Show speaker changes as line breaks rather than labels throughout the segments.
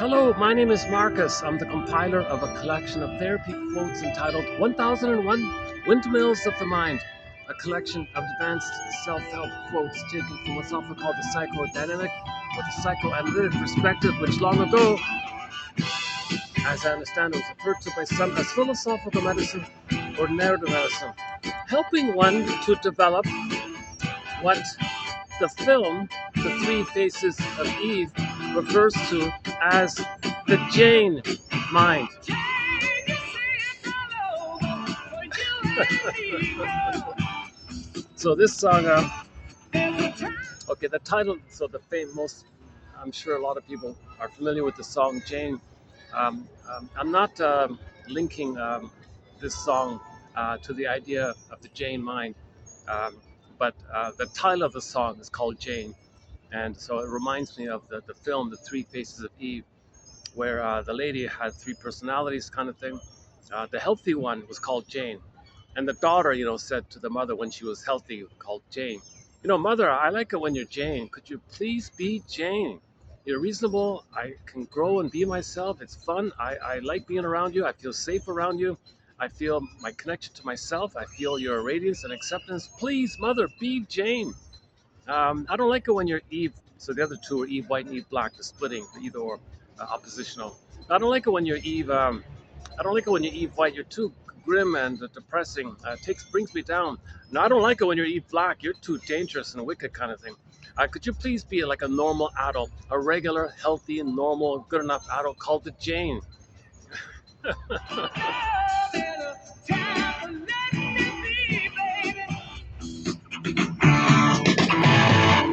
Hello, my name is Marcus. I'm the compiler of a collection of therapy quotes entitled 1001 Windmills of the Mind, a collection of advanced self-help quotes taken from what's often called the psychodynamic or the psychoanalytic perspective, which long ago, as I understand it, was referred to by some as philosophical medicine or narrative medicine, helping one to develop what the film, The Three Faces of Eve, refers to as the Jane mind. So this song, okay, the title, so the most, I'm sure a lot of people are familiar with the song Jane. I'm not linking this song to the idea of the Jane mind, um, but the title of the song is called Jane. And so it reminds me of the film, The Three Faces of Eve, where the lady had three personalities kind of thing. The healthy one was called Jane. And the daughter, said to the mother when she was healthy, called Jane, mother, I like it when you're Jane. Could you please be Jane? You're reasonable. I can grow and be myself. It's fun. I like being around you. I feel safe around you. I feel my connection to myself. I feel your radiance and acceptance. Please, mother, be Jane. I don't like it when you're Eve. So the other two are Eve white and Eve black, the splitting, the either or, oppositional. I don't like it when you're Eve. I don't like it when you're Eve white. You're too grim and depressing. Brings me down. No, I don't like it when you're Eve black. You're too dangerous and wicked kind of thing. Could you please be like a normal adult, a regular, healthy, normal, good enough adult called the Jane?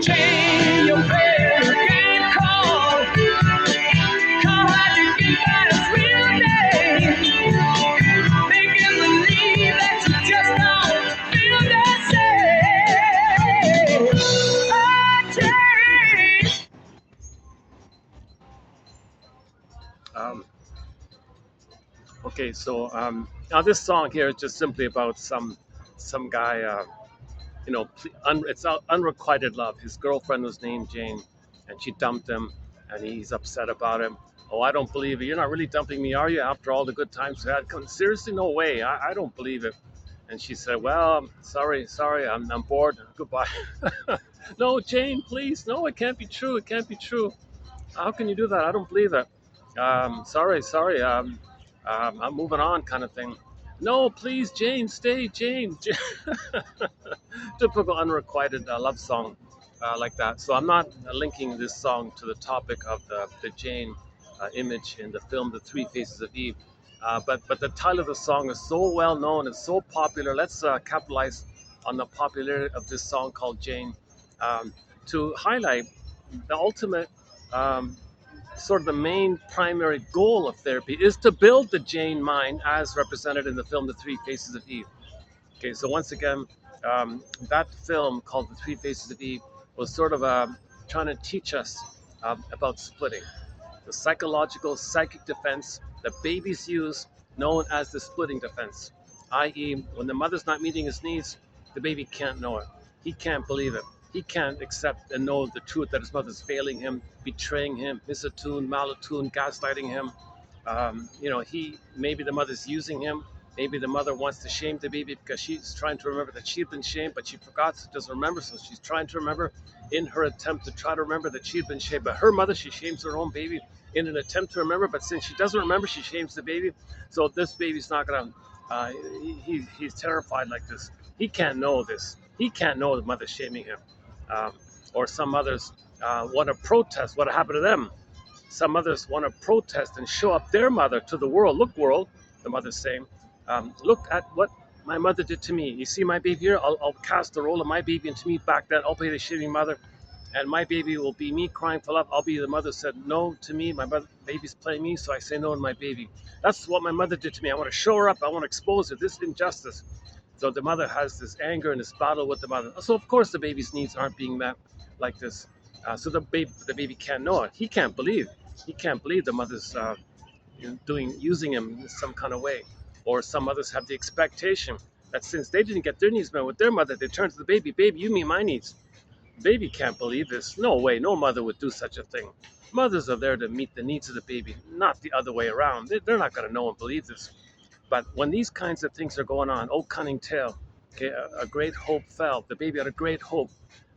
Jane, your favorite game called. Call out to get by its real name. Make him believe that you just don't feel the same. Oh, Jane. Okay, so now this song here is just simply about some guy. It's unrequited love. His girlfriend was named Jane, and she dumped him, and he's upset about it. Oh, I don't believe it. You're not really dumping me, are you? After all the good times we had, seriously, no way. I don't believe it. And she said, "Well, sorry, I'm bored. Goodbye." No, Jane, please, no, it can't be true. It can't be true. How can you do that? I don't believe it. Sorry. I'm moving on, kind of thing. No, please, Jane, stay, Jane. Typical unrequited love song like that. So I'm not linking this song to the topic of the Jane image in the film The Three Faces of Eve. But the title of the song is so well known and so popular. Let's capitalize on the popularity of this song called Jane to highlight the ultimate, sort of the main primary goal of therapy is to build the Jane mind as represented in the film The Three Faces of Eve. Okay, so once again, that film called The Three Faces of Eve was sort of trying to teach us about splitting, the psychological psychic defense that babies use, known as the splitting defense, i.e., when the mother's not meeting his needs, the baby can't know it. He can't believe it. He can't accept and know the truth that his mother's failing him, betraying him, misattuned, malattuned, gaslighting him. He maybe the mother's using him. Maybe the mother wants to shame the baby because she's trying to remember that she'd been shamed, but she forgot, so doesn't remember. So she's trying to remember in her attempt to try to remember that she'd been shamed. But her mother, she shames her own baby in an attempt to remember. But since she doesn't remember, she shames the baby. So this baby's not gonna. He's terrified like this. He can't know this. He can't know the mother's shaming him. Or some others want to protest what happened to them. Some others want to protest and show up their mother to the world. Look, world, the mother's saying, look at what my mother did to me. You see my baby here? I'll cast the role of my baby into me back then. I'll be the shaming mother, and my baby will be me crying for love. I'll be the mother said no to me. My baby's playing me, so I say no to my baby. That's what my mother did to me. I want to show her up. I want to expose her. This injustice. So the mother has this anger and this battle with the mother. So of course the baby's needs aren't being met like this. So the baby can't know it. He can't believe. He can't believe the mother's using him in some kind of way. Or some others have the expectation that since they didn't get their needs met with their mother, they turn to the baby, you meet my needs. Baby can't believe this. No way, no mother would do such a thing. Mothers are there to meet the needs of the baby, not the other way around. They're not going to know and believe this. But when these kinds of things are going on, oh cunning tale, okay, a great hope fell. The baby had a great hope.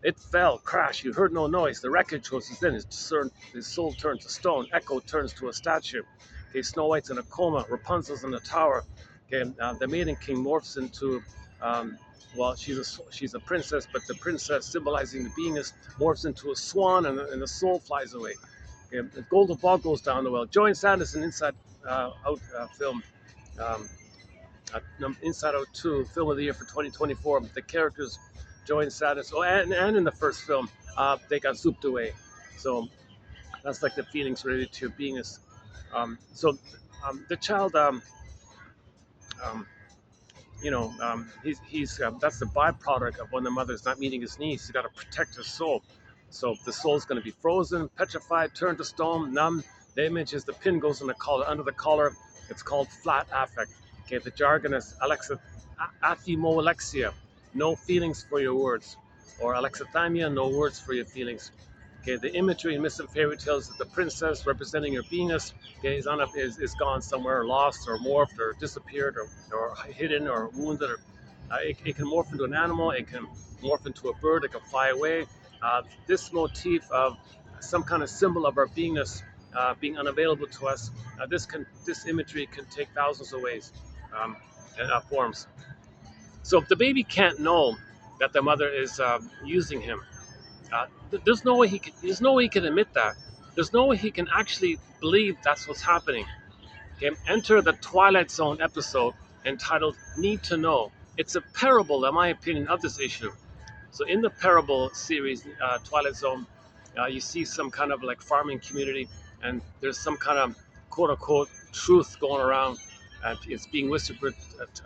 It fell, crash. You heard no noise. The wreckage was within. His soul turned to stone. Echo turns to a statue. Okay, Snow White's in a coma. Rapunzel's in a tower. Okay, the Maiden King morphs into, well, she's a princess, but the princess symbolizing the beingness morphs into a swan, and the soul flies away. Okay, the golden ball goes down the well. Joy and Sadness, an Inside Out film. Um, Inside Out 2, film of the year for 2024. The characters, Joy and Sadness, oh, and in the first film, they got zooped away. So that's like the feelings related to beingness. The child, um, he's that's the byproduct of when the mother's not meeting his needs. He's got to protect his soul. So the soul's going to be frozen, petrified, turned to stone, numb. The image is the pin goes in the collar, under the collar. It's called flat affect. Okay, the jargon is athymolexia, no feelings for your words, or alexithymia, no words for your feelings. Okay, the imagery in myths and fairy tales is the princess representing her beingness, okay, is gone somewhere, lost or morphed or disappeared or hidden or wounded. Or, it can morph into an animal, it can morph into a bird, it can fly away. This motif of some kind of symbol of our beingness being unavailable to us, this imagery can take thousands of ways and forms. So if the baby can't know that the mother is using him, there's no way he can admit that. There's no way he can actually believe that's what's happening. Okay, enter the Twilight Zone episode entitled "Need to Know." It's a parable, in my opinion, of this issue. So in the parable series, Twilight Zone, you see some kind of like farming community, and there's some kind of quote unquote truth going around, and it's being whispered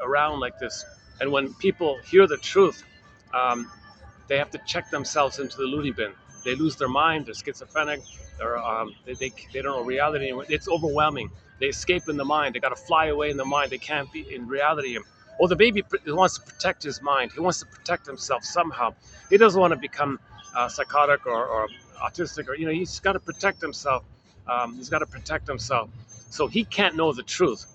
around like this. And when people hear the truth, um, they have to check themselves into the loony bin. They lose their mind. They're schizophrenic. They don't know reality anymore. It's overwhelming. They escape in the mind. They got to fly away in the mind. They can't be in reality. Or the baby wants to protect his mind. He wants to protect himself somehow. He doesn't want to become psychotic or autistic, or he's got to protect himself. He's got to protect himself. So he can't know the truth.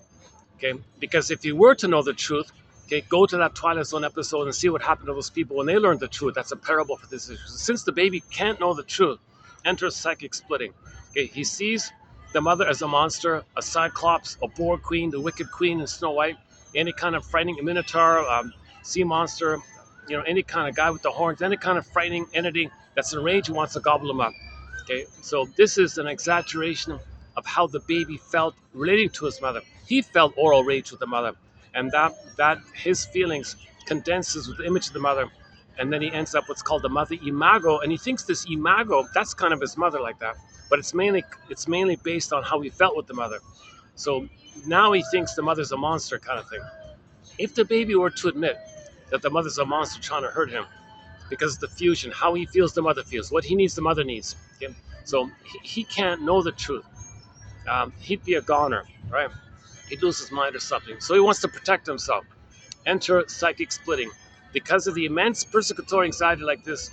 Okay, because if he were to know the truth, okay, go to that Twilight Zone episode and see what happened to those people when they learned the truth. That's a parable for this issue. Since the baby can't know the truth, enters psychic splitting. Okay, he sees the mother as a monster, a cyclops, a boar queen, the wicked queen in Snow White, any kind of frightening minotaur, sea monster, any kind of guy with the horns, any kind of frightening entity that's enraged and wants to gobble him up. Okay, so this is an exaggeration of how the baby felt relating to his mother. He felt oral rage with the mother, and that his feelings condenses with the image of the mother, and then he ends up what's called the mother imago, and he thinks this imago, that's kind of his mother like that, but it's mainly based on how he felt with the mother. So now he thinks the mother's a monster kind of thing. If the baby were to admit that the mother's a monster trying to hurt him, because of the fusion, how he feels the mother feels, what he needs the mother needs. Okay? So he can't know the truth. He'd be a goner, right? He'd lose his mind or something. So he wants to protect himself. Enter psychic splitting. Because of the immense persecutory anxiety like this,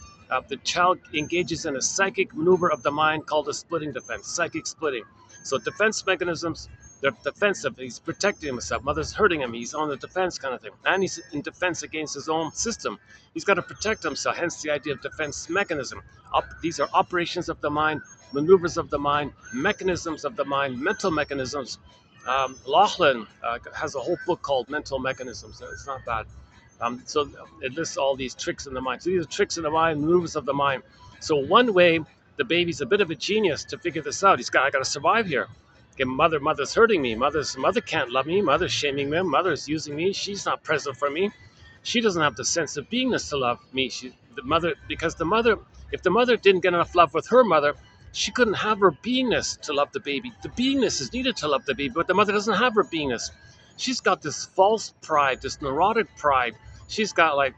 the child engages in a psychic maneuver of the mind called a splitting defense, psychic splitting. So defense mechanisms, they're defensive. He's protecting himself. Mother's hurting him. He's on the defense kind of thing. And he's in defense against his own system. He's got to protect himself, hence the idea of defense mechanism. These are operations of the mind, maneuvers of the mind, mechanisms of the mind, mental mechanisms. Laughlin has a whole book called Mental Mechanisms. It's not bad. So it lists all these tricks in the mind. So these are tricks in the mind, maneuvers of the mind. So one way, the baby's a bit of a genius to figure this out. I got to survive here. Okay, mother's hurting me. Mother can't love me. Mother's shaming me. Mother's using me. She's not present for me. She doesn't have the sense of beingness to love me. If the mother didn't get enough love with her mother, she couldn't have her beingness to love the baby. The beingness is needed to love the baby, but the mother doesn't have her beingness. She's got this false pride, this neurotic pride. She's got like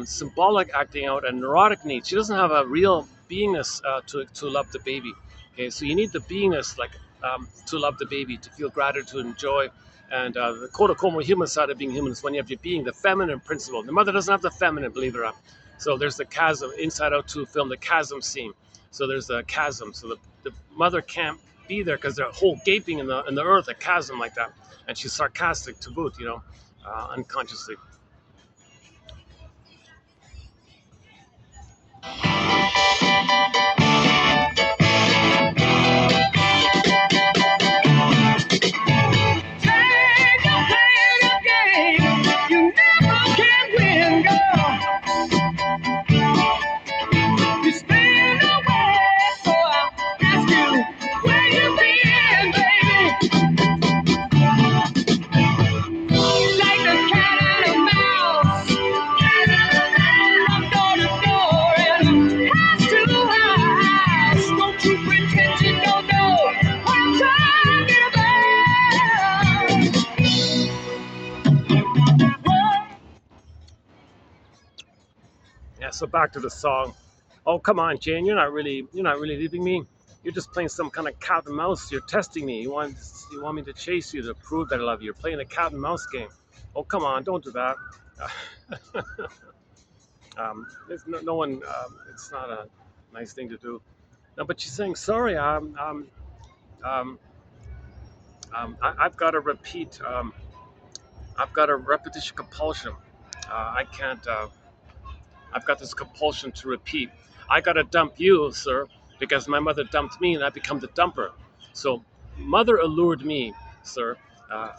symbolic acting out and neurotic needs. She doesn't have a real beingness to love the baby. Okay, so you need the beingness to love the baby, to feel gratitude and joy. And the quote-unquote human side of being human is when you have your being, the feminine principle. The mother doesn't have the feminine, believe it or not. So there's the chasm, Inside Out 2 film, the chasm scene. So there's the chasm. So the mother can't be there because they're whole gaping in the earth, a chasm like that, and she's sarcastic to boot, unconsciously.
Take a playing a game you never can win, girl. You stay in the way, so I ask you, where you been, baby? Like a cat and a mouse, from door to door and house to house. Don't you pretend you don't know what I'm talking about.
Yeah, so back to the song. Oh, come on, Jane, you're not really leaving me. You're just playing some kind of cat and mouse. You're testing me. You want me to chase you to prove that I love you. You're playing a cat and mouse game. Oh, come on, don't do that. There's no one. It's not a nice thing to do. No, but she's saying sorry. Um, I've got to repeat. I've got a repetition compulsion. I can't. I've got this compulsion to repeat. I got to dump you, sir, because my mother dumped me and I become the dumper. So, mother allured me, sir,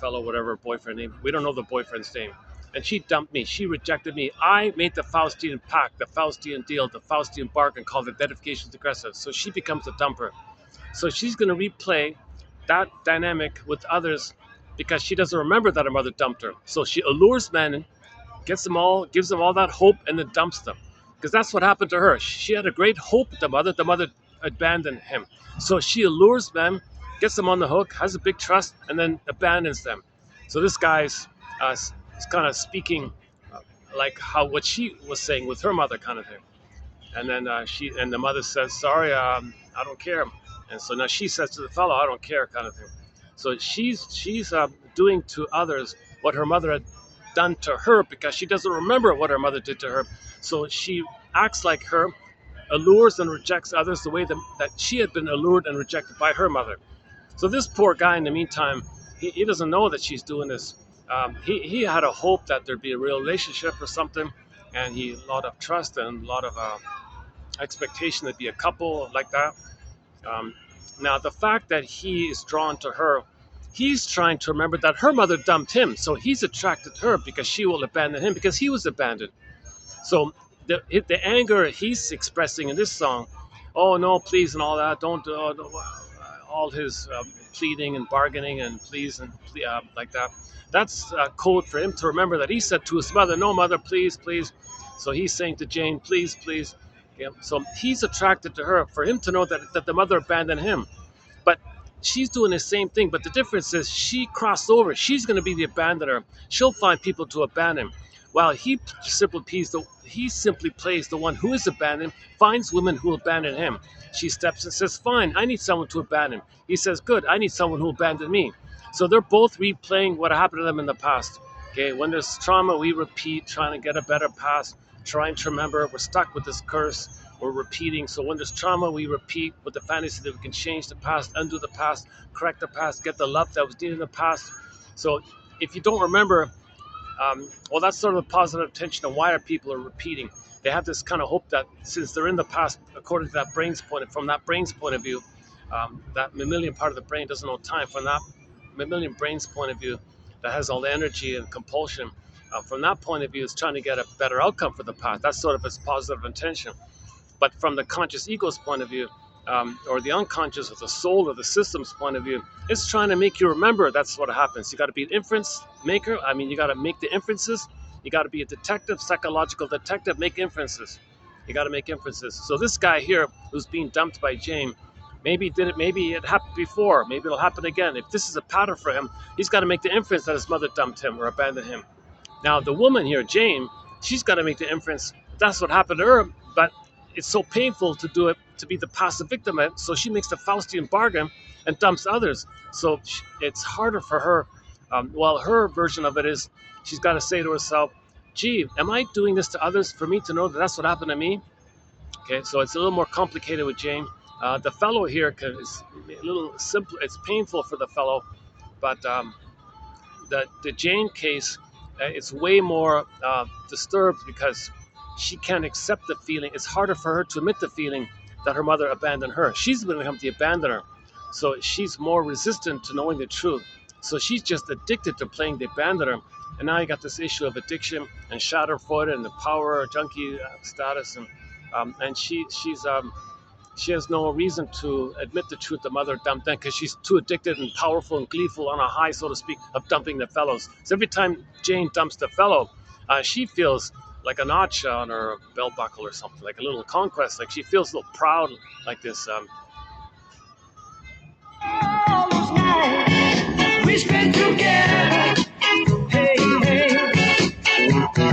fellow whatever boyfriend name. We don't know the boyfriend's name. And she dumped me. She rejected me. I made the Faustian pact, the Faustian deal, the Faustian bargain called identification aggressive. So she becomes the dumper. So she's going to replay that dynamic with others because she doesn't remember that her mother dumped her. So she allures men, gets them all, gives them all that hope, and then dumps them. Because that's what happened to her. She had a great hope with the mother. The mother abandoned him. So she allures them, gets them on the hook, has a big trust, and then abandons them. So this guy's is kind of speaking like how what she was saying with her mother, kind of thing. And then the mother says, "Sorry, I don't care." And so now she says to the fellow, "I don't care," kind of thing. So she's doing to others what her mother had done to her because she doesn't remember what her mother did to her. So she acts like her, allures and rejects others the way that she had been allured and rejected by her mother. So this poor guy, in the meantime, he doesn't know that she's doing this. He had a hope that there'd be a real relationship or something, and he a lot of trust and a lot of expectation to be a couple like that. Um, Now, the fact that he is drawn to her, he's trying to remember that her mother dumped him. So he's attracted to her because she will abandon him because he was abandoned. So the anger he's expressing in this song, oh no, please, and all that, don't all his pleading and bargaining and please and like that. That's code for him to remember that he said to his mother, no, mother, please, please. So he's saying to Jane, please, please. Yeah. So he's attracted to her for him to know that the mother abandoned him. But she's doing the same thing. But the difference is she crossed over. She's going to be the abandoner. She'll find people to abandon. While he simply plays the one who is abandoned, finds women who abandon him. She steps and says, "Fine, I need someone to abandon." He says, "Good, I need someone who abandoned me." So they're both replaying what happened to them in the past. Okay, when there's trauma, we repeat, trying to get a better past, trying to remember. We're stuck with this curse. We're repeating. So when there's trauma, we repeat with the fantasy that we can change the past, undo the past, correct the past, get the love that was needed in the past. So if you don't remember, well, that's sort of the positive attention of why our people are repeating. They have this kind of hope that since they're in the past, according to that brain's point, from that brain's point of view, that mammalian part of the brain doesn't know time. From that mammalian brain's point of view, that has all the energy and compulsion. From that point of view, it's trying to get a better outcome for the past. That's sort of its positive intention. But from the conscious ego's point of view, or the unconscious or the soul or the system's point of view, it's trying to make you remember that's what happens. You got to be an inference maker. I mean, you got to make the inferences. You got to be a detective, psychological detective, make inferences. You got to make inferences. So this guy here who's being dumped by Jane, maybe it happened before, maybe it'll happen again. If this is a pattern for him, he's got to make the inference that his mother dumped him or abandoned him. Now the woman here, Jane, she's got to make the inference that's what happened to her, but it's so painful to do it, to be the passive victim. So she makes the Faustian bargain and dumps others. So it's harder for her. Well, her version of it is she's got to say to herself, gee, am I doing this to others for me to know that that's what happened to me? Okay, so it's a little more complicated with Jane. The fellow here is a little simple. It's painful for the fellow, but the Jane case, it's way more disturbed because she can't accept the feeling. It's harder for her to admit the feeling that her mother abandoned her. She's become the abandoner, so she's more resistant to knowing the truth. So she's just addicted to playing the abandoner. And now you got this issue of addiction and schadenfreude and the power junkie status, and she has no reason to admit the truth the mother dumped them because she's too addicted and powerful and gleeful on a high, so to speak, of dumping the fellows. So every time Jane dumps the fellow, she feels like a notch on her belt buckle or something, like a little conquest. Like she feels a little proud, like this.
All those nights we spent together. Hey, hey. Oh,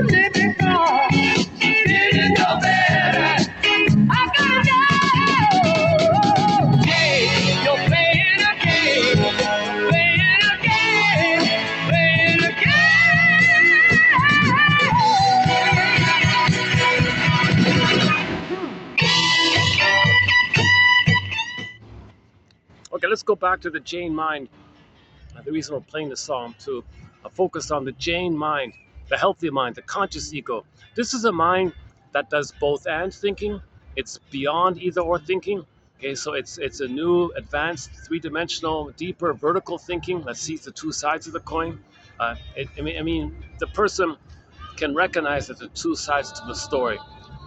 living far, didn't know better. I gotta go. Hey, you're playing a game, playing a game, playing a
Okay, let's go back to the Jane mind. The reason we're playing this song to focus on the Jane mind, the healthy mind, the conscious ego. This is a mind that does both and thinking. It's beyond either or thinking. Okay, so it's a new, advanced, three-dimensional, deeper, vertical thinking that sees the two sides of the coin. I mean, the person can recognize that the two sides to the story.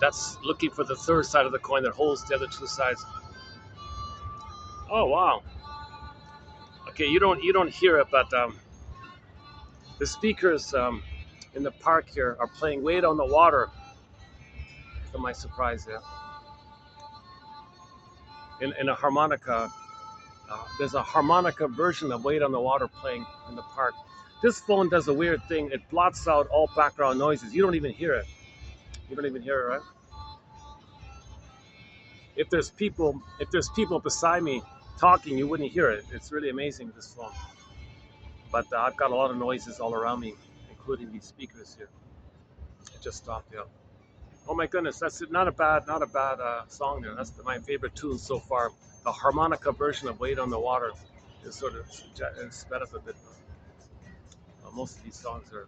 That's looking for the third side of the coin that holds the other two sides. Oh wow. Okay, you don't hear it, but the speakers in the park here are playing "Wait on the Water." To my surprise, yeah, in a harmonica. There's a harmonica version of "Wait on the Water" playing in the park. This phone does a weird thing. It blots out all background noises. You don't even hear it. You don't even hear it, right? If there's people beside me talking, you wouldn't hear it. It's really amazing, this phone. But I've got a lot of noises all around me, including these speakers here. It just stopped, yeah. Oh my goodness, that's not a bad song there. That's my favorite tune so far. The harmonica version of "Wait on the Water" is sort of sped up a bit. Most of these songs are.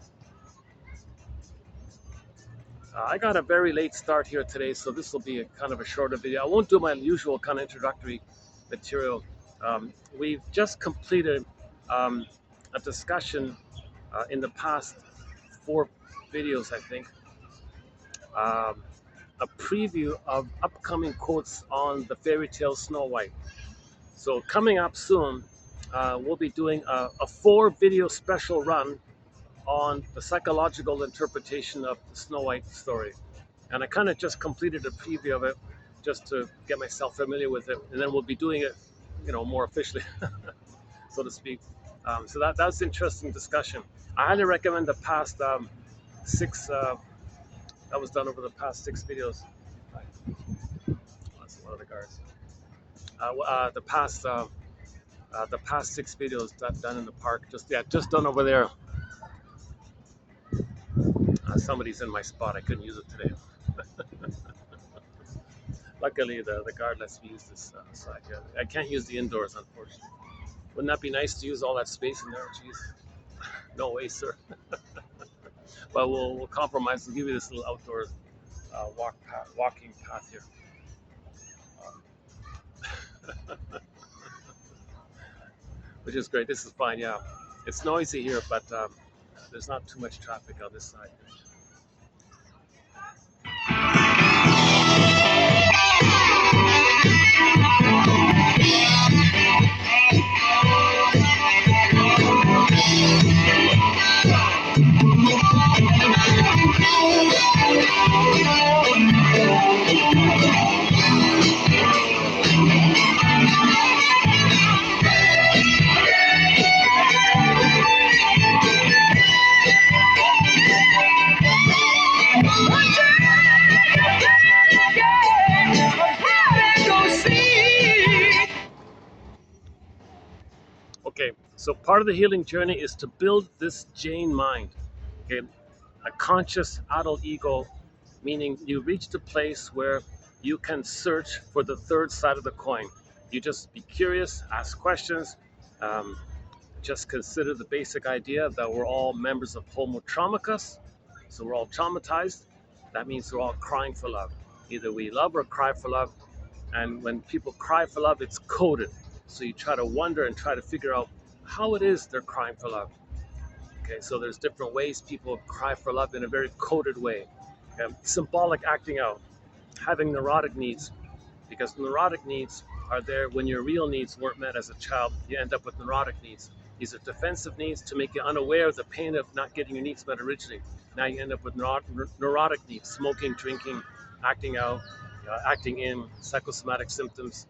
I got a very late start here today, so this will be a kind of a shorter video. I won't do my usual kind of introductory material. We've just completed a discussion in the past 4 videos, I think, um, a preview of upcoming quotes on the fairy tale Snow White. So coming up soon, we'll be doing a 4 video special run on the psychological interpretation of the Snow White story. And I kind of just completed a preview of it just to get myself familiar with it. And then we'll be doing it, more officially, so to speak. So that's an interesting discussion. I highly recommend the past 6, that was done over the past 6 videos. That's one of the guards. The past 6 videos done in the park, just done over there. Somebody's in my spot. I couldn't use it today. Luckily, the guard lets me use this side. Yeah, I can't use the indoors, unfortunately. Wouldn't that be nice to use all that space in there? Jeez, no way, sir. But we'll compromise. We'll give you this little outdoor walking path here. Which is great. This is fine. Yeah, it's noisy here, but there's not too much traffic on this side. Okay, so part of the healing journey is to build this Jane mind. Okay, a conscious adult ego, meaning you reach the place where you can search for the third side of the coin. You just be curious, ask questions, um, just consider the basic idea that we're all members of Homo traumacus, so we're all traumatized. That means we're all crying for love. Either we love or cry for love. And when people cry for love, it's coded. So you try to wonder and try to figure out how it is they're crying for love. Okay, so there's different ways people cry for love in a very coded way. Symbolic acting out, having neurotic needs, because neurotic needs are there when your real needs weren't met as a child. You end up with neurotic needs. These are defensive needs to make you unaware of the pain of not getting your needs met originally. Now you end up with neurotic needs: smoking, drinking, acting out, acting in, psychosomatic symptoms,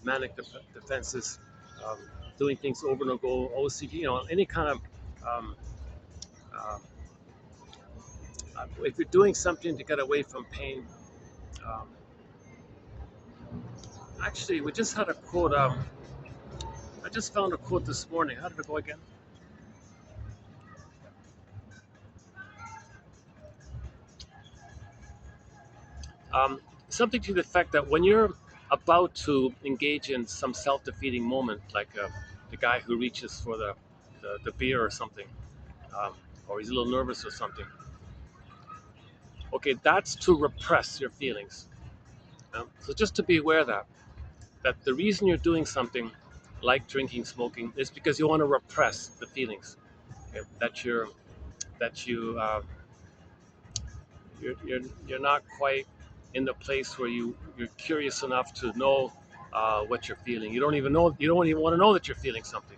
manic defenses, um, doing things over and over, OCD, any kind of um, uh, if you're doing something to get away from pain. um, Actually, we just had a quote. I just found a quote this morning. How did it go again? Something to the effect that when you're about to engage in some self-defeating moment, like the guy who reaches for the beer or something, um, or he's a little nervous or something. Okay, that's to repress your feelings. So just to be aware that the reason you're doing something like drinking, smoking, is because you want to repress the feelings. Okay? That you're not quite in the place where you're curious enough to know what you're feeling. You don't even know. You don't even want to know that you're feeling something.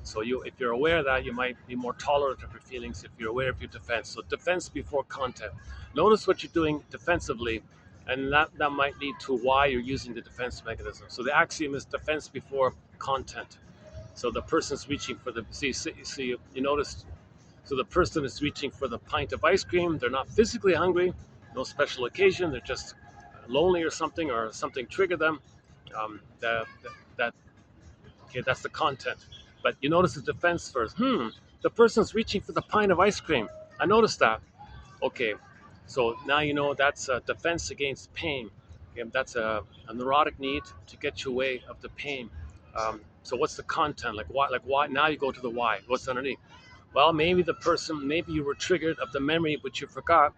So if you're aware of that, you might be more tolerant of your feelings if you're aware of your defense. So defense before content. Notice what you're doing defensively, and that might lead to why you're using the defense mechanism. So the axiom is defense before content. So the person's reaching for the you noticed. So the person is reaching for the pint of ice cream. They're not physically hungry, no special occasion. They're just lonely or something triggered them. That okay, that's the content. But you notice the defense first. The person's reaching for the pint of ice cream. I noticed that. Okay, so now you know that's a defense against pain. Okay, that's a neurotic need to get you away of the pain. So what's the content? Like why? Like why? Now you go to the why. What's underneath? Well, maybe you were triggered of the memory, but you forgot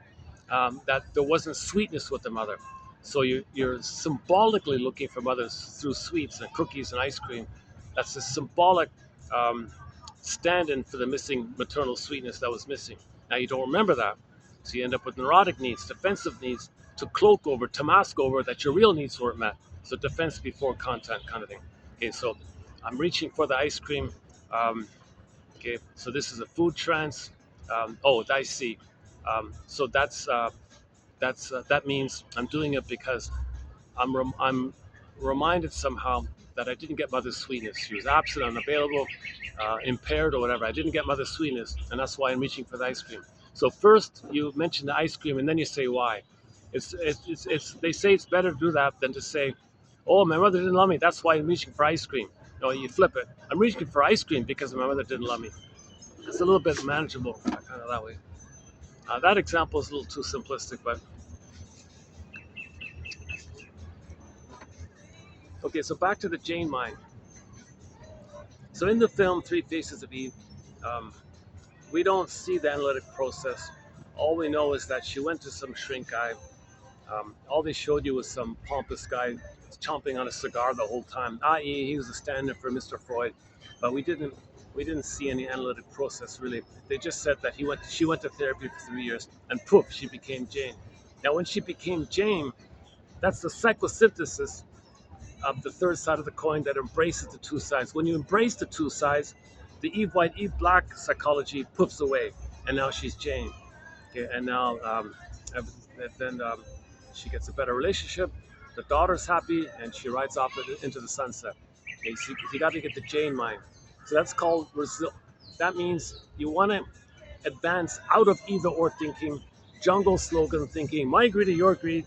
that there wasn't sweetness with the mother. So you're symbolically looking for mothers through sweets and cookies and ice cream. That's a symbolic um, stand-in for the missing maternal sweetness that was missing. Now you don't remember that, so you end up with neurotic needs, defensive needs to cloak over, to mask over that your real needs weren't met. So defense before content kind of thing. Okay, so I'm reaching for the ice cream. Um, Okay, so this is a food trance. I see. So that means I'm doing it because I'm reminded somehow that I didn't get mother's sweetness. She was absent, unavailable, impaired, or whatever. I didn't get mother's sweetness, and that's why I'm reaching for the ice cream. So first you mention the ice cream, and then you say why. They say it's better to do that than to say, oh, my mother didn't love me. That's why I'm reaching for ice cream. No, you flip it. I'm reaching for ice cream because my mother didn't love me. It's a little bit manageable, kind of that way. That example is a little too simplistic, but okay. So back to the Jane mind. So in the film Three Faces of Eve, um, we don't see the analytic process. All we know is that she went to some shrink guy. All they showed you was some pompous guy chomping on a cigar the whole time, i.e., he was a stand-in for Mr. Freud. But we didn't see any analytic process really. They just said that she went to therapy for 3 years, and poof, she became Jane. Now, when she became Jane, that's the psychosynthesis of the third side of the coin that embraces the two sides. When you embrace the two sides, the Eve White, Eve Black psychology poofs away, and now she's Jane. Okay, and now then she gets a better relationship. The daughter's happy, and she rides off into the sunset. Okay, so you got to get the Jane mind. So that's called that means you want to advance out of either or thinking, jungle slogan thinking, my greed or your greed,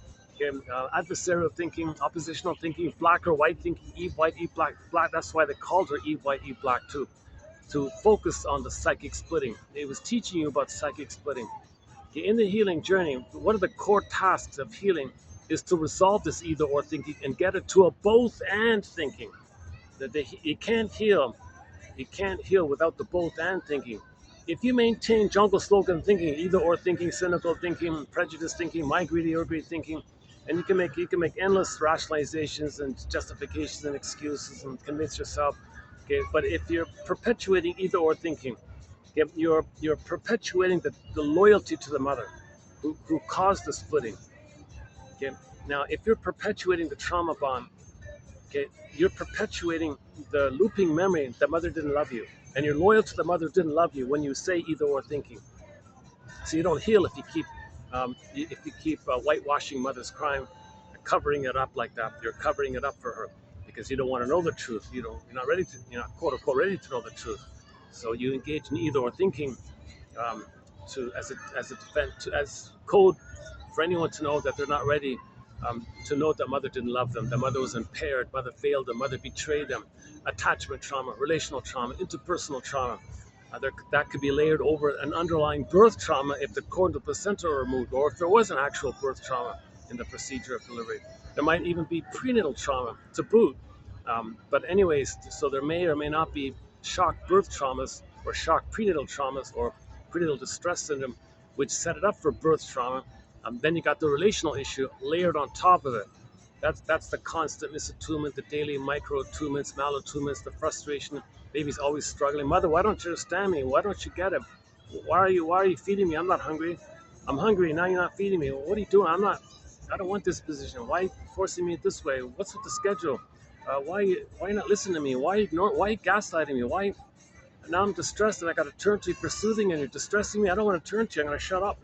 adversarial thinking, oppositional thinking, black or white thinking, Eve White, Eve Black, Black. That's why they called her Eve White, Eve Black too, to focus on the psychic splitting. It was teaching you about psychic splitting. In the healing journey, what are the core tasks of healing? is to resolve this either or thinking and get it to a both and thinking. That you can't heal. You can't heal without the both and thinking. If you maintain jungle slogan thinking, either or thinking, cynical thinking, prejudice thinking, my greedy, your greedy thinking, and you can make endless rationalizations and justifications and excuses and convince yourself. Okay, but if you're perpetuating either or thinking, okay, you're perpetuating the loyalty to the mother who caused the splitting. Okay, now if you're perpetuating the trauma bond, okay, you're perpetuating the looping memory that mother didn't love you, and you're loyal to the mother who didn't love you when you say either or thinking. So you don't heal if you keep whitewashing mother's crime, covering it up like that. You're covering it up for her because you don't want to know the truth. You're not ready to, you're not quote unquote ready to know the truth. So you engage in either or thinking, um, to as a defense, as code for anyone to know that they're not ready, to know that mother didn't love them, that mother was impaired, mother failed them, mother betrayed them. Attachment trauma, relational trauma, interpersonal trauma. That could be layered over an underlying birth trauma if the cord and placenta are removed, or if there was an actual birth trauma in the procedure of delivery. There might even be prenatal trauma to boot. But anyways, so there may or may not be shock birth traumas or shock prenatal traumas or prenatal distress syndrome, which set it up for birth trauma. Then you got the relational issue layered on top of it. That's the constant misattunement, the daily micro attunements, malattunements, the frustration. Baby's always struggling. Mother, why don't you understand me? Why don't you get it? Why are you feeding me? I'm not hungry. I'm hungry. Now you're not feeding me. What are you doing? I don't want this position. Why are you forcing me this way? What's with the schedule? Why are you not listening to me? Why are you gaslighting me? Now I'm distressed and I got to turn to you for soothing and you're distressing me. I don't want to turn to you. I'm going to shut up.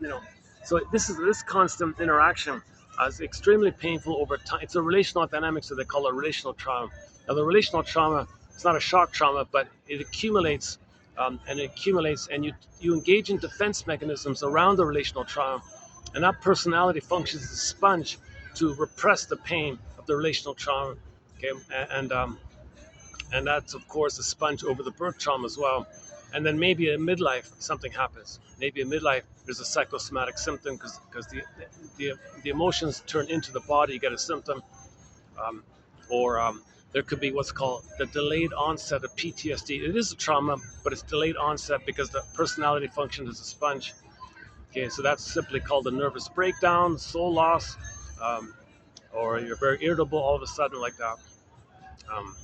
So this constant interaction is extremely painful over time. It's a relational dynamic, so they call it relational trauma. Now the relational trauma, it's not a shock trauma, but it accumulates, and you engage in defense mechanisms around the relational trauma, and that personality functions as a sponge to repress the pain of the relational trauma. Okay, and that's of course a sponge over the birth trauma as well. And then maybe in midlife something happens. Maybe in midlife there's a psychosomatic symptom because the emotions turn into the body. You get a symptom, um, or there could be what's called the delayed onset of PTSD. It is a trauma, but it's delayed onset because the personality functions as a sponge. Okay, so that's simply called a nervous breakdown, soul loss, um, or you're very irritable all of a sudden like that. Um,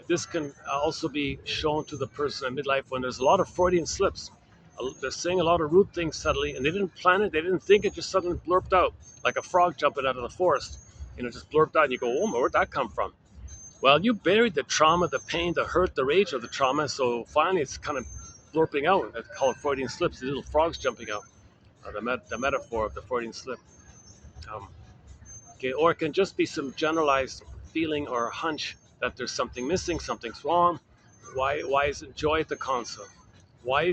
This can also be shown to the person in midlife when there's a lot of Freudian slips. They're saying a lot of rude things suddenly, and they didn't plan it, they didn't think it, just suddenly blurped out, like a frog jumping out of the forest. Just blurped out, and you go, oh, where'd that come from? Well, you buried the trauma, the pain, the hurt, the rage of the trauma, so finally it's kind of blurping out. It's called Freudian slips, the little frogs jumping out, the metaphor of the Freudian slip. Um, okay, or it can just be some generalized feeling or hunch that there's something missing, something's wrong. Why isn't joy at the console? Why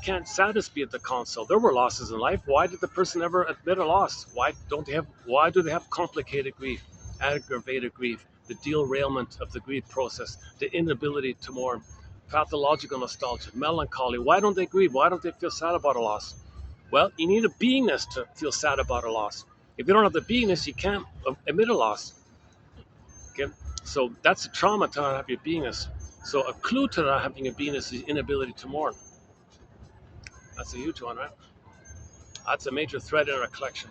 can't sadness be at the console? There were losses in life. Why did the person ever admit a loss? Why do they have complicated grief, aggravated grief, the derailment of the grief process, the inability to mourn, pathological nostalgia, melancholy? Why don't they grieve? Why don't they feel sad about a loss? Well, you need a beingness to feel sad about a loss. If you don't have the beingness, you can't admit a loss. Okay, so that's a trauma to not have your beingness. So a clue to not having a beingness is inability to mourn. That's a huge one, right? That's a major thread in our collection.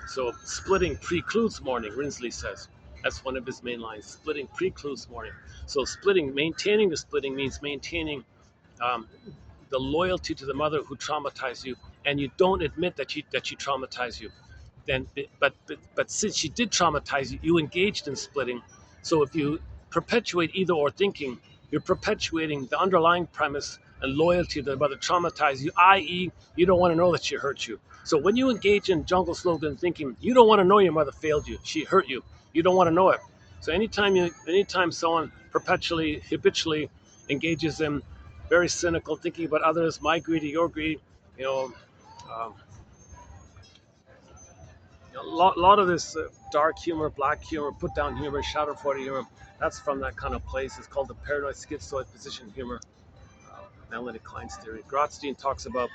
So splitting precludes mourning, Rinsley says. That's one of his main lines. Splitting precludes mourning. So maintaining the splitting means maintaining, um, the loyalty to the mother who traumatized you, and you don't admit that she traumatized you. Then, but since she did traumatize you, you engaged in splitting. So if you perpetuate either or thinking, you're perpetuating the underlying premise and loyalty that the mother traumatized you, i.e., you don't want to know that she hurt you. So when you engage in jungle slogan thinking, you don't want to know your mother failed you, she hurt you. You don't want to know it. So anytime someone habitually engages in very cynical thinking about others, my greed, your greed, you know, um, a lot of this dark humor, black humor, put down humor, shadow party humor, that's from that kind of place. It's called the paranoid schizoid position humor, Melanie Klein's theory. Grotstein talks about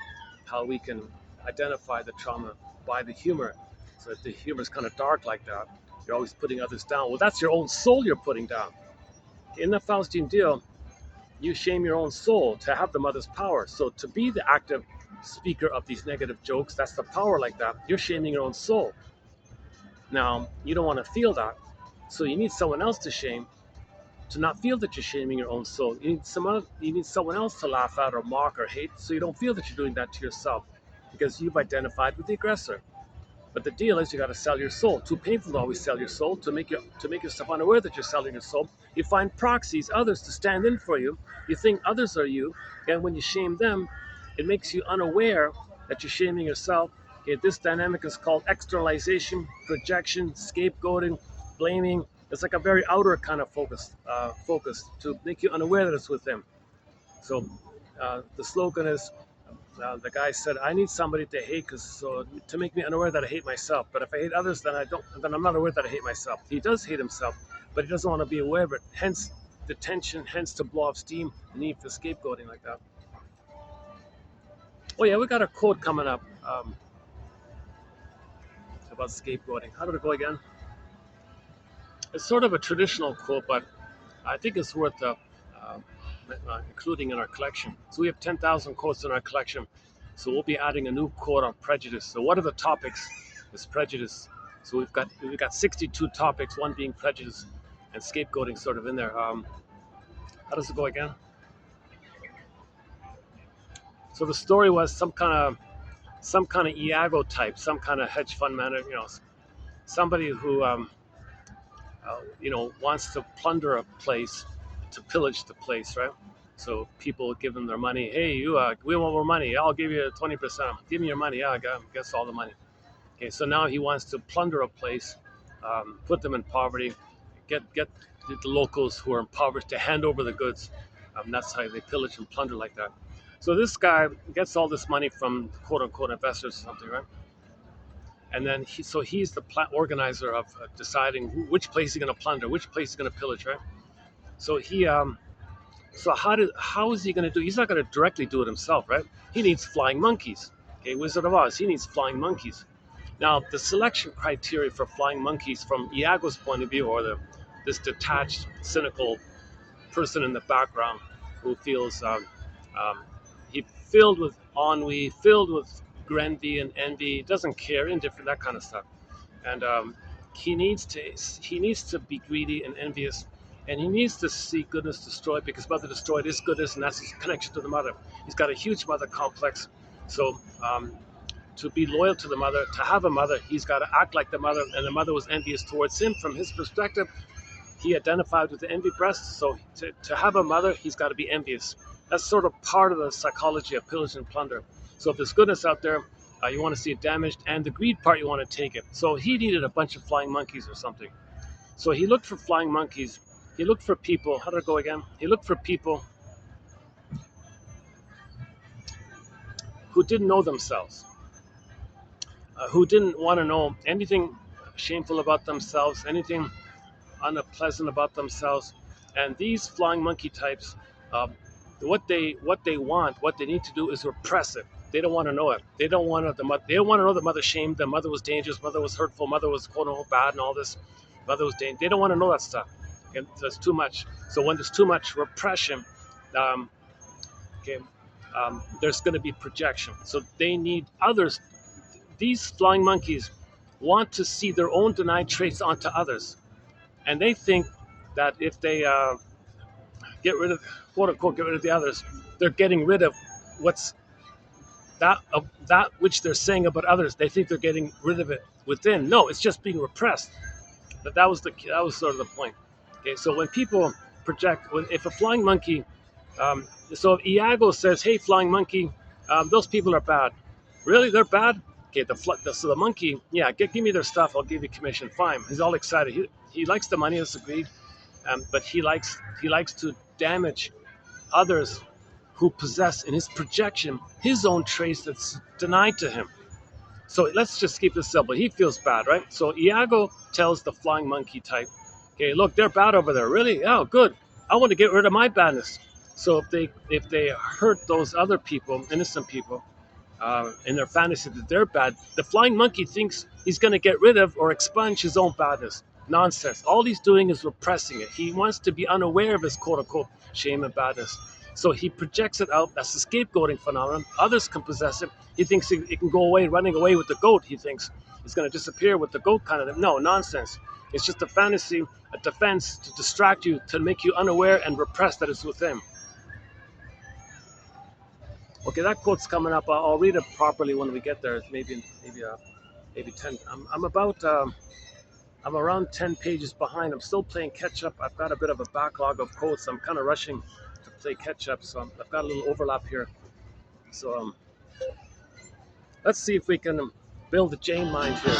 how we can identify the trauma by the humor. So if the humor is kind of dark like that, you're always putting others down. Well, that's your own soul you're putting down. In the Faustian deal, you shame your own soul to have the mother's power. So to be the active speaker of these negative jokes, that's the power like that. You're shaming your own soul. Now, you don't want to feel that. So you need someone else to shame to not feel that you're shaming your own soul. You need someone else to laugh at or mock or hate so you don't feel that you're doing that to yourself because you've identified with the aggressor. But the deal is you got to sell your soul. Too painful to always sell your soul. To make yourself unaware that you're selling your soul, you find proxies, others to stand in for you. You think others are you, and when you shame them, it makes you unaware that you're shaming yourself. Okay, this dynamic is called externalization, projection, scapegoating, blaming. It's like a very outer kind of focus to make you unaware that it's with them. So the slogan is the guy said, "I need somebody to hate, to make me unaware that I hate myself. But if I hate others, then I'm not aware that I hate myself." He does hate himself, but he doesn't want to be aware of it. Hence the tension, hence to blow off steam, the need for scapegoating like that. Oh yeah, we got a quote coming up about scapegoating. How did it go again? It's sort of a traditional quote, but I think it's worth including in our collection. So we have 10,000 quotes in our collection. So we'll be adding a new quote on prejudice. So what are the topics? Is prejudice. So we've got 62 topics, one being prejudice and scapegoating sort of in there. How does it go again? So the story was some kind of Iago type, some kind of hedge fund manager, somebody who wants to plunder a place, to pillage the place, right? So people give him their money. Hey, we want more money. I'll give you 20%. Give me your money. Yeah, I guess all the money. Okay, so now he wants to plunder a place, put them in poverty, get the locals who are impoverished to hand over the goods. That's how they pillage and plunder like that. So this guy gets all this money from quote unquote investors or something, right? And then he's the organizer of deciding which place he's going to plunder, which place he's going to pillage, right? So how is he going to do? He's not going to directly do it himself, right? He needs flying monkeys. Okay, Wizard of Oz. He needs flying monkeys. Now, the selection criteria for flying monkeys, from Iago's point of view, or this detached, cynical person in the background who feels he filled with ennui, filled with envy and envy, doesn't care, indifferent, that kind of stuff. And he needs to be greedy and envious, and he needs to see goodness destroyed, because mother destroyed is goodness, and that's his connection to the mother. He's got a huge mother complex. So to be loyal to the mother, to have a mother, he's got to act like the mother, and the mother was envious towards him. From his perspective, he identified with the envy breast. So to have a mother, he's got to be envious. That's sort of part of the psychology of pillage and plunder. So if there's goodness out there, you want to see it damaged, and the greed part, you want to take it. So he needed a bunch of flying monkeys or something. So he looked for flying monkeys. He looked for people. How did it go again? He looked for people who didn't know themselves, who didn't want to know anything shameful about themselves, anything unpleasant about themselves. And these flying monkey types, what they want, what they need to do is repress it. They don't want to know it. They don't want to know that mother shamed them, mother was dangerous, mother was hurtful, mother was quote unquote bad, and all this. Mother was dangerous. They don't want to know that stuff. Okay? So it's too much. So when there's too much repression, okay, there's going to be projection. So they need others. These flying monkeys want to see their own denied traits onto others, and they think that if they get rid of, quote unquote, get rid of the others, they're getting rid of what's that which they're saying about others. They think they're getting rid of it within. No, it's just being repressed. That was sort of the point. Okay, so when people project, if a flying monkey, so if Iago says, "Hey, flying monkey, those people are bad." Really, they're bad? Okay, so the monkey, yeah, give me their stuff. I'll give you commission. Fine. He's all excited. He likes the money. That's agreed. But he likes to damage others who possess in his projection his own traits that's denied to him. So let's just keep this simple. He feels bad, right? So Iago tells the flying monkey type, "Okay, look, they're bad over there. Really? Oh, good. I want to get rid of my badness." So if they hurt those other people, innocent people, in their fantasy that they're bad, the flying monkey thinks he's going to get rid of or expunge his own badness. Nonsense. All he's doing is repressing it. He wants to be unaware of his quote unquote shame and badness. So he projects it out. That's the scapegoating phenomenon. Others can possess it. He thinks it can go away, running away with the goat. He thinks it's going to disappear with the goat kind of thing. No, nonsense. It's just a fantasy, a defense to distract you, to make you unaware and repress that it's within. Okay, that quote's coming up. I'll read it properly when we get there. Maybe 10. I'm around 10 pages behind. I'm still playing catch up. I've got a bit of a backlog of quotes. I'm kind of rushing to play catch up, so I've got a little overlap here. So let's see if we can build a Jane mind here.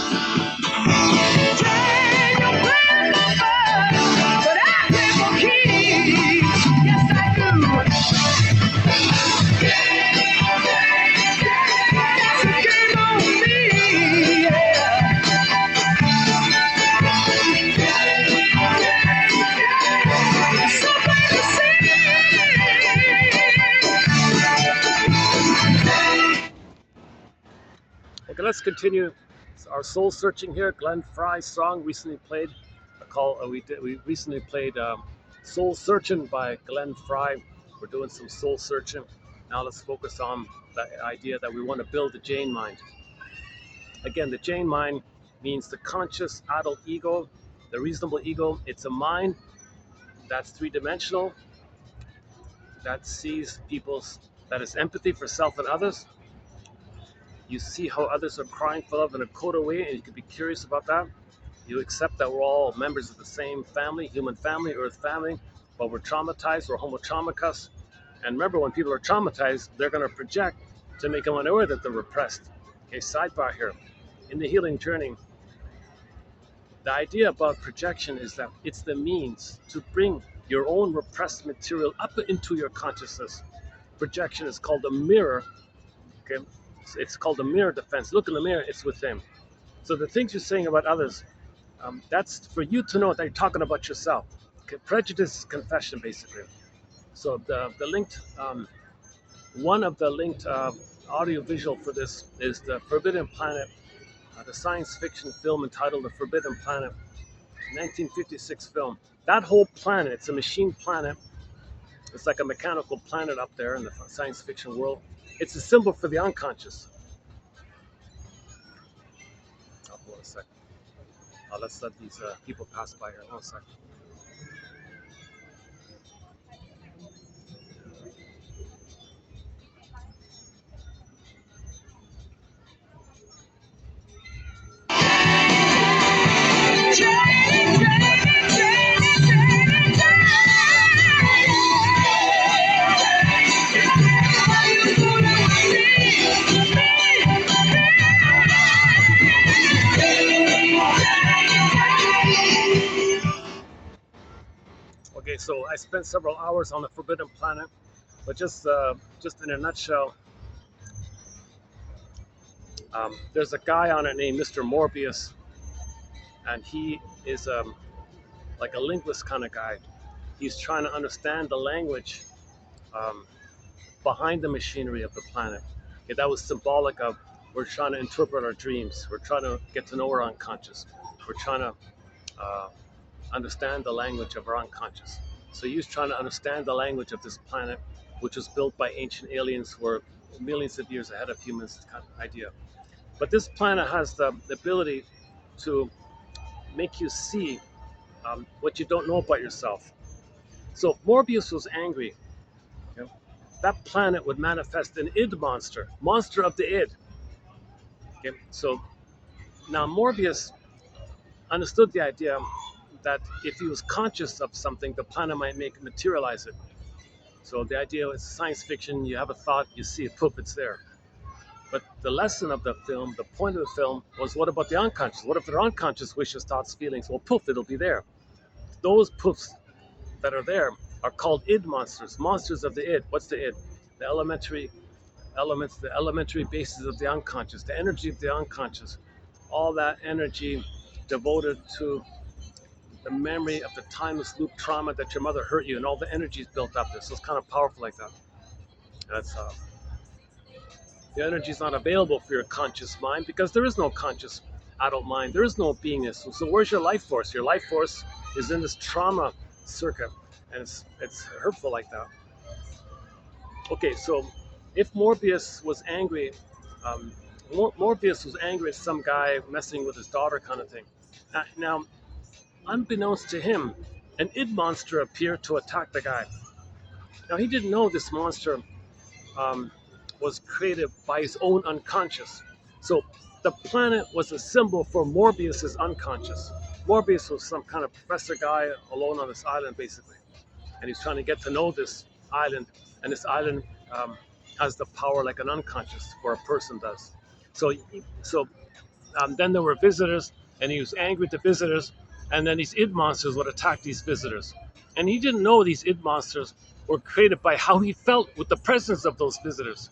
Yes, I Okay, let's continue our soul searching here. Glenn Fry's song recently played. We recently played "Soul Searching" by Glenn Fry. We're doing some soul searching. Now let's focus on the idea that we want to build the Jane mind. Again, the Jane mind means the conscious adult ego, the reasonable ego. It's a mind that's three-dimensional, that sees that is empathy for self and others. You see how others are crying for love in a coda way, and you can be curious about that. You accept that we're all members of the same family, human family, earth family, but we're traumatized, we're homo traumicus. And remember, when people are traumatized, they're going to project to make them unaware that they're repressed. Okay, sidebar here. In the healing journey, the idea about projection is that it's the means to bring your own repressed material up into your consciousness. Projection is called a mirror. Okay, it's called a mirror defense. Look in the mirror, it's within. So the things you're saying about others, that's for you to know that you're talking about yourself. Okay, prejudice is confession, basically. So the linked, one of the linked audio visual for this is the Forbidden Planet, the science fiction film entitled The Forbidden Planet, 1956 film. That whole planet, it's a machine planet. It's like a mechanical planet up there in the science fiction world. It's a symbol for the unconscious. Hold on a second. Let's let these people pass by here. Hold on a second. Okay, so I spent several hours on the Forbidden Planet, but just in a nutshell, there's a guy on it named Mr. Morbius, and he is like a linguist kind of guy. He's trying to understand the language behind the machinery of the planet. Okay, that was symbolic of we're trying to interpret our dreams. We're trying to get to know our unconscious. We're trying to understand the language of our unconscious. So he was trying to understand the language of this planet, which was built by ancient aliens who were millions of years ahead of humans, kind of idea. But this planet has the ability to make you see what you don't know about yourself. So if Morbius was angry, you know, that planet would manifest an id monster, monster of the id. Okay, so now Morbius understood the idea that if he was conscious of something, the planet might make it materialize it. So the idea is science fiction, you have a thought, you see it, poof, it's there. But the lesson of the film, the point of the film, was what about the unconscious? What if their unconscious wishes, thoughts, feelings? Well, poof, it'll be there. Those poofs that are there are called id monsters, monsters of the id. What's the id? The elementary elements, the elementary bases of the unconscious, the energy of the unconscious, all that energy devoted to the memory of the timeless loop trauma that your mother hurt you, and all the energy is built up there. So it's kind of powerful like that. That's The energy is not available for your conscious mind because there is no conscious adult mind. There is no beingness. So where's your life force? Your life force is in this trauma circuit, and it's hurtful like that. Okay, so if Morbius was angry, um, Morbius was angry at some guy messing with his daughter, kind of thing. Now, unbeknownst to him, an id monster appeared to attack the guy. Now he didn't know this monster um, was created by his own unconscious. So the planet was a symbol for Morbius's unconscious. Morbius was some kind of professor guy alone on this island, basically, and he's trying to get to know this island, and this island has the power like an unconscious or a person does. So, then there were visitors, and he was angry at the visitors, and then these id monsters would attack these visitors, and he didn't know these id monsters were created by how he felt with the presence of those visitors,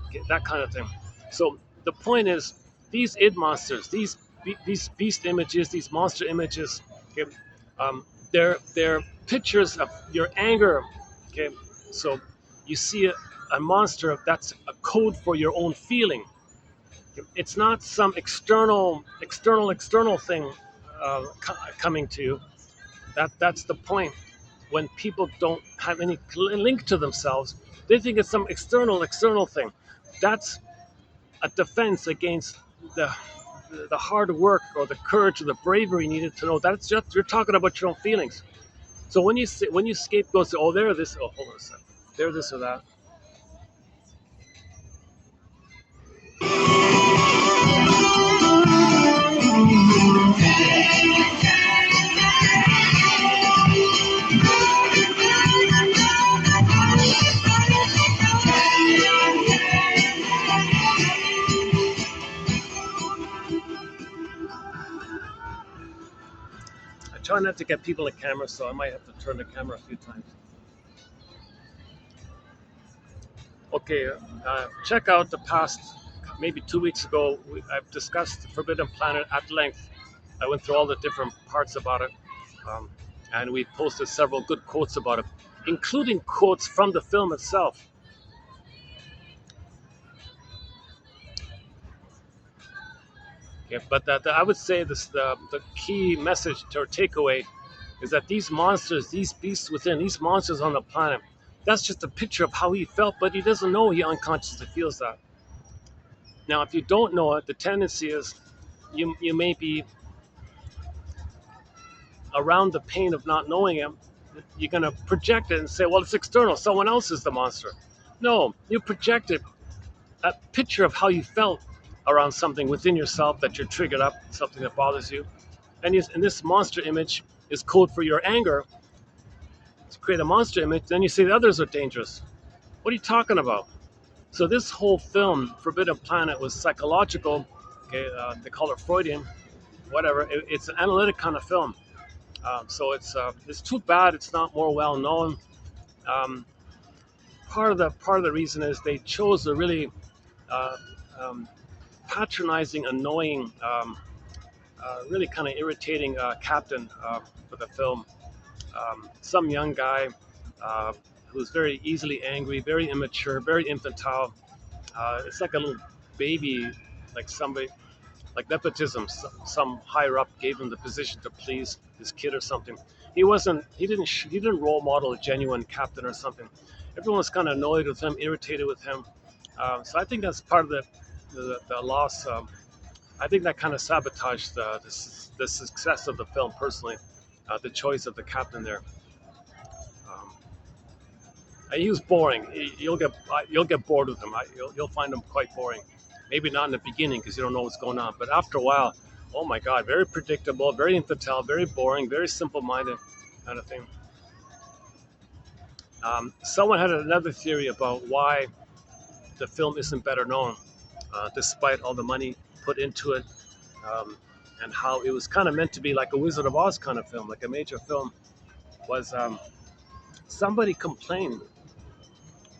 okay, that kind of thing. So the point is, these id monsters, these beast images, these monster images, okay, they're pictures of your anger. Okay, so you see a monster that's a code for your own feeling. It's not some external thing coming to you. That's the point. When people don't have any link to themselves, they think it's some external thing. That's a defense against the the hard work or the courage or the bravery needed to know that's just you're talking about your own feelings. So when you scapegoat, say, oh, they're this, oh, hold on a second, they're this or that. I try not to get people in camera, so I might have to turn the camera a few times. Okay, check out the past, maybe 2 weeks ago, I've discussed Forbidden Planet at length. I went through all the different parts about it, um, and we posted several good quotes about it, including quotes from the film itself. Okay, but I would say the key message or takeaway is that these monsters, these beasts within, these monsters on the planet, that's just a picture of how he felt, but he doesn't know he unconsciously feels that. Now, if you don't know it, the tendency is you may be around the pain of not knowing him. You're going to project it and say, well, it's external. Someone else is the monster. No, you projected a picture of how you felt around something within yourself that you're triggered up, something that bothers you. And this monster image is code for your anger to create a monster image. Then you say the others are dangerous. What are you talking about? So this whole film, Forbidden Planet, was psychological. Okay, they call it Freudian, whatever. It's an analytic kind of film. So it's too bad it's not more well known. Um, part of the reason is they chose a really uh, um, patronizing, annoying, really kind of irritating captain for the film. Some young guy who's very easily angry, very immature, very infantile. It's like a little baby, like somebody, like nepotism. Some higher up gave him the position to please his kid or something. He didn't role model a genuine captain or something. Everyone was kind of annoyed with him, irritated with him. So I think that's part of the loss. I think that kind of sabotaged the success of the film personally. The choice of the captain there. Um, he was boring. You'll get bored with him. You'll find him quite boring. Maybe not in the beginning because you don't know what's going on, but after a while, oh my God, very predictable, very infantile, very boring, very simple-minded kind of thing. Someone had another theory about why the film isn't better known, despite all the money put into it, um, and how it was kind of meant to be like a Wizard of Oz kind of film, like a major film. Was somebody complained?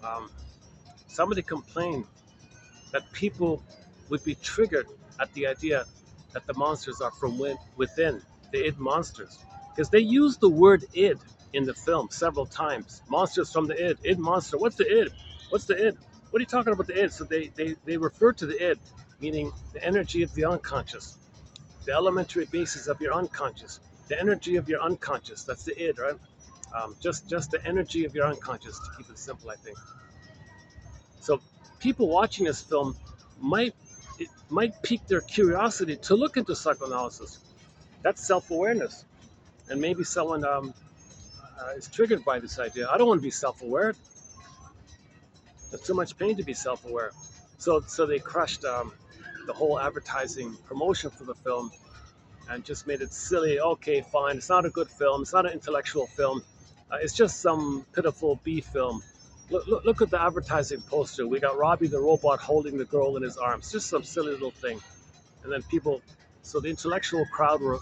Um, Somebody complained that people would be triggered at the idea that the monsters are from within, the id monsters, because they use the word id in the film several times. Monsters from the id monster. What's the id? What's the id? What are you talking about the id? So they refer to the id, meaning the energy of the unconscious, the elementary basis of your unconscious, the energy of your unconscious. That's the id, right? Just the energy of your unconscious, to keep it simple, I think. So people watching this film might it might pique their curiosity to look into psychoanalysis. That's self-awareness, and maybe someone is triggered by this idea. I don't want to be self-aware. There's too much pain to be self-aware. So they crushed the whole advertising promotion for the film and just made it silly. Okay, fine. It's not a good film. It's not an intellectual film. It's just some pitiful B film. Look at the advertising poster. We got Robbie the robot holding the girl in his arms. Just some silly little thing. And then people, so the intellectual crowd were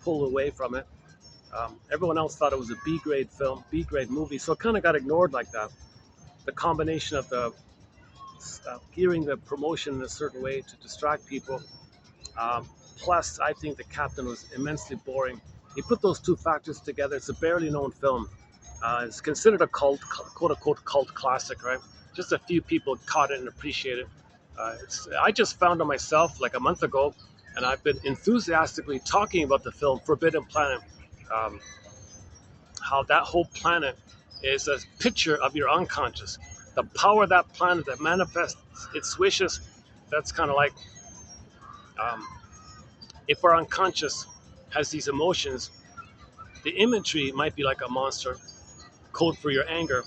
pulled away from it. Everyone else thought it was a B grade film, B grade movie. So it kind of got ignored like that. The combination of the gearing the promotion in a certain way to distract people. Plus, I think the captain was immensely boring. You put those two factors together, it's a barely known film. It's considered a cult, quote unquote, cult classic, right? Just a few people caught it and appreciate it. I just found it myself like a month ago, and I've been enthusiastically talking about the film Forbidden Planet. Um, how that whole planet is a picture of your unconscious. The power of that planet that manifests its wishes, that's kind of like um, if our unconscious has these emotions, the imagery might be like a monster, code for your anger,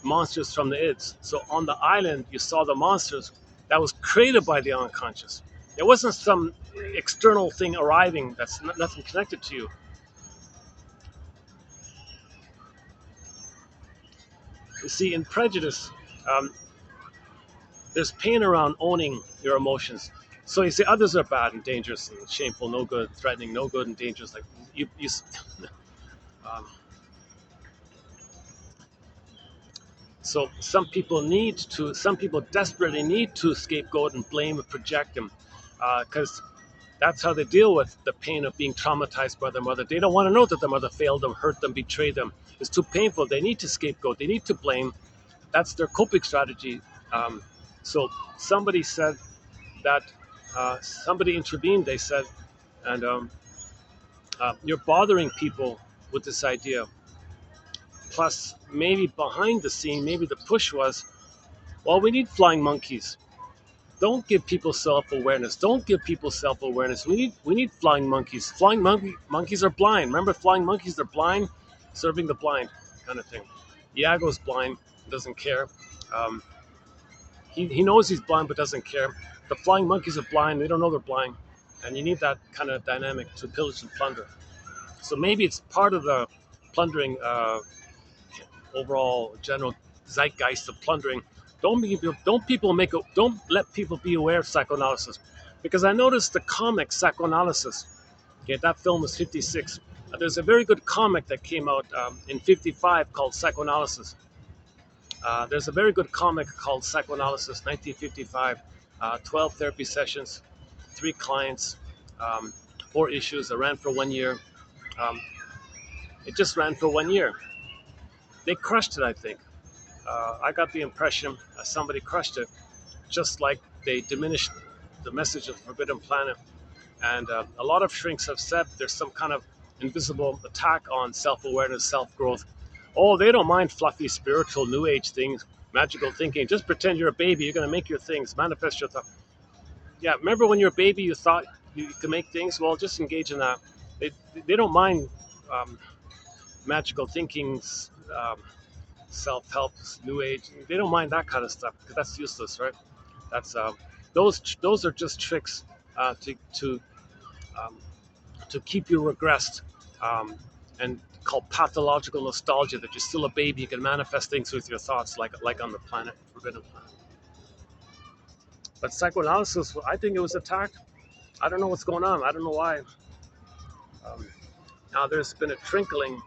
monsters from the ids. So on the island, you saw the monsters that was created by the unconscious. It wasn't some external thing arriving that's nothing connected to you. You see, in prejudice, um, there's pain around owning your emotions. So you say others are bad and dangerous and shameful, no good, threatening, no good and dangerous. Like you um, so some people desperately need to scapegoat and blame and project them, because that's how they deal with the pain of being traumatized by their mother. They don't want to know that their mother failed them, hurt them, betrayed them. It's too painful. They need to scapegoat. They need to blame. That's their coping strategy. Um, so somebody said that somebody intervened. They said, and you're bothering people with this idea. Plus, maybe behind the scene, maybe the push was, well, we need flying monkeys. Don't give people self-awareness. Don't give people self-awareness. We need flying monkeys. Monkeys are blind. Remember, flying monkeys, they're blind, serving the blind, kind of thing. Iago's blind, doesn't care. Um, he knows he's blind, but doesn't care. The flying monkeys are blind. They don't know they're blind, and you need that kind of dynamic to pillage and plunder. So maybe it's part of the plundering overall general zeitgeist of plundering. Don't let people be aware of psychoanalysis, because I noticed the comic Psychoanalysis. Okay, that film was '56. There's a very good comic that came out in '55 called Psychoanalysis. There's a very good comic called Psychoanalysis, 1955. 12 therapy sessions, 3 clients, um, 4 issues. It ran for 1 year. Um, it just ran for 1 year. They crushed it, I think. I got the impression somebody crushed it, just like they diminished the message of the Forbidden Planet. And a lot of shrinks have said there's some kind of invisible attack on self-awareness, self-growth. Oh, they don't mind fluffy, spiritual, new age things, magical thinking. Just pretend you're a baby. You're going to make your things, manifest your thought. Yeah, remember when you're a baby, you thought you could make things? Well, just engage in that. They, they don't mind um, magical thinkings, self-help, new age. They don't mind that kind of stuff because that's useless, right? That's those are just tricks um, to keep you regressed, and called pathological nostalgia. That you're still a baby, you can manifest things with your thoughts, like on the planet, Forbidden Planet. But psychoanalysis, I think it was attacked. I don't know what's going on. I don't know why. Um, Now there's been a trickling.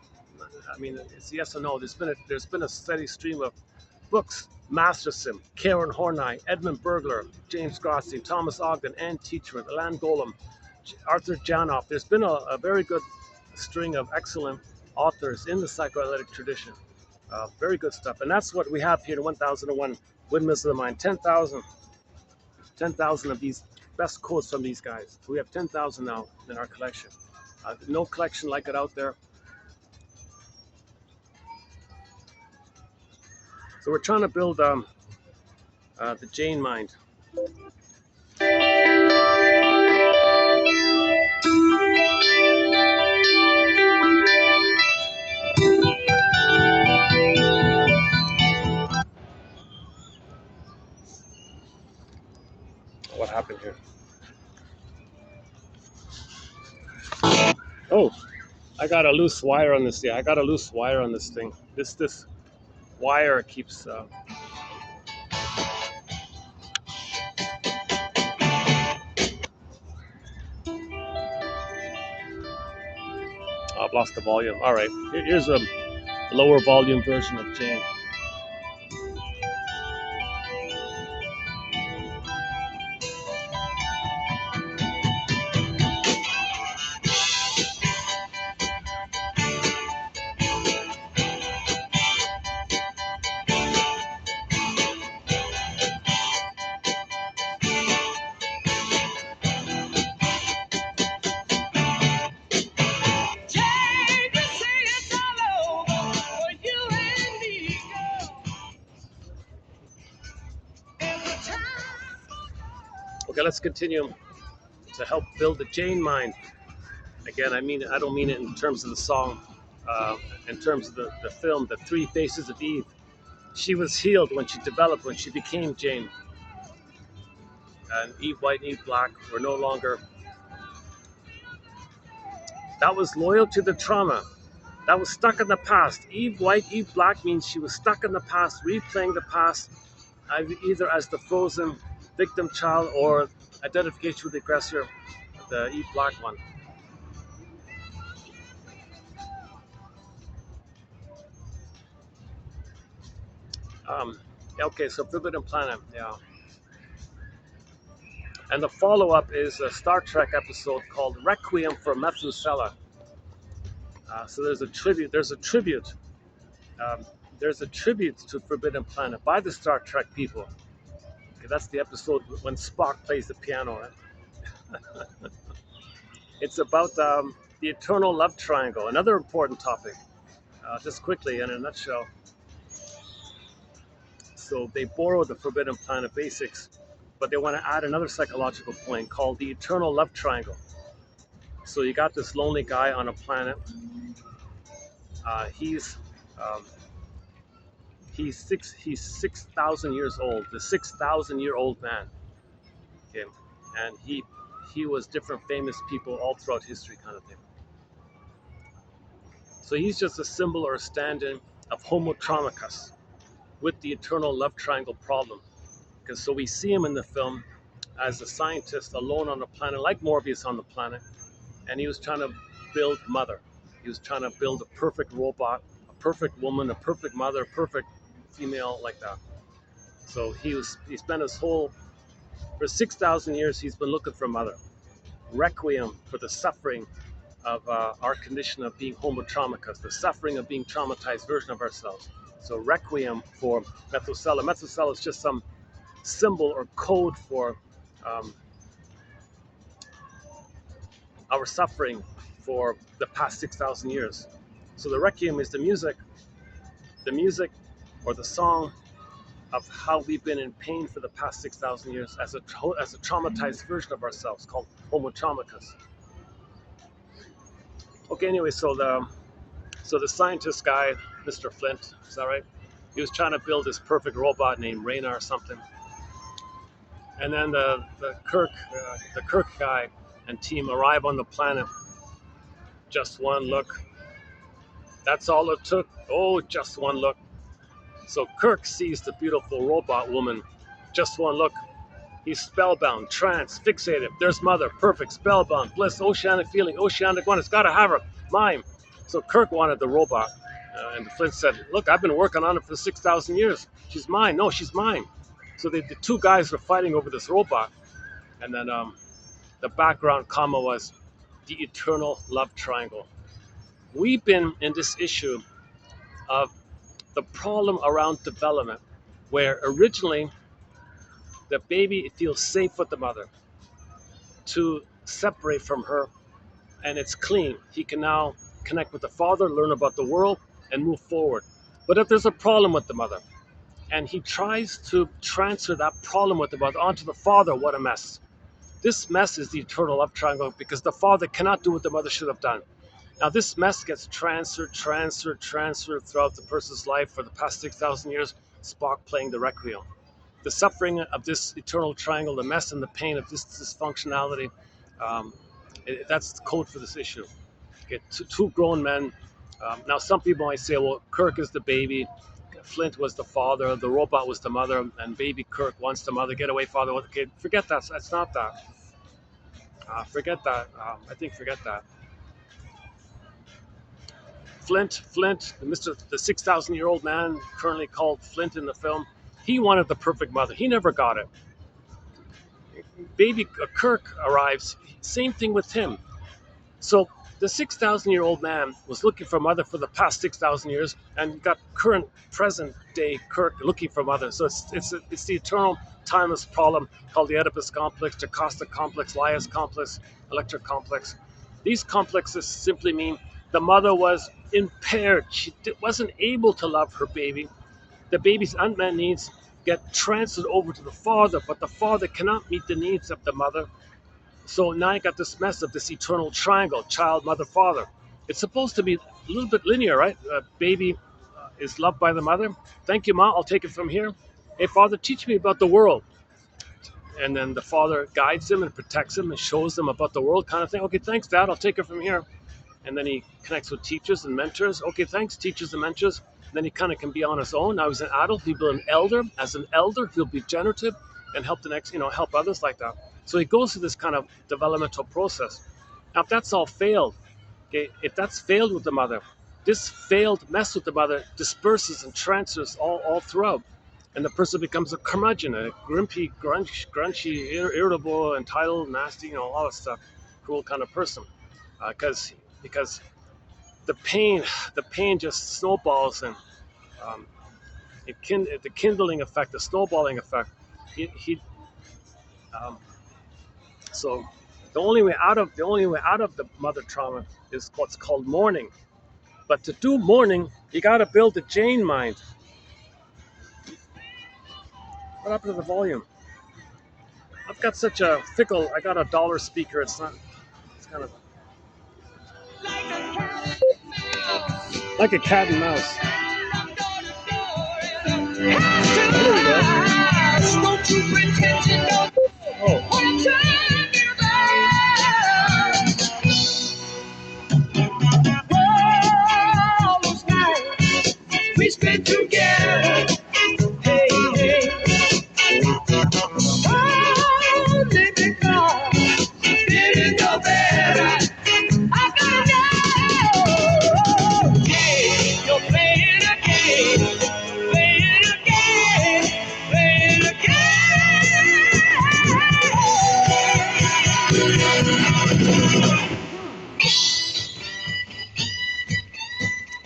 I mean, it's yes or no. There's been a steady stream of books: Masterson, Karen Horney, Edmund Bergler, James Grossi, Thomas Ogden, Ann Teachman, Alan Golem, Arthur Janoff. There's been a very good string of excellent authors in the psychoanalytic tradition. Very good stuff, and that's what we have here in 1001. Windmills of the Mind, 10,000 of these best quotes from these guys. We have 10,000 now in our collection. No collection like it out there. So we're trying to build the Jane mind. What happened here? Oh, I got a loose wire on this. Yeah, I got a loose wire on this thing. This wire keeps. I've lost the volume. All right, here's a lower volume version of Jane. Okay, let's continue to help build the Jane mind. Again, I don't mean it in terms of the song, in terms of the film, The Three Faces of Eve. She was healed when she developed, when she became Jane. And Eve White and Eve Black were no longer. That was loyal to the trauma. That was stuck in the past. Eve White, Eve Black means she was stuck in the past, replaying the past, either as the frozen victim child or identification with the aggressor, the Eve Black one. Okay, so Forbidden Planet, yeah. And the follow-up is a Star Trek episode called Requiem for Methuselah. So there's a tribute. Um, there's a tribute to Forbidden Planet by the Star Trek people. Okay, that's the episode when Spock plays the piano. Right? It's about the eternal love triangle, another important topic. Just quickly, in a nutshell. So they borrow the Forbidden Planet basics, but they want to add another psychological point called the eternal love triangle. So you got this lonely guy on a planet. He's um, he's 6,000 years old, the 6,000-year-old man. Okay, and he was different famous people all throughout history, kind of thing. So he's just a symbol or a stand-in of Homo traumicus with the eternal love triangle problem. Because so we see him in the film as a scientist alone on a planet, like Morbius on the planet, and he was trying to build mother. He was trying to build a perfect robot, a perfect woman, a perfect mother, a perfect female, like that. So he spent his whole, for 6,000 years, he's been looking for a mother. Requiem for the suffering of our condition of being Homo traumicus, the suffering of being traumatized version of ourselves. So requiem for Methuselah. Methuselah is just some symbol or code for our suffering for the past 6,000 years. So the requiem is the music or the song of how we've been in pain for the past 6,000 years as a traumatized version of ourselves called Homo traumicus. Okay, anyway, so the scientist guy, Mr. Flint, is that right? He was trying to build this perfect robot named Raina or something. And then the Kirk guy and team arrive on the planet. Just one look. That's all it took. Oh, just one look. So Kirk sees the beautiful robot woman. Just one look. He's spellbound, trance, fixated. There's mother, perfect, spellbound, bliss, oceanic feeling, oceanic oneness. Gotta have her, mine. So Kirk wanted the robot, and Flint said, "Look, I've been working on it for 6,000 years. She's mine. No, she's mine." So the two guys were fighting over this robot, and then the background comma was the eternal love triangle. We've been in this issue of the problem around development. where originally the baby feels safe with the mother to separate from her, and it's clean. He can now connect with the father, learn about the world, and move forward. But if there's a problem with the mother, and he tries to transfer that problem with the mother onto the father, what a mess. This mess is the eternal love triangle because the father cannot do what the mother should have done. Now, this mess gets transferred throughout the person's life for the past 6,000 years, Spock playing the Requiem. The suffering of this eternal triangle, the mess and the pain of this dysfunctionality, um, that's the code for this issue. Okay, two grown men. Now, some people might say, well, Kirk is the baby, Flint was the father, the robot was the mother, and baby Kirk wants the mother. Get away, father. Okay, forget that. It's not that. Forget that. I think forget that. Flint, the 6,000-year-old man, currently called Flint in the film, he wanted the perfect mother. He never got it. Baby Kirk arrives, same thing with him. So the 6,000-year-old man was looking for a mother for the past 6,000 years, and got current, present day Kirk looking for a mother. So it's the eternal, timeless problem called the Oedipus complex, Jocasta complex, Laius complex, Electra complex. These complexes simply mean the mother was impaired. She wasn't able to love her baby. The baby's unmet needs get transferred over to the father, but the father cannot meet the needs of the mother. So now you got this mess of this eternal triangle: child, mother, father. It's supposed to be a little bit linear, right? Baby is loved by the mother. Thank you, Ma. I'll take it from here. Hey, father, teach me about the world. And then the father guides him and protects him and shows him about the world, kind of thing. Okay, thanks, Dad. I'll take it from here. And then he connects with teachers and mentors. Okay, thanks, teachers and mentors. And then he kind of can be on his own. Now he's an adult. He'll be an elder. As an elder, he'll be generative and help the next, help others like that. So he goes through this kind of developmental process. Now, if that's all failed, okay, if that's failed with the mother, this failed mess with the mother disperses and transfers all throughout. And the person becomes a curmudgeon, a grumpy, grunchy, irritable, entitled, nasty, all that stuff, cruel kind of person. Because the pain just snowballs, and um, the kindling effect, the snowballing effect. He um, so the only way out of the mother trauma is what's called mourning. But to do mourning, you got to build the Jane mind. What happened to the volume? I've got such a fickle. I got a dollar speaker. It's not. It's kind of like a cat and mouse. There we go. We spent together. Hey, hey. Only because didn't know better. I gotta know. Hey, you're playing a game. Playing a game. Playing a game.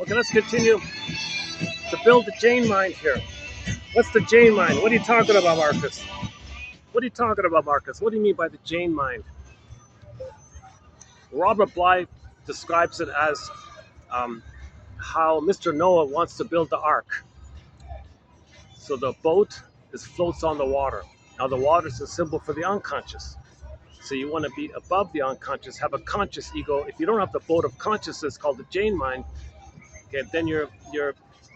Okay, let's continue to build the Jane mind here. What's the Jane mind? What are you talking about, Marcus? What are you talking about, Marcus? What do you mean by the Jane mind? Robert Bly describes it as how Mr. Noah wants to build the ark. So the boat floats on the water. Now the water is a symbol for the unconscious. So you want to be above the unconscious, have a conscious ego. If you don't have the boat of consciousness called the Jane mind, okay, then you're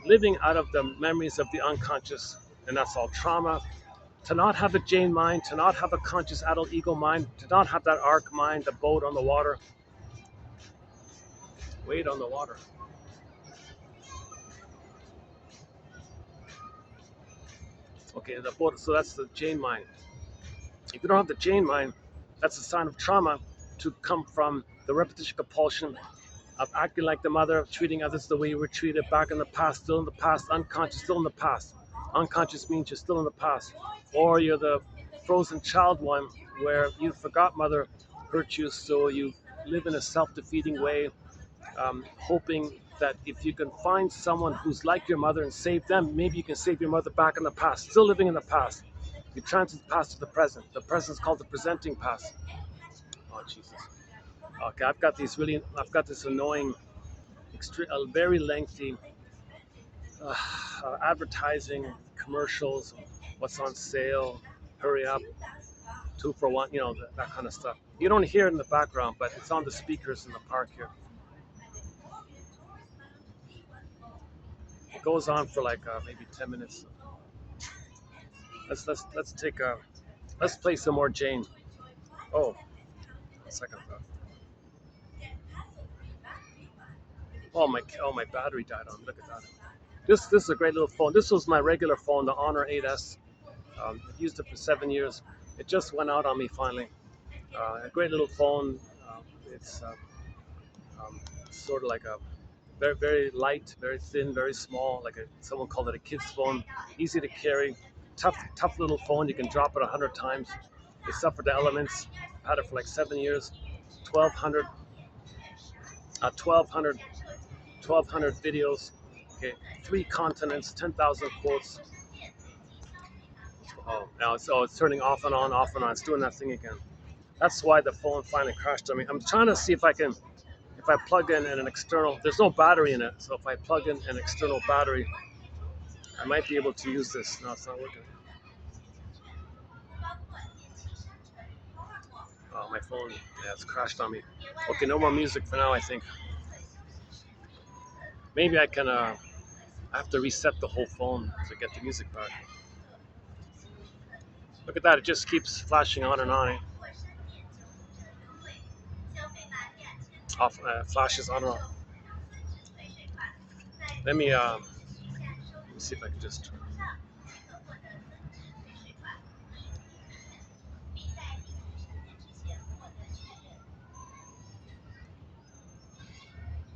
living out of the memories of the unconscious, and that's all trauma. To not have a Jane mind, to not have a conscious adult ego mind, to not have that ark mind, the boat on the water, wade on the water. Okay, the boat. So that's the Jane mind. If you don't have the Jane mind, that's a sign of trauma to come from the repetition compulsion of acting like the mother, of treating others the way you were treated back in the past, still in the past, unconscious, still in the past. Unconscious means you're still in the past. Or you're the frozen child one where you forgot mother hurt you, so you live in a self-defeating way, hoping that if you can find someone who's like your mother and save them, maybe you can save your mother back in the past, still living in the past. You transit the past to the present. The present is called the presenting past. Oh Jesus. Okay, I've got this annoying, very lengthy advertising commercials, what's on sale, hurry up, 2 for 1, that kind of stuff. You don't hear it in the background, but it's on the speakers in the park here. It goes on for like maybe 10 minutes. Let's take a let's play some more Jane. Oh, second thought. Oh my battery died on. Look at that. This is a great little phone. This was my regular phone, the Honor 8S. I've used it for 7 years. It just went out on me finally. A great little phone. It's sort of like a very light, very thin, very small. Someone called it a kid's phone. Easy to carry. Tough little phone. You can drop it 100 times. It suffered the elements. Had it for like 7 years. 1,200, 1,200, 1,200 videos. Okay, 3 continents, 10,000 quotes. Oh, now it's turning off and on, off and on. It's doing that thing again. That's why the phone finally crashed on me. I'm trying to see if I plug in an external, there's no battery in it. So if I plug in an external battery, I might be able to use this. No, it's not working. Oh, my phone, yeah, it's crashed on me. Okay, no more music for now, I think. Maybe I have to reset the whole phone to get the music back. Look at that, it just keeps flashing on and on. Off, flashes on and on. Let me see if I can just.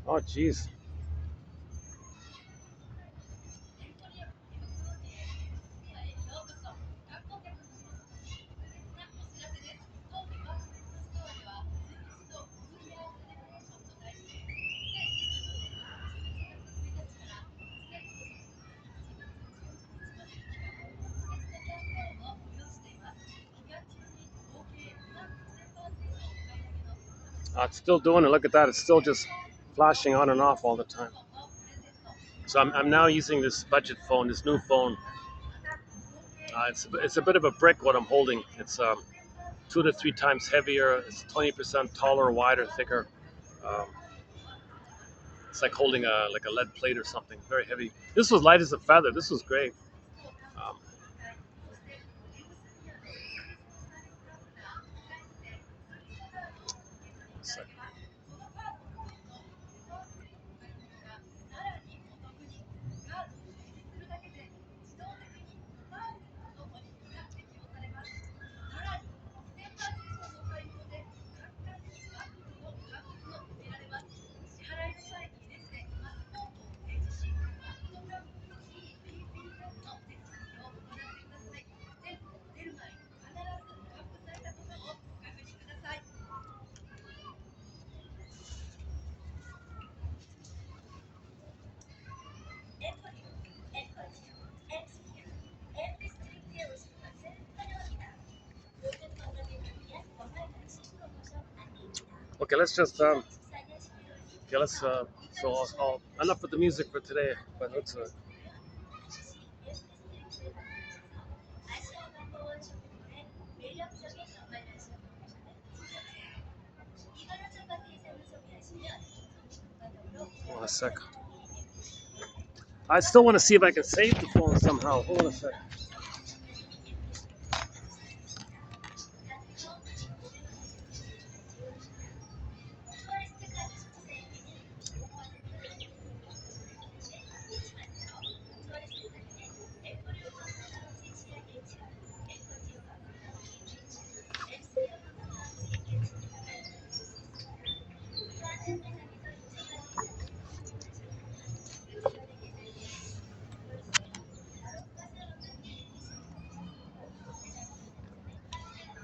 Oh, jeez. It's still doing it. Look at that. It's still just flashing on and off all the time. So I'm now using this budget phone, this new phone. It's a bit of a brick what I'm holding. It's 2 to 3 times heavier. It's 20% taller, wider, thicker. Um, it's like holding a lead plate or something. Very heavy. This was light as a feather. This was great. Um, so- okay, let's just okay, let's so enough with the music for today. But let's hold on a sec. I still want to see if I can save the phone somehow. Hold on a sec.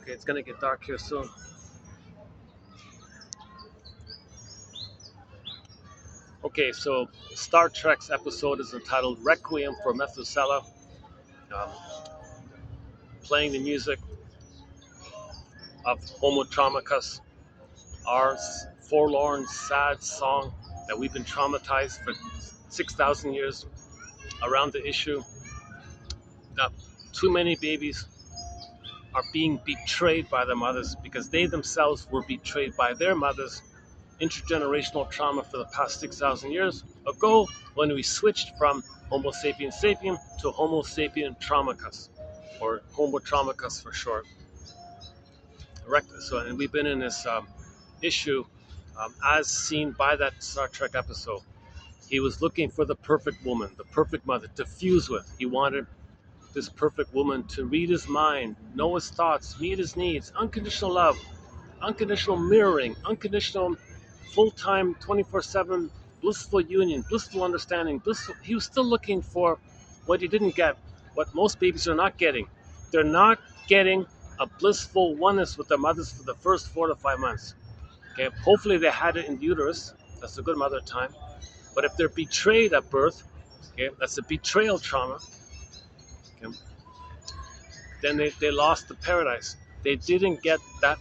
Okay, it's gonna get dark here soon. Okay. Okay, so Star Trek's episode is entitled Requiem for Methuselah, um, playing the music of Homo Traumacus, our forlorn, sad song that we've been traumatized for 6,000 years around the issue that too many babies are being betrayed by their mothers because they themselves were betrayed by their mothers. Intergenerational trauma for the past 6,000 years ago when we switched from Homo sapien sapien to Homo sapien traumacus, or Homo traumacus for short. So, and we've been in this issue as seen by that Star Trek episode. He was looking for the perfect woman, the perfect mother to fuse with. He wanted this perfect woman to read his mind, know his thoughts, meet his needs, unconditional love, unconditional mirroring, unconditional full-time 24/7 blissful union, blissful understanding. He was still looking for what he didn't get, what most babies are not getting. They're not getting a blissful oneness with their mothers for the first 4 to 5 months. Okay, hopefully they had it in the uterus. That's a good mother time. But if they're betrayed at birth, okay, that's a betrayal trauma. Okay, then they lost the paradise. They didn't get that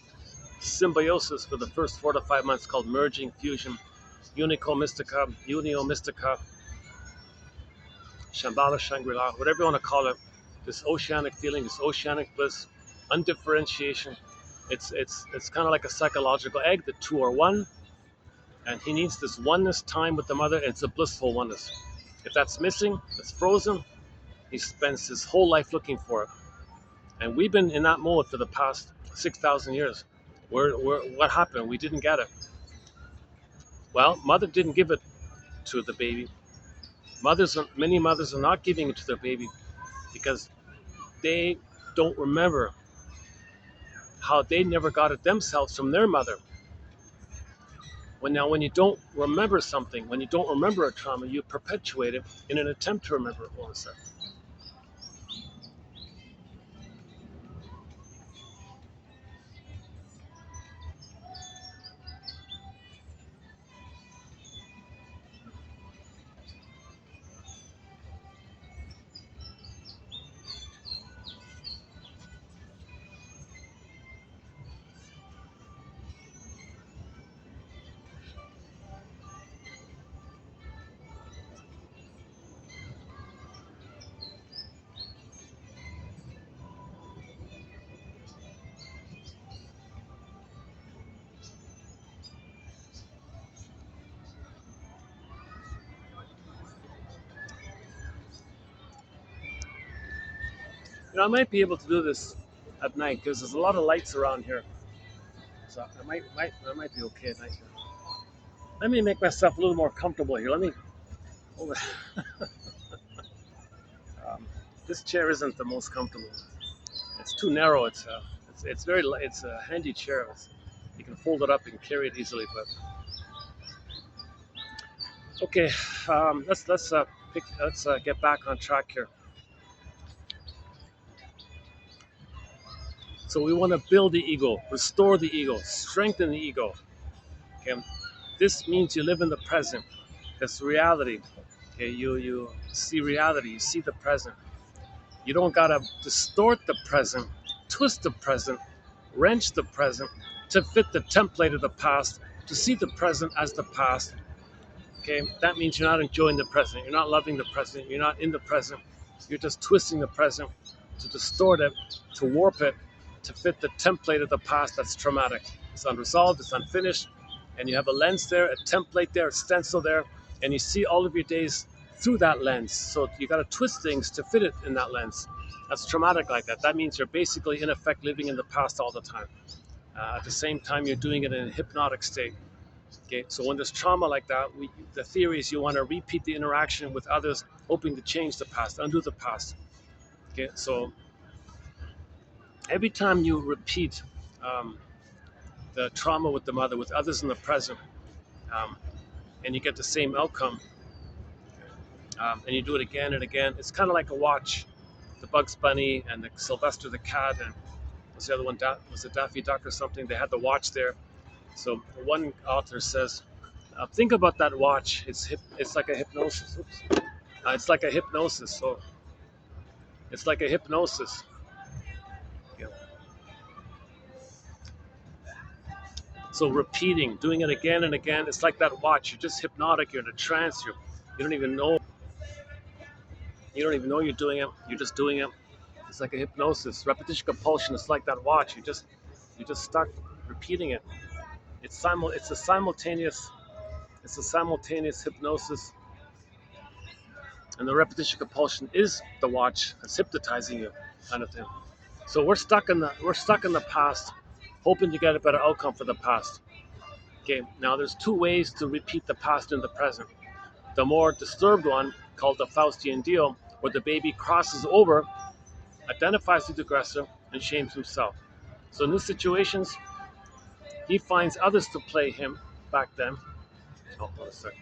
symbiosis for the first 4 to 5 months called merging, fusion, unico mystica, unio mystica, Shambhala, Shangri-La, whatever you want to call it. This oceanic feeling, this oceanic bliss, undifferentiation. It's kind of like a psychological egg. The two are one, and he needs this oneness time with the mother. And it's a blissful oneness. If that's missing, it's frozen. He spends his whole life looking for it. And we've been in that mode for the past 6,000 years. What happened? We didn't get it. Well, mother didn't give it to the baby. Many mothers are not giving it to their baby because they don't remember how they never got it themselves from their mother. When you don't remember something, when you don't remember a trauma, you perpetuate it in an attempt to remember it. Hold on a second. I might be able to do this at night because there's a lot of lights around here. So I might be okay at night here. Let me make myself a little more comfortable here. Let me hold it. Um, this chair isn't the most comfortable. It's too narrow. It's a handy chair. You can fold it up and carry it easily. But okay, let's get back on track here. So we want to build the ego, restore the ego, strengthen the ego. Okay, this means you live in the present. That's reality. Okay, you see reality. You see the present. You don't gotta distort the present, twist the present, wrench the present to fit the template of the past, to see the present as the past. Okay, that means you're not enjoying the present, you're not loving the present, you're not in the present, you're just twisting the present to distort it, to warp it, to fit the template of the past that's traumatic. It's unresolved, it's unfinished, and you have a lens there, a template there, a stencil there, and you see all of your days through that lens. So you got to twist things to fit it in that lens. That's traumatic like that. That means you're basically, in effect, living in the past all the time. At the same time, you're doing it in a hypnotic state. Okay, so when there's trauma like that, the theory is you want to repeat the interaction with others, hoping to change the past, undo the past. Okay, so every time you repeat the trauma with the mother, with others in the present, um, and you get the same outcome, and you do it again and again, it's kind of like a watch. The Bugs Bunny and the Sylvester the cat, and what's the other one? Was it Daffy Duck or something? They had the watch there. So one author says, Think about that watch. It's like a hypnosis. Oops. It's like a hypnosis. So it's like a hypnosis. You know. So repeating, doing it again and again. It's like that watch. You're just hypnotic. You're in a trance. You don't even know. You don't even know you're doing it. You're just doing it. It's like a hypnosis. Repetition compulsion. It's like that watch. You just start repeating it. It's a simultaneous. It's a simultaneous hypnosis, and the repetition compulsion is the watch that's hypnotizing you, kind of thing. So we're stuck in the past, hoping to get a better outcome for the past. Okay, now there's two ways to repeat the past in the present. The more disturbed one, called the Faustian deal, where the baby crosses over, identifies with the aggressor, and shames himself. So in these situations, he finds others to play him back then. Oh, hold a second.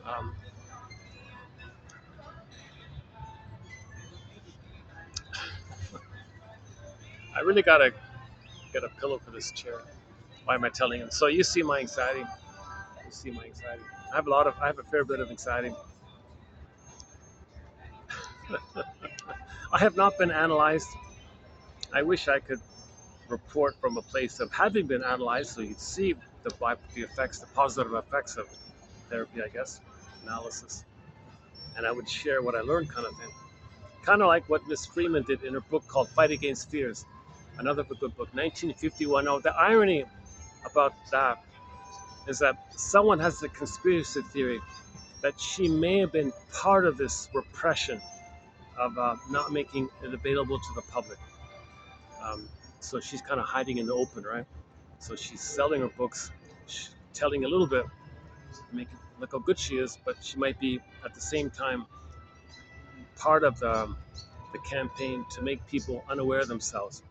Um, I really gotta get a pillow for this chair. Why am I telling him? So you see my anxiety. You see my anxiety. I have a fair bit of anxiety. I have not been analyzed. I wish I could report from a place of having been analyzed, so you'd see the effects, the positive effects of therapy, I guess, analysis, and I would share what I learned, kind of thing. Kind of like what Miss Freeman did in her book called "Fight Against Fears," another good book, 1951. Now the irony about that is that someone has a conspiracy theory that she may have been part of this repression of not making it available to the public. Um, so she's kind of hiding in the open, right? So she's selling her books, telling a little bit, making look how good she is, but she might be at the same time part of the campaign to make people unaware of themselves.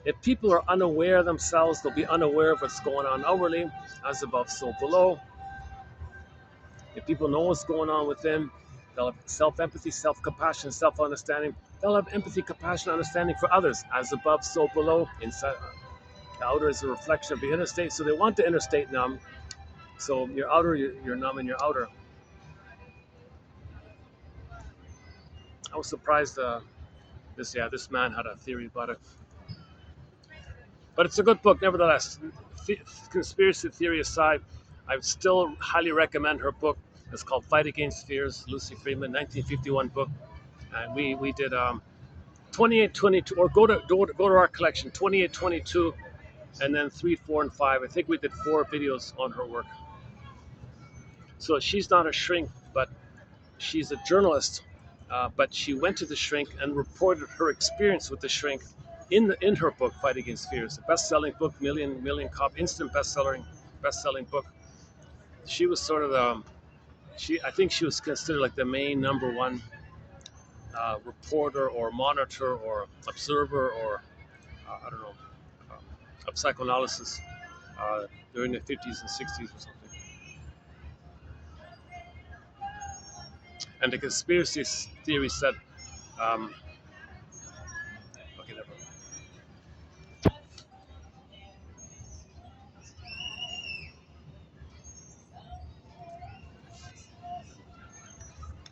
If people are unaware of themselves, they'll be unaware of what's going on outwardly, as above, so below. If people know what's going on within, they'll have self-empathy, self-compassion, self-understanding. They'll have empathy, compassion, understanding for others, as above, so below. Inside, the outer is a reflection of the inner state. So they want the inner state numb. So your outer, you're numb in your outer. I was surprised this man had a theory about it. But it's a good book, nevertheless. Conspiracy theory aside, I still highly recommend her book. It's called Fight Against Fears, Lucy Freeman, 1951 book. And we did 2822, or go to our collection, 2822, and then 3, 4, and 5. I think we did 4 videos on her work. So she's not a shrink, but she's a journalist. But she went to the shrink and reported her experience with the shrink in her book Fight Against Fears, a best-selling book, million copy, instant best-selling book. She was sort of I think she was considered like the main number one reporter or monitor or observer or I don't know um, of psychoanalysis during the 50s and 60s or something. And the conspiracy theory said, um, okay, never mind.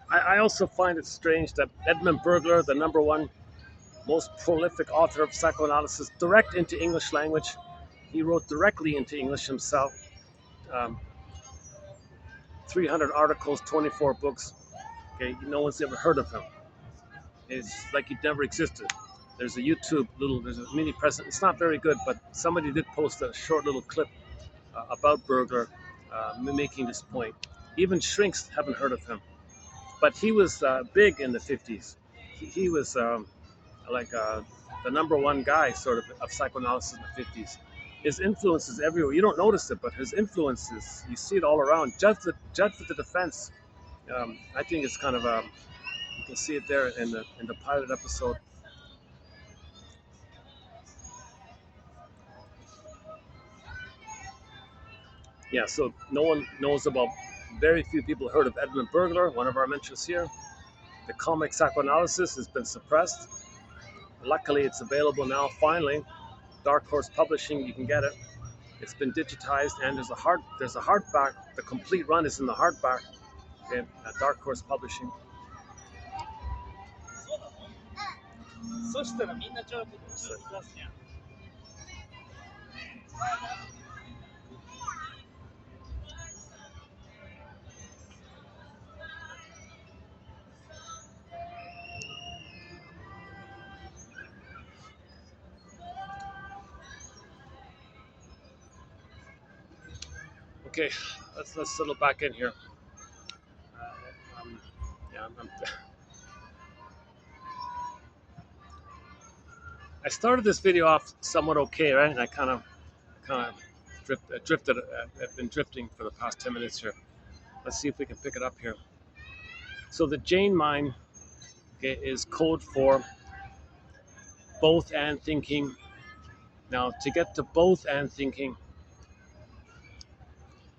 I also find it strange that Edmund Burglar, the number one most prolific author of psychoanalysis, direct into English language, he wrote directly into English himself. Um, 300 articles, 24 books. Okay, no one's ever heard of him. It's like he never existed. There's a YouTube there's a mini present. It's not very good, but somebody did post a short little clip about Burglar making this point. Even shrinks haven't heard of him. But he was big in the 50s. He was like the number one guy, sort of psychoanalysis in the 50s. His influence is everywhere. You don't notice it, but his influence is, you see it all around. Judge for the Defense. I think it's kind of, you can see it there in the pilot episode. Yeah, so no one knows about, very few people heard of Edmund Bergler, one of our mentors here. The comic psychoanalysis has been suppressed. Luckily, it's available now, finally. Dark Horse Publishing, you can get it. It's been digitized, and there's a hardback. The complete run is in the hardback at Dark Horse Publishing. Okay, let's settle back in here. Um, yeah, I started this video off somewhat okay, right? And I kind of drifted. I've been drifting for the past 10 minutes here. Let's see if we can pick it up here. So the Jane mind, okay, is code for both and thinking. Now, to get to both and thinking,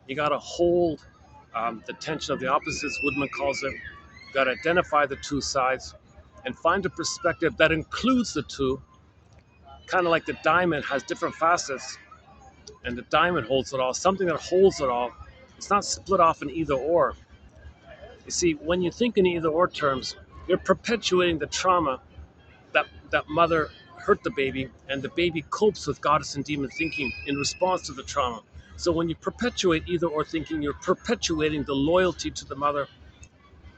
you got to hold the tension of the opposites, Woodman calls it. You got to identify the two sides and find a perspective that includes the two, kind of like the diamond has different facets, and the diamond holds it all, something that holds it all. It's not split off in either or. You see, when you think in either or terms, you're perpetuating the trauma that mother hurt the baby, and the baby copes with goddess and demon thinking in response to the trauma. So when you perpetuate either or thinking, you're perpetuating the loyalty to the mother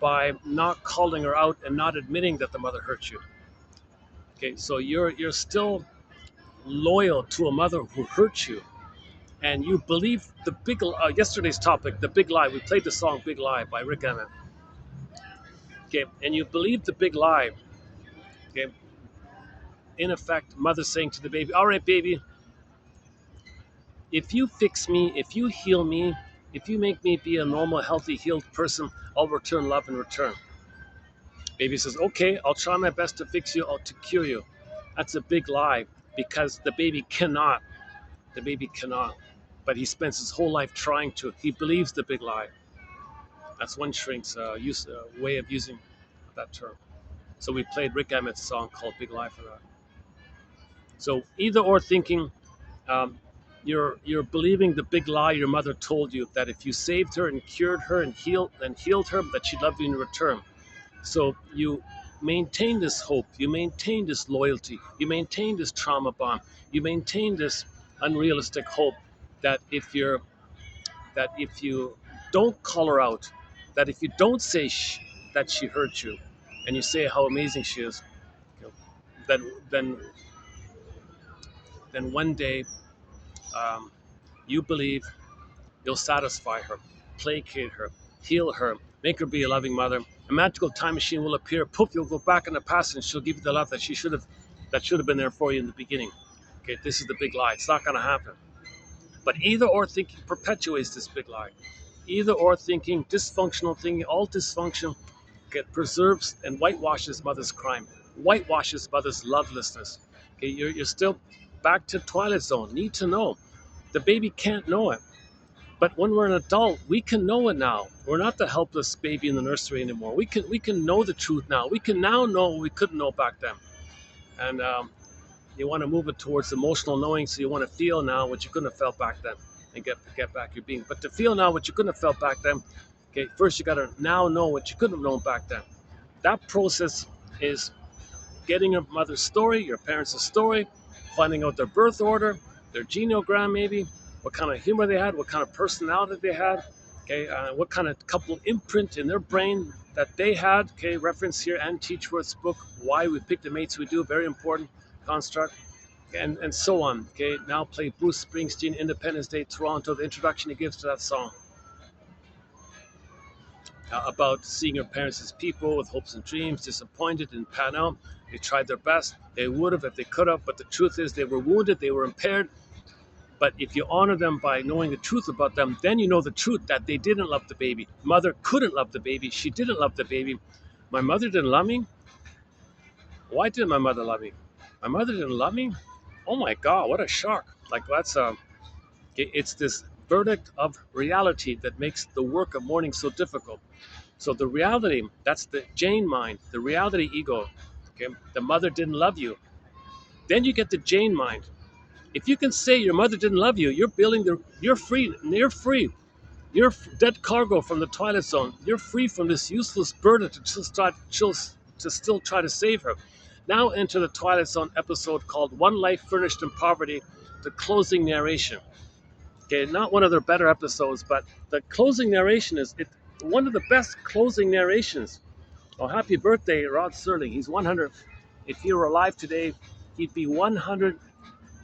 by not calling her out and not admitting that the mother hurt you. Okay, so you're still loyal to a mother who hurt you, and you believe the big yesterday's topic, the big lie. We played the song "Big Lie" by Rick Emmett. Okay, and you believe the big lie. Okay, in effect, mother saying to the baby, "All right, baby, if you fix me, if you heal me, if you make me be a normal, healthy, healed person, I'll return love in return." Baby says, "Okay, I'll try my best to fix you, to cure you." That's a big lie, because the baby cannot. The baby cannot. But he spends his whole life trying to. He believes the big lie. That's one shrink's way of using that term. So we played Rick Emmett's song called "Big Lie" for that. So either or thinking, you're believing the big lie your mother told you, that if you saved her and cured her and healed her, that she'd love you in return. So you maintain this hope, you maintain this loyalty, you maintain this trauma bond, you maintain this unrealistic hope that if you don't call her out, that if you don't say that she hurt you, and you say how amazing she is, you know, then one day, um, you believe you'll satisfy her, placate her, heal her, make her be a loving mother. A magical time machine will appear. Poof, you'll go back in the past, and she'll give you the love that should have been there for you in the beginning. Okay, this is the big lie. It's not going to happen. But either or thinking perpetuates this big lie. Either or thinking, dysfunctional thinking, all dysfunction, preserves and whitewashes mother's crime, whitewashes mother's lovelessness. Okay, you're still back to Twilight Zone. Need to know. The baby can't know it. But when we're an adult, we can know it now. We're not the helpless baby in the nursery anymore. We can know the truth now. We can now know what we couldn't know back then. And you want to move it towards emotional knowing, so you want to feel now what you couldn't have felt back then, and get back your being. But to feel now what you couldn't have felt back then, okay, first you got to now know what you couldn't have known back then. That process is getting your mother's story, your parents' story, finding out their birth order, their genogram maybe, what kind of humor they had, what kind of personality they had, okay, what kind of couple imprint in their brain that they had, okay, reference here, Ann Teachworth's book, Why We Pick the Mates We Do, very important construct, and so on, okay. Now play Bruce Springsteen, Independence Day, Toronto, the introduction he gives to that song. About seeing your parents as people with hopes and dreams, disappointed, didn't pan out. They tried their best. They would have if they could have, but the truth is they were wounded, they were impaired. But if you honor them by knowing the truth about them, then you know the truth that they didn't love the baby. Mother couldn't love the baby. She didn't love the baby. My mother didn't love me? Why didn't my mother love me? My mother didn't love me? Oh my God, what a shock. Like it's this verdict of reality that makes the work of mourning so difficult. So the reality, that's the Jane mind, the reality ego. Okay, the mother didn't love you. Then you get the Jane mind. If you can say your mother didn't love you, you're free. You're free. You're dead cargo from the twilight zone. You're free from this useless burden to still try to save her. Now enter the Twilight Zone episode called One Life Furnished in Poverty, the closing narration. Okay, not one of their better episodes, but the closing narration is one of the best closing narrations. Oh, happy birthday, Rod Serling. He's 100. If he were alive today, he'd be 100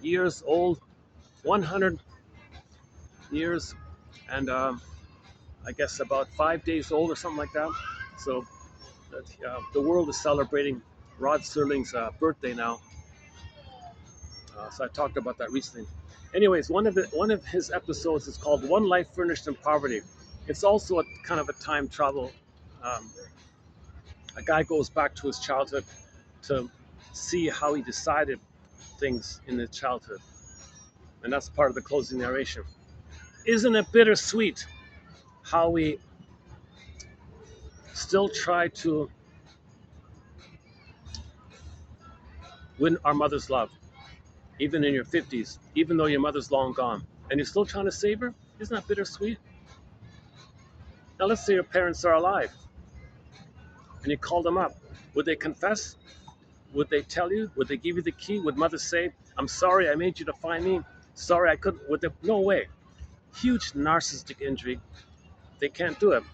years old. 100 years and I guess about 5 days old or something like that. So the world is celebrating Rod Serling's birthday now. So I talked about that recently. Anyways, one of his episodes is called "One Life Furnished in Poverty." It's also a kind of a time travel. Um, a guy goes back to his childhood to see how he decided things in his childhood, and that's part of the closing narration. Isn't it bittersweet how we still try to win our mother's love, even in your 50s, even though your mother's long gone, and you're still trying to save her? Isn't that bittersweet? Now, let's say your parents are alive and you call them up. Would they confess? Would they tell you? Would they give you the key? Would mother say, I'm sorry I made you to find me? Sorry I couldn't? Would they? No way. Huge narcissistic injury. They can't do it.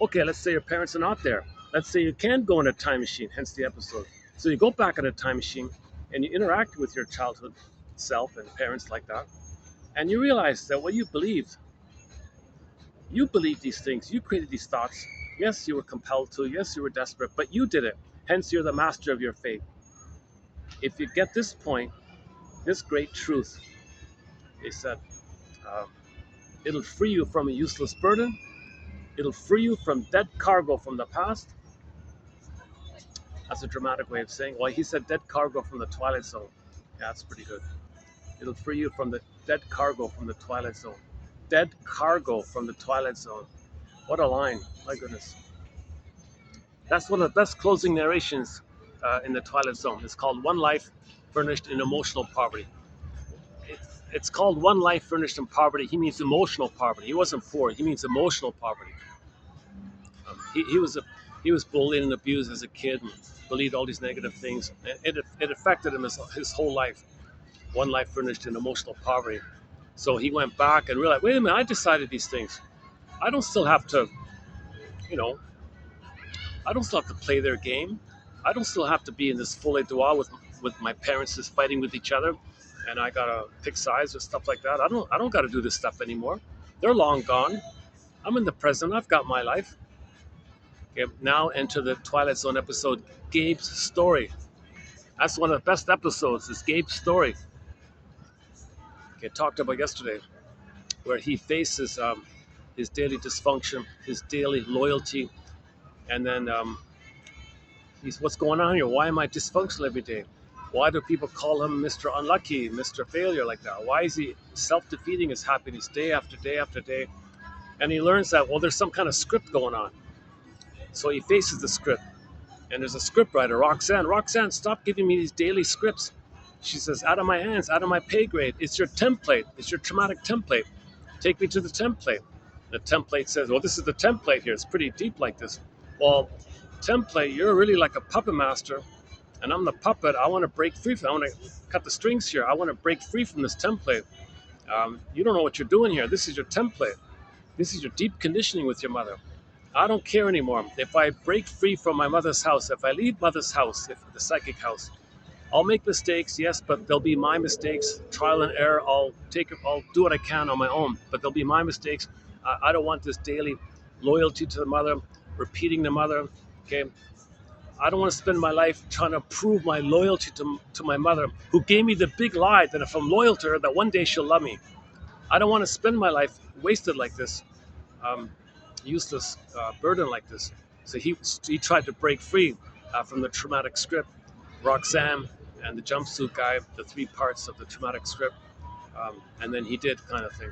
Okay, let's say your parents are not there. Let's say you can go in a time machine, hence the episode. So you go back in a time machine and you interact with your childhood self and parents like that. And you realize that what you believe these things, you created these thoughts. Yes, you were compelled to. Yes, you were desperate, but you did it. Hence, you're the master of your fate. If you get this point, this great truth, they said, uh, it'll free you from a useless burden. It'll free you from dead cargo from the past. That's a dramatic way of saying. Well, he said dead cargo from the Twilight Zone. Yeah, that's pretty good. It'll free you from the dead cargo from the Twilight Zone. Dead cargo from the Twilight Zone. What a line. My goodness. That's one of the best closing narrations in the Twilight Zone. It's called One Life Furnished in Emotional Poverty. It's called One Life Furnished in Poverty. He means emotional poverty. He wasn't poor. He means emotional poverty. He was bullied and abused as a kid and believed all these negative things. It affected him his whole life. One life furnished in emotional poverty. So he went back and realized, wait a minute, I decided these things. I don't still have to, you know, I don't still have to play their game. I don't still have to be in this folie douce with my parents just fighting with each other, and I gotta pick sides or stuff like that. I don't gotta do this stuff anymore. They're long gone. I'm in the present. I've got my life. Okay, now enter the Twilight Zone episode, Gabe's Story. That's one of the best episodes, is Gabe's story. Okay, talked about yesterday, where he faces his daily dysfunction, his daily loyalty, and then he's, what's going on here? Why am I dysfunctional every day? Why do people call him Mr. Unlucky, Mr. Failure like that? Why is he self-defeating his happiness day after day after day? And he learns that, well, there's some kind of script going on. So he faces the script. And there's a script writer, Roxanne. Roxanne, stop giving me these daily scripts. She says, out of my hands, out of my pay grade. It's your template. It's your traumatic template. Take me to the template. The template says, well, this is the template here. It's pretty deep like this. Well, template, you're really like a puppet master, and I'm the puppet. I want to break free from, I want to cut the strings here. I want to break free from this template. You don't know what you're doing here. This is your template. This is your deep conditioning with your mother. I don't care anymore. If I break free from my mother's house, if I leave mother's house, if the psychic house, I'll make mistakes, yes, but they'll be my mistakes, trial and error. I'll do what I can on my own, but they'll be my mistakes. I don't want this daily loyalty to the mother, repeating the mother. Okay, I don't want to spend my life trying to prove my loyalty to my mother, who gave me the big lie that if I'm loyal to her, that one day she'll love me. I don't want to spend my life wasted like this, useless burden like this. So he tried to break free from the traumatic script. Roxanne and the jumpsuit guy, the three parts of the traumatic script, and then he did kind of thing.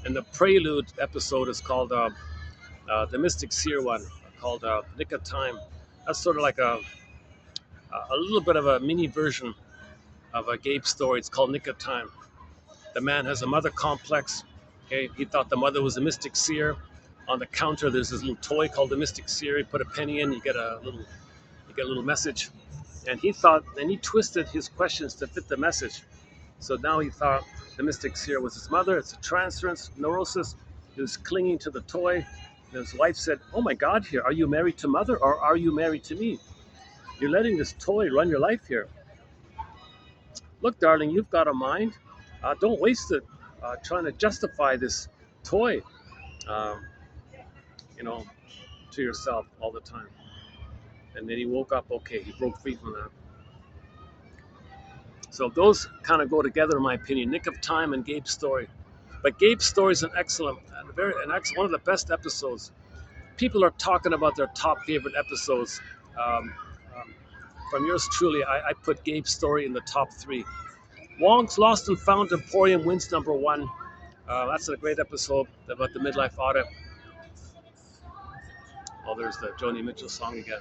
And the prelude episode is called the Mystic Seer one, called Nick of Time. That's sort of like a little bit of a mini version of a Gabe story. It's called Nick of Time. The man has a mother complex. Okay, he thought the mother was a mystic seer. On the counter, there's this little toy called the Mystic Seer. You put a penny in, you get a little message. And he thought, and he twisted his questions to fit the message. So now he thought the Mystic Seer was his mother. It's a transference neurosis. He was clinging to the toy. And his wife said, "Oh my God, here, are you married to mother or are you married to me? You're letting this toy run your life here. Look, darling, you've got a mind. Don't waste it trying to justify this toy, um, you know, to yourself all the time." And then he woke up. Okay, he broke free from that. So those kind of go together, in my opinion. Nick of Time and Gabe's story. But Gabe's story is an excellent, one of the best episodes. People are talking about their top favorite episodes. Um, um, from yours truly, I put Gabe's story in the top 3. Wong's Lost and Found Emporium wins number 1. That's a great episode about the midlife audit. Oh, there's the Joni Mitchell song again.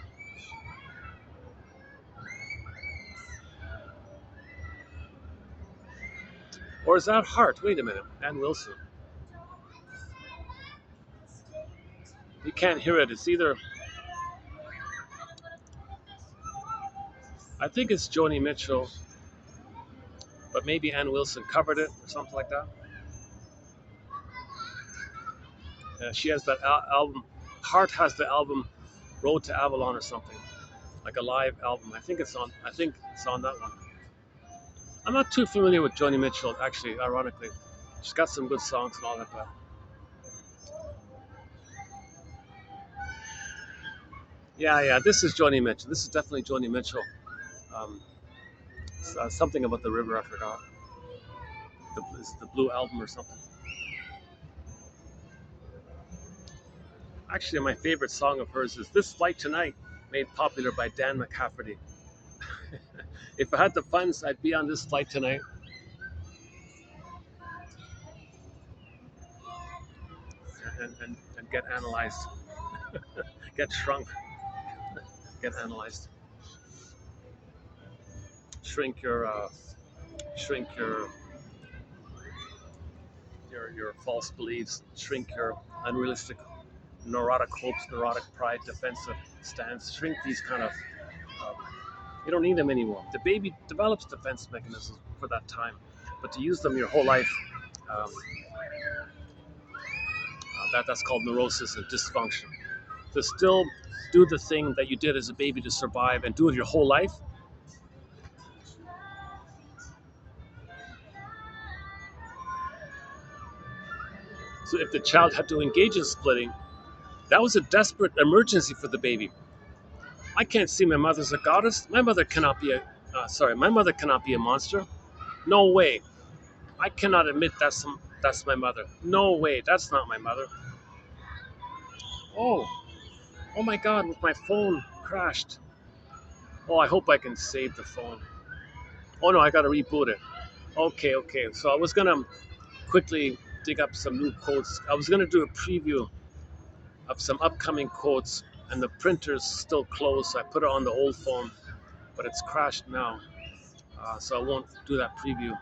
Or is that Hart? Wait a minute. Ann Wilson. You can't hear it. It's either, I think it's Joni Mitchell, but maybe Ann Wilson covered it or something like that. She has that album. Hart has the album Road to Avalon or something, like a live album. I think it's on that one. I'm not too familiar with Joni Mitchell, actually, ironically. She's got some good songs and all that, but yeah, this is Joni Mitchell. This is definitely Joni Mitchell. Um, something about the river, I forgot. It's the Blue Album or something. Actually, my favorite song of hers is This Flight Tonight, made popular by Dan McCafferty. If I had the funds, I'd be on this flight tonight. And get analyzed, get shrunk, get analyzed. Shrink your false beliefs. Shrink your unrealistic, neurotic hopes, neurotic pride, defensive stance. Shrink these kind of. You don't need them anymore. The baby develops defense mechanisms for that time, but to use them your whole life, that's called neurosis and dysfunction. To still do the thing that you did as a baby to survive and do it your whole life. So if the child had to engage in splitting, that was a desperate emergency for the baby. I can't see my mother as a goddess. My mother cannot be my mother cannot be a monster. No way. I cannot admit that's my mother. No way, that's not my mother. Oh, oh my God, my phone crashed. Oh, I hope I can save the phone. Oh no, I gotta reboot it. Okay. So I was gonna quickly dig up some new quotes. I was gonna do a preview of some upcoming quotes, and the printer's still closed, so I put it on the old phone, but it's crashed now, so I won't do that preview.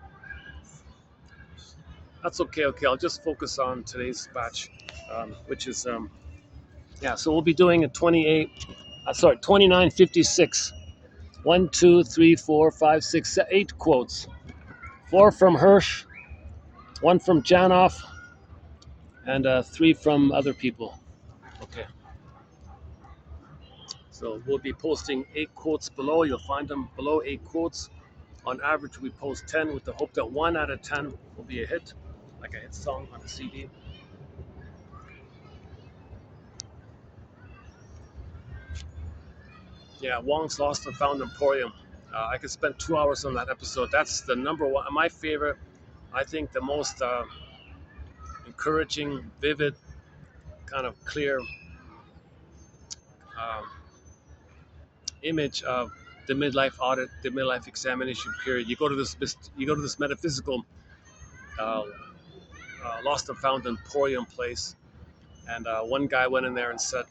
That's okay. I'll just focus on today's batch, which is so we'll be doing a 2956. 1, 2, 3, 4, 5, 6, 8 quotes. 4 from Hirsch, 1 from Janoff, and 3 from other people. Okay. So we'll be posting 8 quotes below. You'll find them below 8 quotes. On average, we post 10 with the hope that 1 out of 10 will be a hit, like a hit song on a CD. Yeah, Wong's Lost and Found Emporium. I could spend 2 hours on that episode. That's the number 1, my favorite. I think the most encouraging, vivid, kind of clear image of the midlife audit, the midlife examination period. You go to this metaphysical lost and found emporium place, and one guy went in there and said,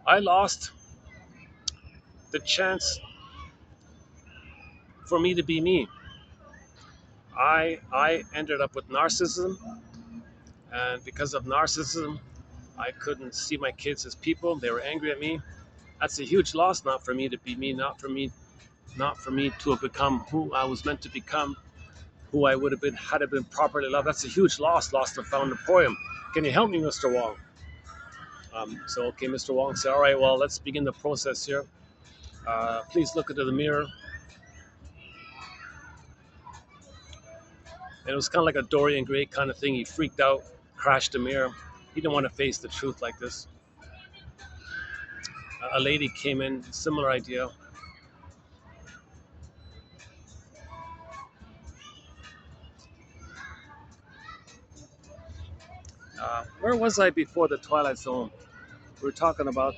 "I lost the chance for me to be me. I ended up with narcissism, and because of narcissism, I couldn't see my kids as people. They were angry at me. That's a huge loss, not for me to be me, not for me to have become who I was meant to become, who I would have been had I been properly loved. That's a huge loss, lost and found emporium. Can you help me, Mr. Wong?" So, okay, Mr. Wong said, "All right, well, let's begin the process here. Please look into the mirror." And it was kind of like a Dorian Gray kind of thing. He freaked out, crashed the mirror. He didn't want to face the truth like this. A lady came in, similar idea. Where was I before the Twilight Zone? We were talking about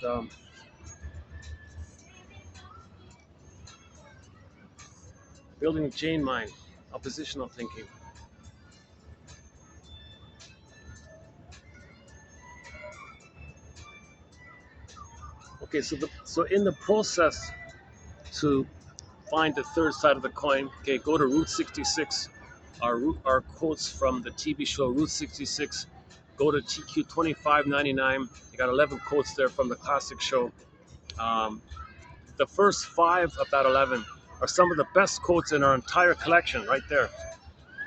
building a Jane mind, oppositional thinking. Okay, so in the process to find the third side of the coin, okay, go to Route 66. Our quotes from the TV show Route 66. Go to TQ 2599. You got 11 quotes there from the classic show. Um, the first 5 of that 11 are some of the best quotes in our entire collection, right there.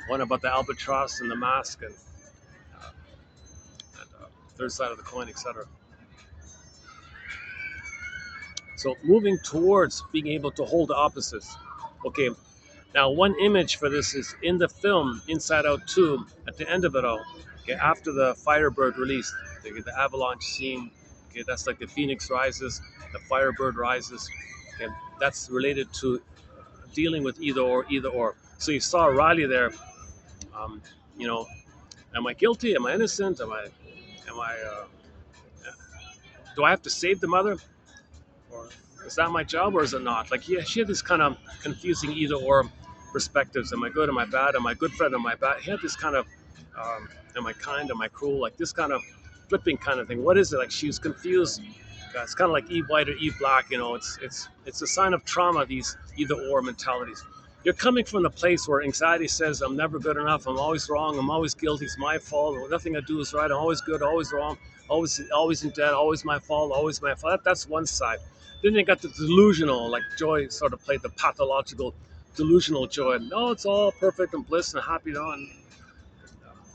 One about the albatross and the mask, and third side of the coin, etc. So moving towards being able to hold the opposites. Okay, now one image for this is in the film Inside Out 2, at the end of it all, okay, after the Firebird release, the avalanche scene, okay, that's like the Phoenix rises, the Firebird rises, okay, that's related to dealing with either or, either or. So you saw Riley there, um, you know, am I guilty? Am I innocent? Am I, do I have to save the mother? Or is that my job or is it not? Like, yeah, she had this kind of confusing either or perspectives. Am I good? Am I bad? Am I a good friend? Am I bad? He had this kind of, am I kind? Am I cruel? Like this kind of flipping kind of thing. What is it? Like she was confused. It's kind of like Eve White or Eve Black. You know, it's a sign of trauma. These either or mentalities. You're coming from the place where anxiety says, "I'm never good enough. I'm always wrong. I'm always guilty. It's my fault. Nothing I do is right. I'm always good. Always wrong. Always in debt. Always my fault. Always my fault." That's one side. Then you got the delusional, like Joy sort of played the pathological, delusional Joy. No, it's all perfect and bliss and happy, and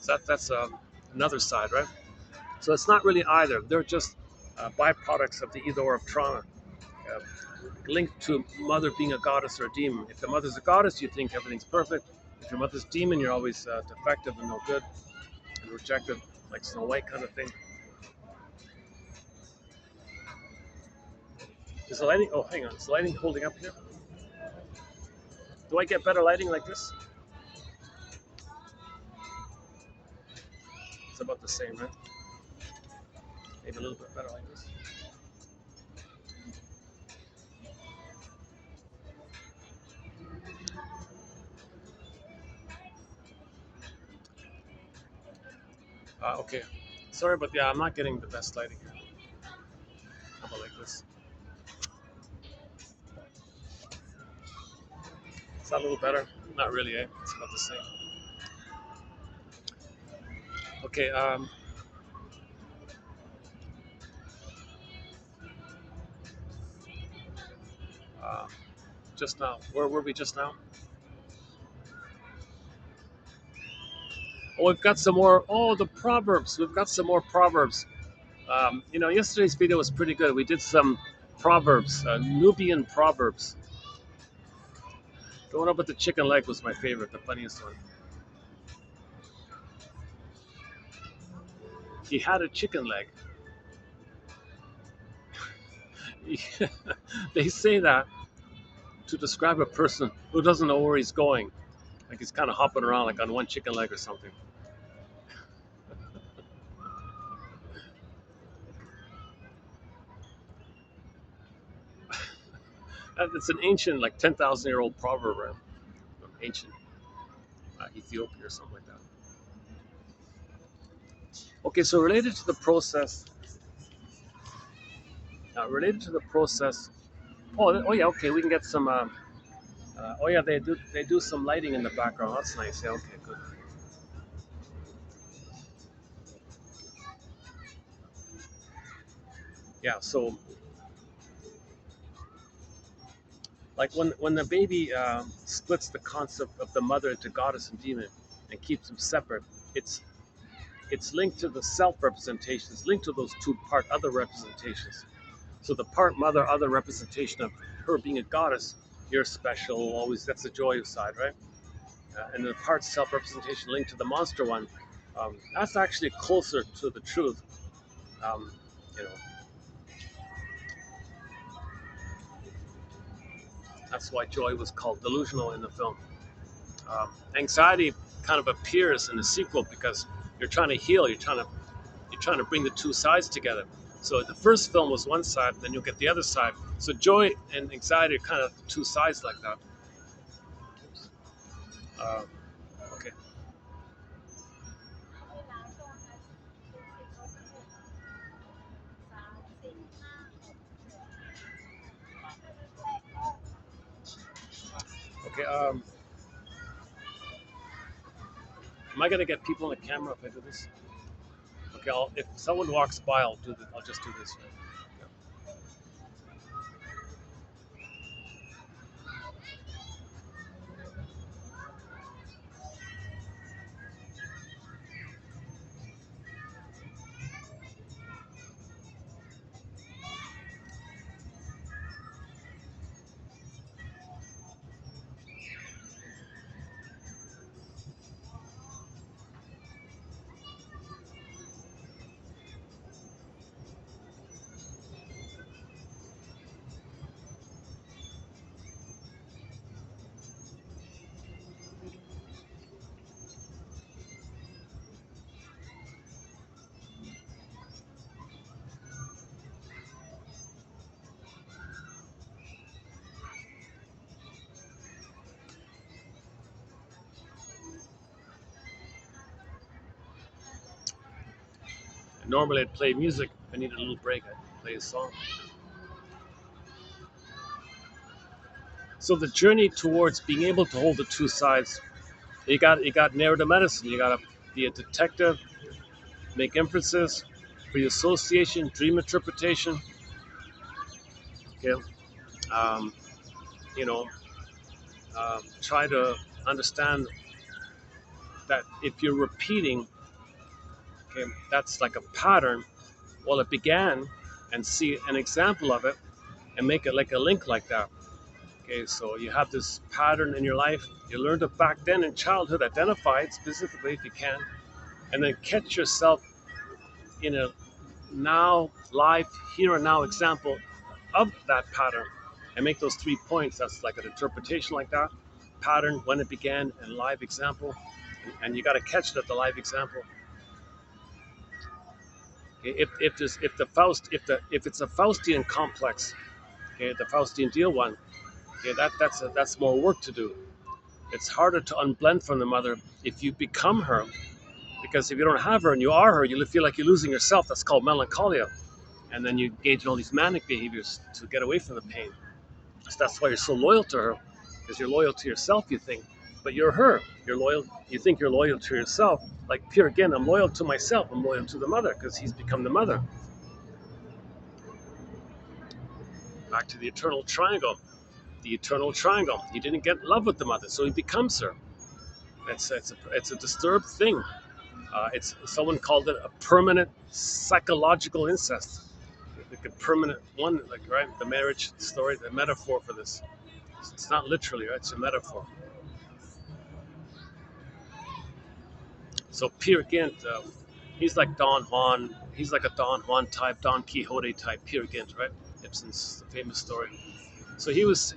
that's another side, right? So it's not really either. They're just byproducts of the either or of trauma, uh, linked to mother being a goddess or a demon. If the mother's a goddess, you think everything's perfect. If your mother's demon, you're always defective and no good and rejected, like Snow White kind of thing. Is the lighting? Oh, hang on. Is the lighting holding up here? Do I get better lighting like this? It's about the same, right? Maybe a little bit better like this. Okay. Sorry, but yeah, I'm not getting the best lighting here. How about like this? Is that a little better? Not really, eh? It's about the same. Okay. Uh, just now. Where were we just now? Oh, we've got some more. Oh, the proverbs. We've got some more proverbs. Yesterday's video was pretty good. We did some proverbs, Nubian proverbs. The one about the chicken leg was my favorite, the funniest one. He had a chicken leg. They say that to describe a person who doesn't know where he's going. Like he's kind of hopping around like on one chicken leg or something. It's an ancient, like 10,000-year-old proverb, right? From ancient Ethiopia or something like that. Okay, so related to the process. Oh yeah, okay, we can get some. Oh yeah, they do some lighting in the background. That's nice. Yeah, okay, good. Yeah, so like when the baby splits the concept of the mother into goddess and demon and keeps them separate, it's it's linked to the self representation. It's linked to those two part other representations. So the part mother other representation of her being a goddess, you're special, always that's the joyous side, right? And the part self representation linked to the monster one, that's actually closer to the truth. Um, you know, that's why joy was called delusional in the film. Anxiety kind of appears in the sequel because you're trying to heal. You're trying to bring the two sides together. So the first film was one side, then you'll get the other side. So joy and anxiety are kind of two sides like that. Uh, okay. Okay. Am I gonna get people on the camera if I do this? Okay. If someone walks by, I'll do this. I'll just do this. Right? Normally I'd play music. If I need a little break, I'd play a song. So the journey towards being able to hold the two sides, you got narrative medicine. You got to be a detective, make inferences, free association, dream interpretation. Okay, um, you know, try to understand that if you're repeating, okay, that's like a pattern. Well, it began, and see an example of it, and make it like a link like that. Okay, so you have this pattern in your life. You learned it back then in childhood. Identify it specifically if you can, and then catch yourself in a now live here and now example of that pattern and make those 3 points. That's like an interpretation like that pattern, when it began, and live example. And you got to catch it at the live example. Okay, if it's a Faustian complex, okay, the Faustian deal one, okay, that's more work to do. It's harder to unblend from the mother if you become her, because if you don't have her and you are her, you feel like you're losing yourself. That's called melancholia. And then you engage in all these manic behaviors to get away from the pain. So that's why you're so loyal to her, because you're loyal to yourself, you think, but you're her. You're loyal. You think you're loyal to yourself. Like Pierre again, I'm loyal to myself. I'm loyal to the mother because he's become the mother. Back to the eternal triangle. The eternal triangle. He didn't get in love with the mother, so he becomes her. It's a disturbed thing. It's someone called it a permanent psychological incest. Like a permanent one, like right, the marriage story, the metaphor for this. It's not literally, right? It's a metaphor. So Peer Gynt, he's like Don Juan. He's like a Don Juan type, Don Quixote type. Peer Gynt, right? Ibsen's famous story. So he was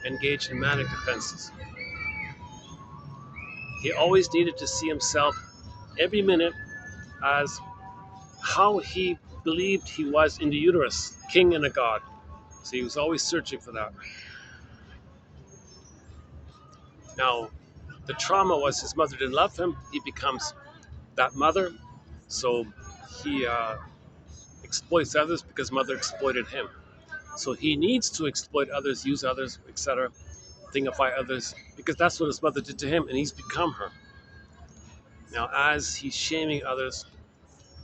engaged in manic defenses. He always needed to see himself every minute as how he believed he was in the uterus, king and a god. So he was always searching for that. Now, the trauma was his mother didn't love him. He becomes that mother. So he exploits others because mother exploited him. So he needs to exploit others, use others, etc., thingify others, because that's what his mother did to him, and he's become her. Now, as he's shaming others,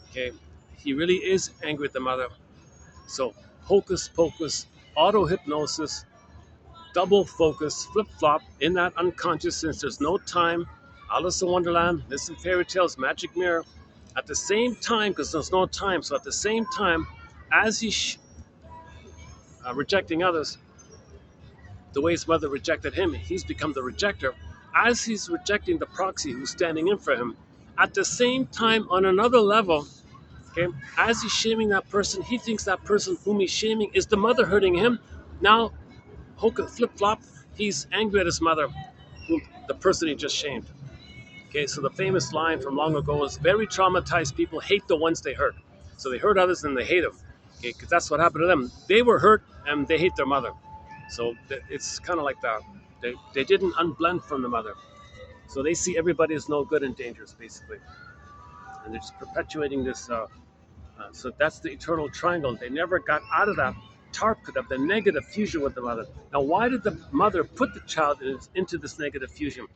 okay, he really is angry at the mother. So hocus pocus, auto hypnosis, double focus, flip flop in that unconscious, since there's no time. Alice in Wonderland, listen fairy tales, magic mirror. At the same time, because there's no time, so at the same time, as he's rejecting others, the way his mother rejected him, he's become the rejecter. As he's rejecting the proxy who's standing in for him, at the same time, on another level, okay, as he's shaming that person, he thinks that person whom he's shaming is the mother hurting him. Now, flip flop, he's angry at his mother, who, the person he just shamed. Okay, so the famous line from long ago is very traumatized people hate the ones they hurt. So they hurt others and they hate them. Okay, because that's what happened to them. They were hurt and they hate their mother. So it's kind of like that. They didn't unblend from the mother. So they see everybody as no good and dangerous, basically. And they're just perpetuating this. So that's the eternal triangle. They never got out of that tar pit of the negative fusion with the mother. Now, why did the mother put the child into this negative fusion?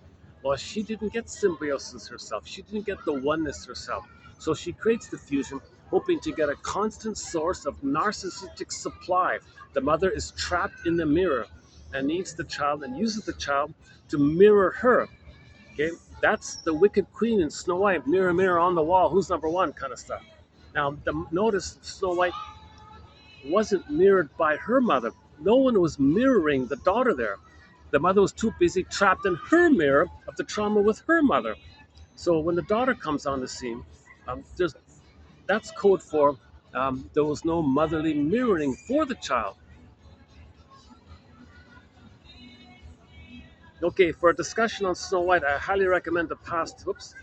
Well, she didn't get symbiosis herself. She didn't get the oneness herself. So she creates the fusion, hoping to get a constant source of narcissistic supply. The mother is trapped in the mirror and needs the child and uses the child to mirror her. Okay, that's the wicked queen in Snow White, mirror, mirror on the wall, who's number one kind of stuff. Now, notice Snow White wasn't mirrored by her mother. No one was mirroring the daughter there. The mother was too busy trapped in her mirror of the trauma with her mother. So when the daughter comes on the scene, that's code for there was no motherly mirroring for the child. Okay, for a discussion on Snow White, I highly recommend the past. Whoops.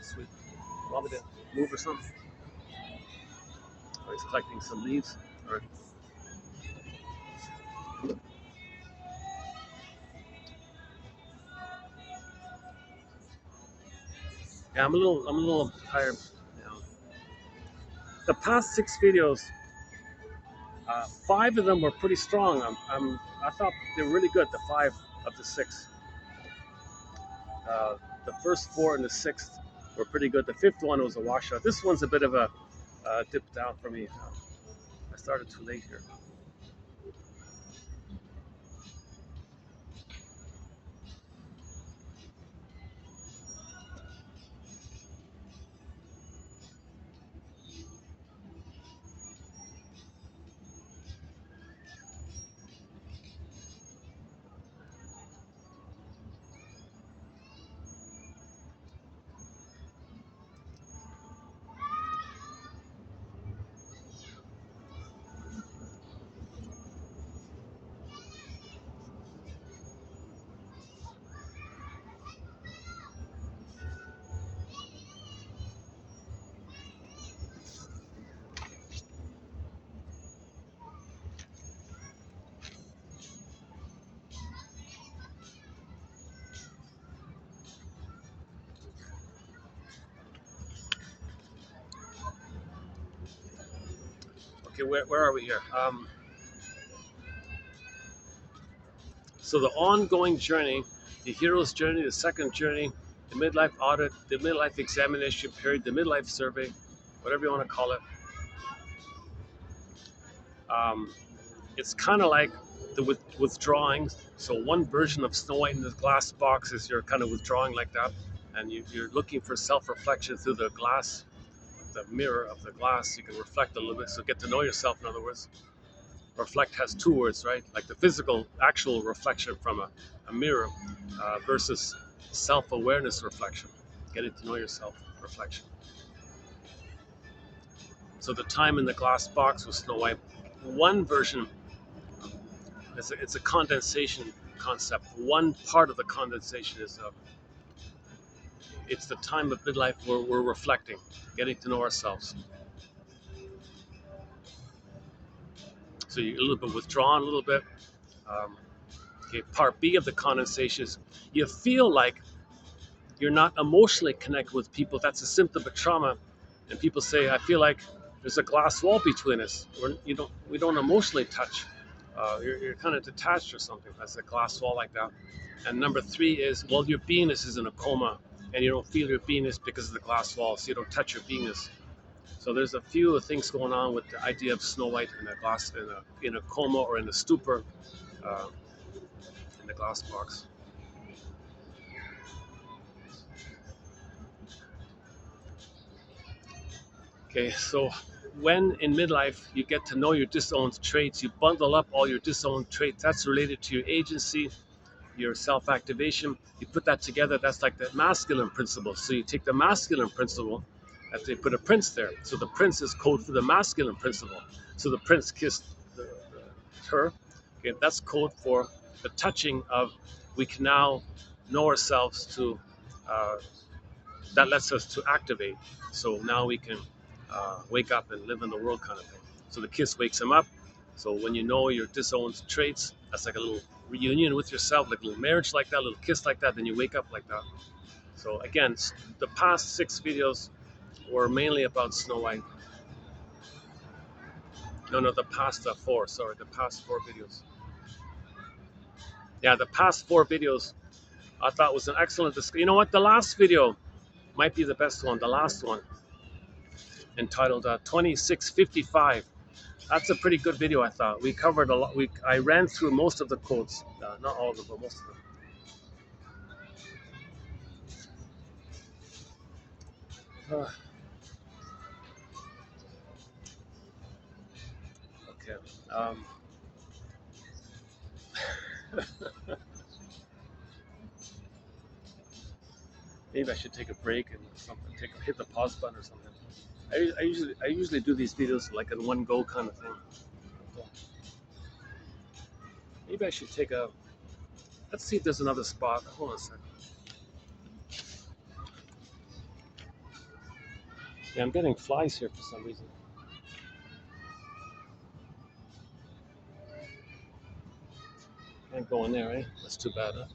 Sweet. Want me to move or something? Oh, he's collecting some leaves. All right. Yeah, I'm a little tired. You know. The past 6 videos, 5 of them were pretty strong. I thought they were really good. The 5 of the 6. The first 4 and the 6th were pretty good. The 5th one was a washout. This one's a bit of a dip down for me. I started too late here. Okay, where are we here? So the ongoing journey, the hero's journey, the second journey, the midlife audit, the midlife examination period, the midlife survey, whatever you want to call it. Um, it's kind of like the withdrawing. So one version of Snow White in this glass box is you're kind of withdrawing like that, and you're looking for self-reflection through the glass, the mirror of the glass. You can reflect a little bit, so get to know yourself. In other words, reflect has 2 words, right? Like the physical, actual reflection from a mirror versus self-awareness reflection, getting to know yourself reflection. So the time in the glass box with Snow White, one version, it's a condensation concept. One part of the condensation is it's the time of midlife where we're reflecting, getting to know ourselves. So you're a little bit withdrawn, a little bit. Okay, part B of the condensation is you feel like you're not emotionally connected with people. That's a symptom of trauma. And people say, I feel like there's a glass wall between us. We don't emotionally touch. You're kind of detached or something. That's a glass wall like that. And number three is, well, your beingness is in a coma, and you don't feel your beingness because of the glass wall, so you don't touch your beingness. So there's a few things going on with the idea of Snow White in a glass, in a coma or in a stupor, uh, in the glass box. Okay, so when in midlife you get to know your disowned traits, you bundle up all your disowned traits. That's related to your agency, your self-activation. You put that together. That's like the masculine principle. So you take the masculine principle, that they put a prince there. So the prince is code for the masculine principle. So the prince kissed her. Okay, that's code for the touching of. We can now know ourselves to. Uh, that lets us to activate. So now we can wake up and live in the world, kind of thing. So the kiss wakes him up. So when you know your disowned traits, that's like a little reunion with yourself, like a little marriage like that, a little kiss like that, then you wake up like that. So again, the past 6 videos were mainly about Snow White. No, the past 4, sorry, the past 4 videos. Yeah, the past 4 videos I thought was an excellent discussion. You know what? The last video might be the best one, the last one, entitled 2655. That's a pretty good video, I thought. We covered a lot. I ran through most of the quotes, not all of them, but most of them. Okay. Maybe I should take a break and something. Hit the pause button or something. I usually do these videos like in one go kind of thing. Maybe I should take a. Let's see if there's another spot. Hold on a second. Yeah, I'm getting flies here for some reason. Can't go in there, eh? That's too bad, huh?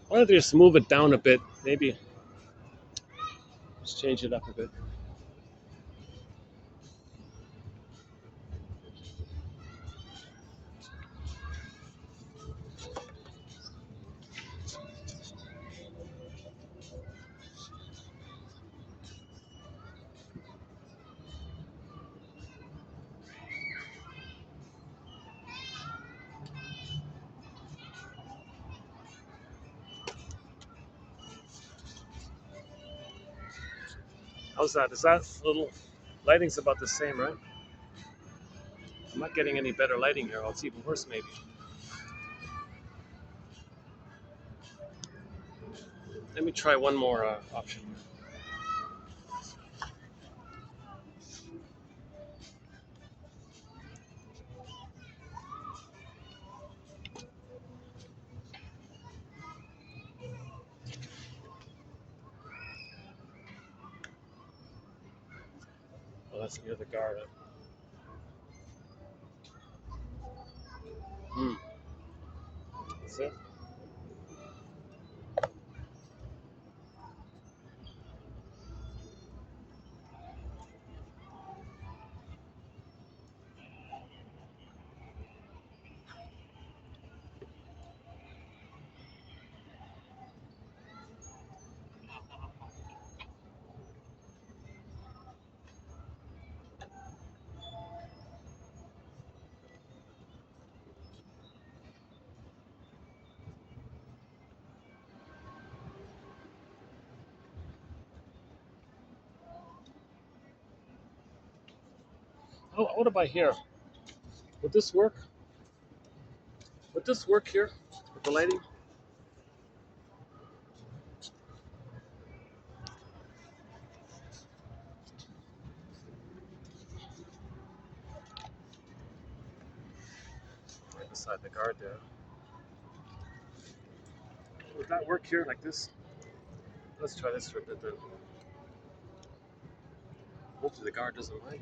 Why don't they just move it down a bit? Maybe just change it up a bit. How's that? Is that a little lighting's about the same, right? I'm not getting any better lighting here. Oh, it's even worse, maybe. Let me try one more option. Oh, that's near the guard. Hmm. That's it. Oh, what about here? Would this work? Would this work here with the lighting? Right beside the guard there. Would that work here like this? Let's try this for a bit then. Hopefully the guard doesn't mind.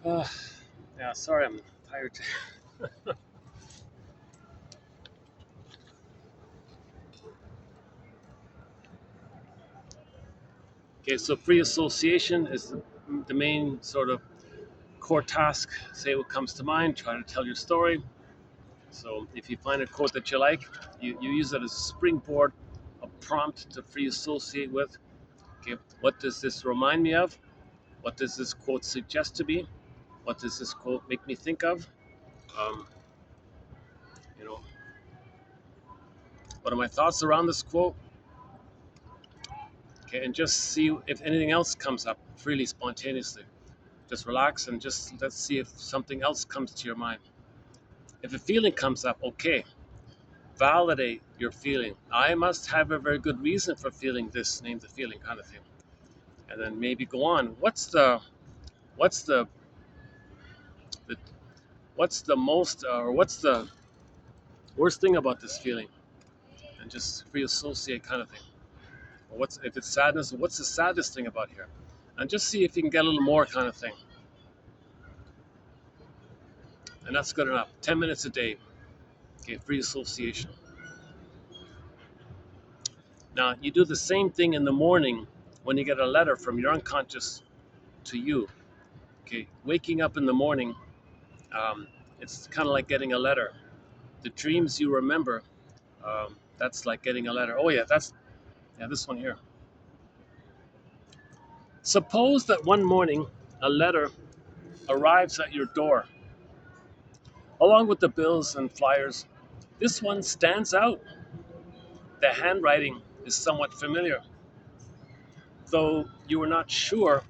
Uh, yeah, sorry, I'm tired. Okay, so free association is the main sort of core task. Say what comes to mind, try to tell your story. So if you find a quote that you like, you use it as a springboard, a prompt to free associate with. Okay, what does this remind me of? What does this quote suggest to me? What does this quote make me think of? Um, you know, what are my thoughts around this quote? Okay, and just see if anything else comes up freely, spontaneously. Just relax and just let's see if something else comes to your mind. If a feeling comes up, okay, validate your feeling. I must have a very good reason for feeling this, name the feeling kind of thing. And then maybe go on. What's the what's the most or what's the worst thing about this feeling? And just free associate kind of thing. Or what's if it's sadness, what's the saddest thing about here? And just see if you can get a little more kind of thing. And that's good enough. 10 minutes a day. Okay, free association. Now, you do the same thing in the morning when you get a letter from your unconscious to you. Okay, waking up in the morning, it's kind of like getting a letter. The dreams you remember, that's like getting a letter. Oh, yeah, this one here. Suppose that one morning a letter arrives at your door, along with the bills and flyers. This one stands out. The handwriting is somewhat familiar, though you are not sure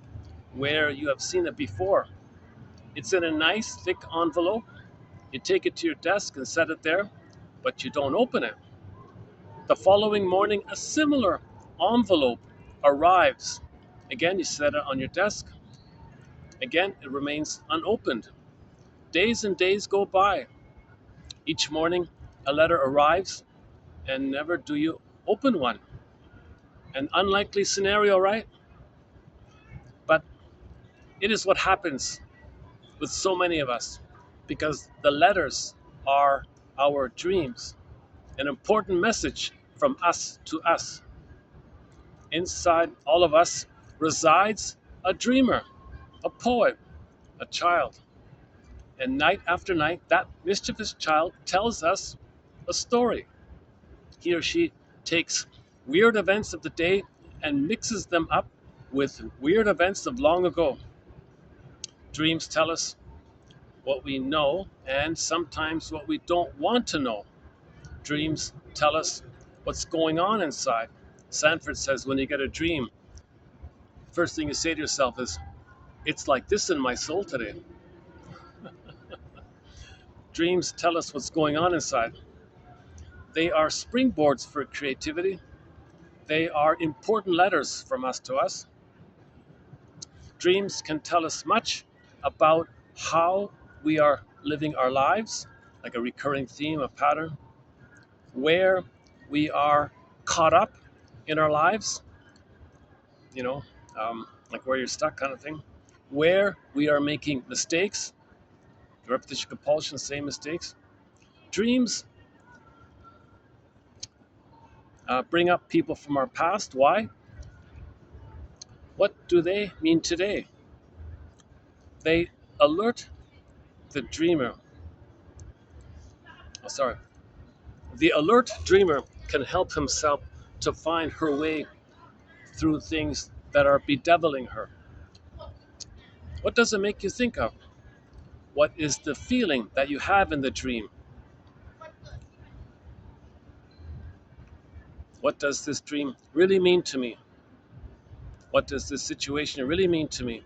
where you have seen it before. It's in a nice thick envelope. You take it to your desk and set it there, but you don't open it. The following morning, a similar envelope arrives. Again, you set it on your desk. Again, it remains unopened. Days and days go by. Each morning, a letter arrives, and never do you open one. An unlikely scenario, right? But it is what happens with so many of us because the letters are our dreams, an important message from us to us. Inside all of us resides a dreamer, a poet, a child. And night after night, that mischievous child tells us a story. He or she takes weird events of the day and mixes them up with weird events of long ago. Dreams tell us what we know and sometimes what we don't want to know. Dreams tell us what's going on inside. Sanford says when you get a dream, first thing you say to yourself is, it's like this in my soul today. Dreams tell us what's going on inside. They are springboards for creativity. They are important letters from us to us. Dreams can tell us much about how we are living our lives, like a recurring theme, a pattern, where we are caught up in our lives, you know, like where you're stuck kind of thing, where we are making mistakes, repetition, compulsion, same mistakes. Dreams bring up people from our past. Why? What do they mean today? They alert the dreamer. Oh, sorry. The alert dreamer can help himself to find her way through things that are bedeviling her. What does it make you think of? What is the feeling that you have in the dream? What does this dream really mean to me? What does this situation really mean to me?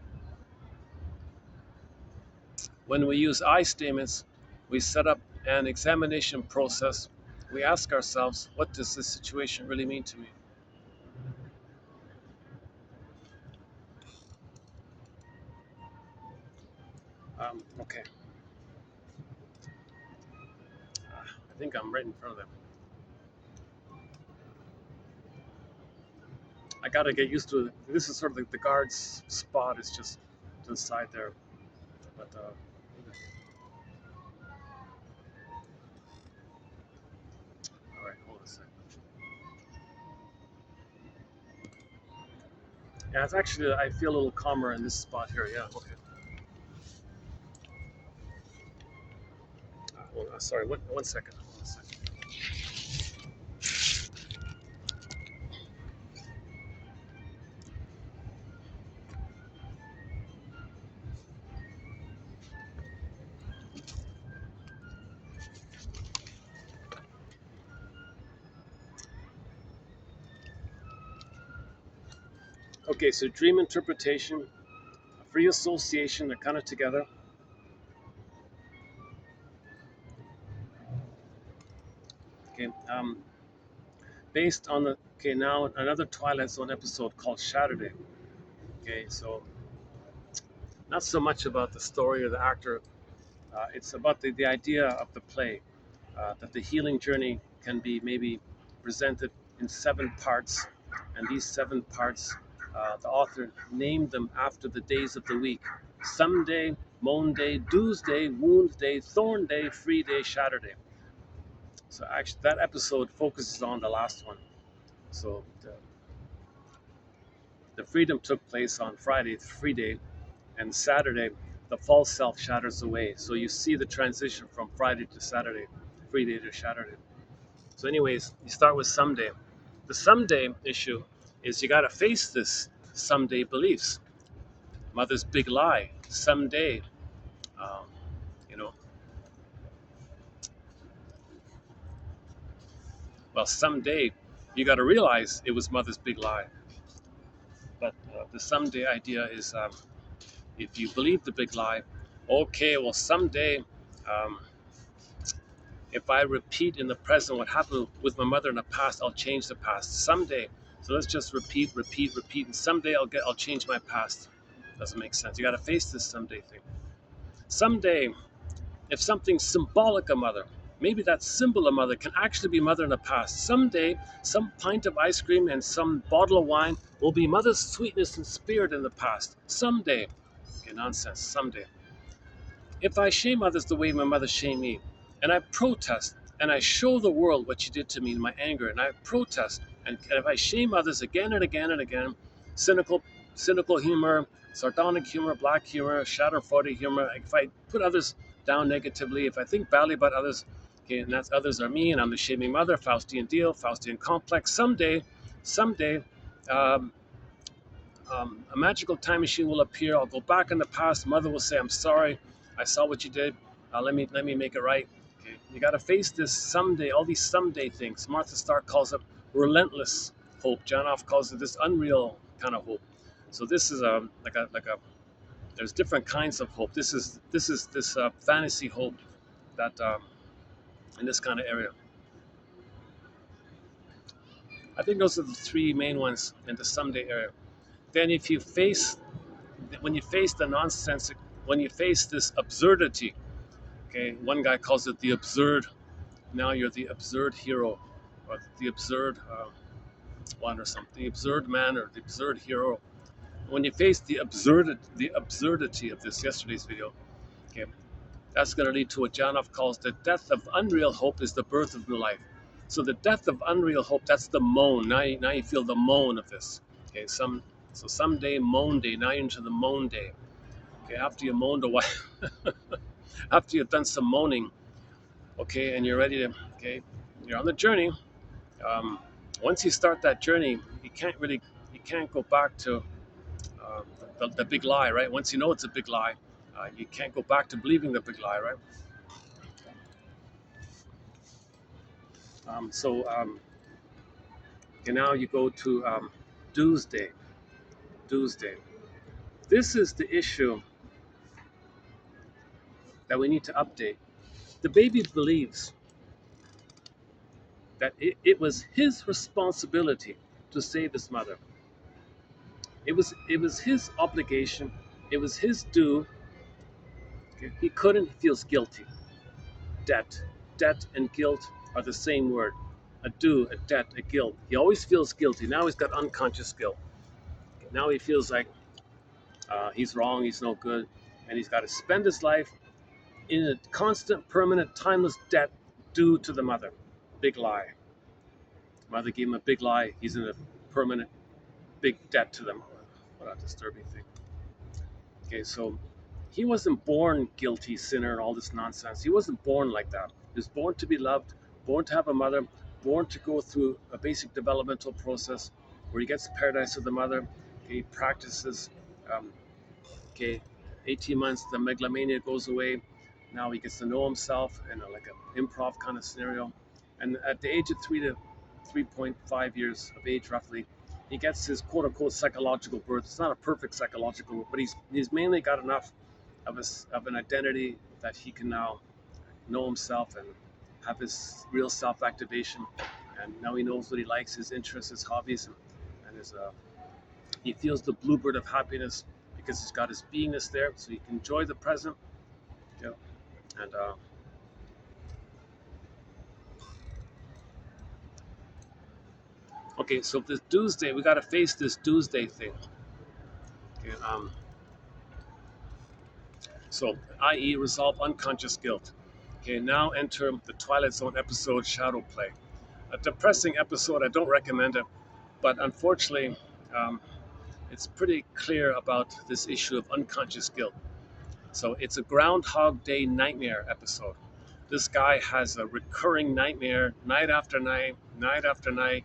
When we use I statements, we set up an examination process. We ask ourselves, what does this situation really mean to me? Okay. think I'm right in front of them. I gotta get used to it. This is sort of like the guard's spot is just to the side there. But all right, hold on a second. Yeah, it's actually I feel a little calmer in this spot here. Yeah, okay. Sorry, one second. One second. Okay, so dream interpretation, free association, they're kind of together. Okay, based on the okay now another Twilight Zone episode called Saturday. Okay, so not so much about the story or the actor. It's about the idea of the play, that the healing journey can be maybe presented in 7 parts, and these 7 parts, the author named them after the days of the week: Someday, Moan Day, Doomsday, Wound Day, Thorn Day, Free Day, Saturday. So actually, that episode focuses on the last one. So the freedom took place on Friday, Free Day, and Saturday, the false self shatters away. So you see the transition from Friday to Saturday, Free Day to Saturday. So, anyways, you start with someday. The someday issue is you got to face this someday beliefs. Mother's big lie. Someday, um, you know, well, someday you got to realize it was mother's big lie. But the someday idea is if you believe the big lie, okay, well, someday. If I repeat in the present what happened with my mother in the past, I'll change the past someday. So let's just repeat, repeat, repeat, and someday I'll change my past. Doesn't make sense. You got to face this someday thing. Someday, if something symbolic of mother, maybe that symbol of mother can actually be mother in the past. Someday, some pint of ice cream and some bottle of wine will be mother's sweetness and spirit in the past. Someday. Okay, nonsense. Someday. If I shame others the way my mother shamed me, and I protest, and I show the world what she did to me in my anger, and I protest, and if I shame others again and again and again, cynical humor, sardonic humor, black humor, schadenfreude humor, if I put others down negatively, if I think badly about others, okay, and that's others are me, and I'm the shaming mother, Faustian deal, Faustian complex, someday, um, a magical time machine will appear. I'll go back in the past. Mother will say, "I'm sorry. I saw what you did. Let me make it right." Okay, you got to face this someday. All these someday things. Martha Stark calls it relentless hope. Janoff calls it this unreal kind of hope. So this is like a. There's different kinds of hope. This fantasy hope that in this kind of area. I think those are the three main ones in the someday area. Then if you face when you face the nonsense, when you face this absurdity, okay, one guy calls it the absurd. Now you're the absurd hero, or the absurd one, or something. The absurd man, or the absurd hero. When you face the absurdity of this yesterday's video, okay, that's going to lead to what Janoff calls the death of unreal hope is the birth of new life. So the death of unreal hope, that's the moan. Now you feel the moan of this. Okay, so someday moan day. Now you're into the moan day. Okay, after you moaned a while, after you've done some moaning, okay, and you're ready to, okay, you're on the journey. Um, Once you start that journey, you can't go back to the big lie, right? Once you know it's a big lie, you can't go back to believing the big lie, right? Okay, now you go to Doomsday. Doomsday. This is the issue that we need to update. The baby believes that it was his responsibility to save his mother. It was his obligation. It was his due. Okay? He couldn't. He feels guilty. Debt. debt and guilt are the same word. A due, a debt, a guilt. He always feels guilty. Now he's got unconscious guilt. Now he feels like he's wrong, he's no good, and he's got to spend his life in a constant, permanent, timeless debt due to the mother. Big lie. Mother gave him a big lie. He's in a permanent, big debt to them. What a disturbing thing. Okay, so he wasn't born guilty, sinner, and all this nonsense. He wasn't born like that. He was born to be loved, born to have a mother, born to go through a basic developmental process where he gets the paradise of the mother. Okay, he practices. Okay, 18 months, the megalomania goes away. Now he gets to know himself in like an improv kind of scenario. And at the age of 3.5 years of age, roughly, he gets his quote unquote psychological birth. It's not a perfect psychological birth, but he's mainly got enough of an identity that he can now know himself and have his real self activation. And now he knows what he likes, his interests, his hobbies, and he feels the bluebird of happiness because he's got his beingness there, so he can enjoy the present. Yeah, and okay, so this Tuesday, we got to face this Tuesday thing. Okay, so, i.e., resolve unconscious guilt. Okay, now enter the Twilight Zone episode Shadow Play. A depressing episode, I don't recommend it, but unfortunately, um, it's pretty clear about this issue of unconscious guilt. So it's a Groundhog Day nightmare episode. This guy has a recurring nightmare night after night,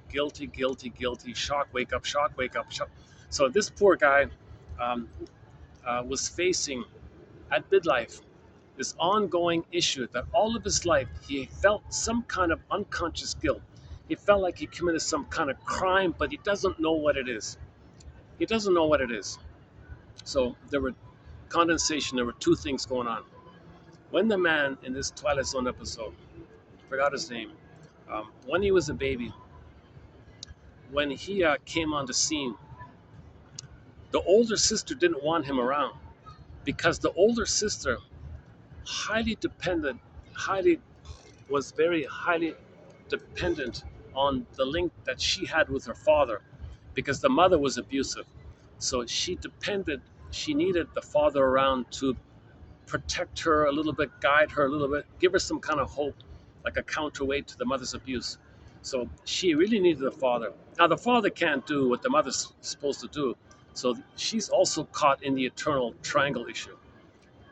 guilty, guilty, guilty, shock, wake up, shock. So this poor guy um, was facing at midlife this ongoing issue that all of his life he felt some kind of unconscious guilt. He felt like he committed some kind of crime, but he doesn't know what it is. He doesn't know what it is. So there were condensation, there were two things going on. When the man in this Twilight Zone episode, forgot his name, when he was a baby, when he came on the scene, the older sister didn't want him around because the older sister highly dependent, highly was very highly dependent on the link that she had with her father because the mother was abusive. So she needed the father around to protect her a little bit, guide her a little bit, give her some kind of hope, like a counterweight to the mother's abuse. So she really needed the father. Now, the father can't do what the mother's supposed to do. So she's also caught in the eternal triangle issue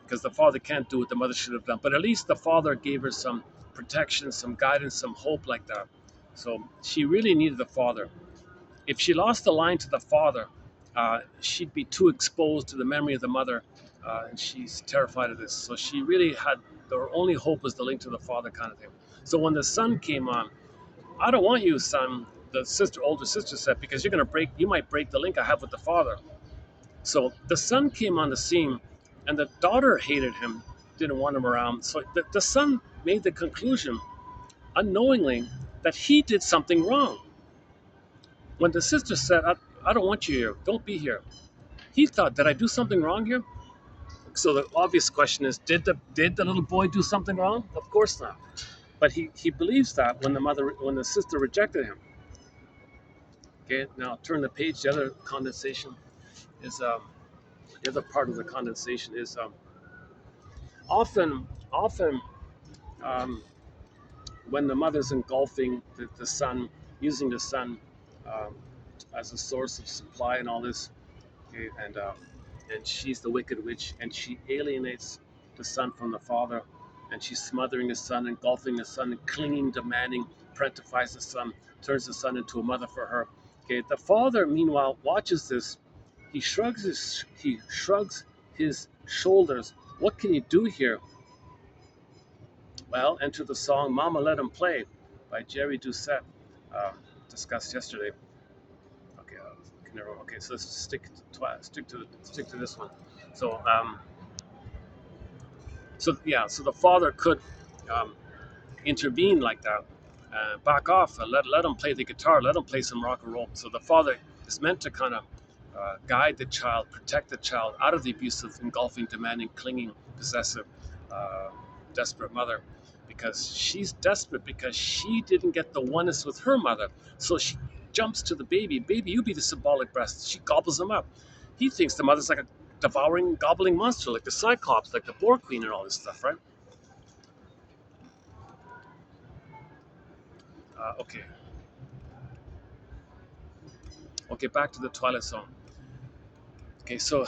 because the father can't do what the mother should have done. But at least the father gave her some protection, some guidance, some hope like that. So she really needed the father. If she lost the line to the father, she'd be too exposed to the memory of the mother, and she's terrified of this. So she really had, her only hope was the link to the father kind of thing. So when the son came on, I don't want you, son, the older sister said, because you might break the link I have with the father. So the son came on the scene, and the daughter hated him, didn't want him around. So the son made the conclusion, unknowingly, that he did something wrong. When the sister said, I don't want you here, don't be here, he thought, did I do something wrong here? So the obvious question is, did the little boy do something wrong? Of course not. But he believes that when the sister rejected him. Okay, now turn the page. The other condensation is the other part of the condensation is often um, when the mother's engulfing the son, using the son um, as a source of supply and all this, okay, and she's the wicked witch, and she alienates the son from the father, and she's smothering the son, engulfing the son, and clinging, demanding, parentifies the son, turns the son into a mother for her. Okay, the father, meanwhile, watches this. He shrugs his shoulders. What can he do here? Well, enter the song "Mama Let Him Play" by Jerry Doucette, discussed yesterday. Okay, okay, so let's stick to this one. So, so the father could intervene like that, back off, let him play the guitar, let him play some rock and roll. So the father is meant to kind of guide the child, protect the child out of the abusive, engulfing, demanding, clinging, possessive, desperate mother, because she's desperate because she didn't get the oneness with her mother. So she jumps to the baby. Baby, you be the symbolic breast. She gobbles him up. He thinks the mother's like a devouring, gobbling monster, like the Cyclops, like the Boar Queen and all this stuff, right? Okay. Okay, back to the Twilight Zone. Okay, so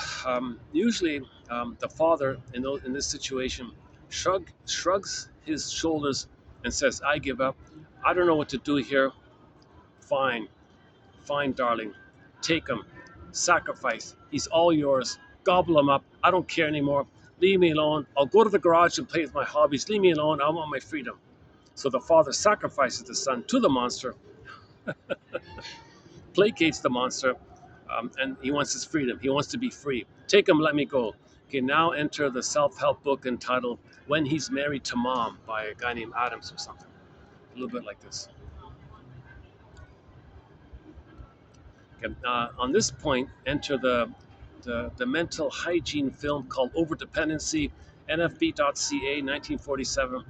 usually the father in this situation shrugs his shoulders and says, I give up. I don't know what to do here. Fine, fine, darling. Take him. Sacrifice. He's all yours. Gobble him up. I don't care anymore. Leave me alone. I'll go to the garage and play with my hobbies. Leave me alone. I want my freedom. So the father sacrifices the son to the monster, placates the monster, and he wants his freedom. He wants to be free. Take him, let me go. Okay, now enter the self-help book entitled When He's Married to Mom by a guy named Adams or something. A little bit like this. Okay, on this point, enter the mental hygiene film called Overdependency, NFB.ca, 1947.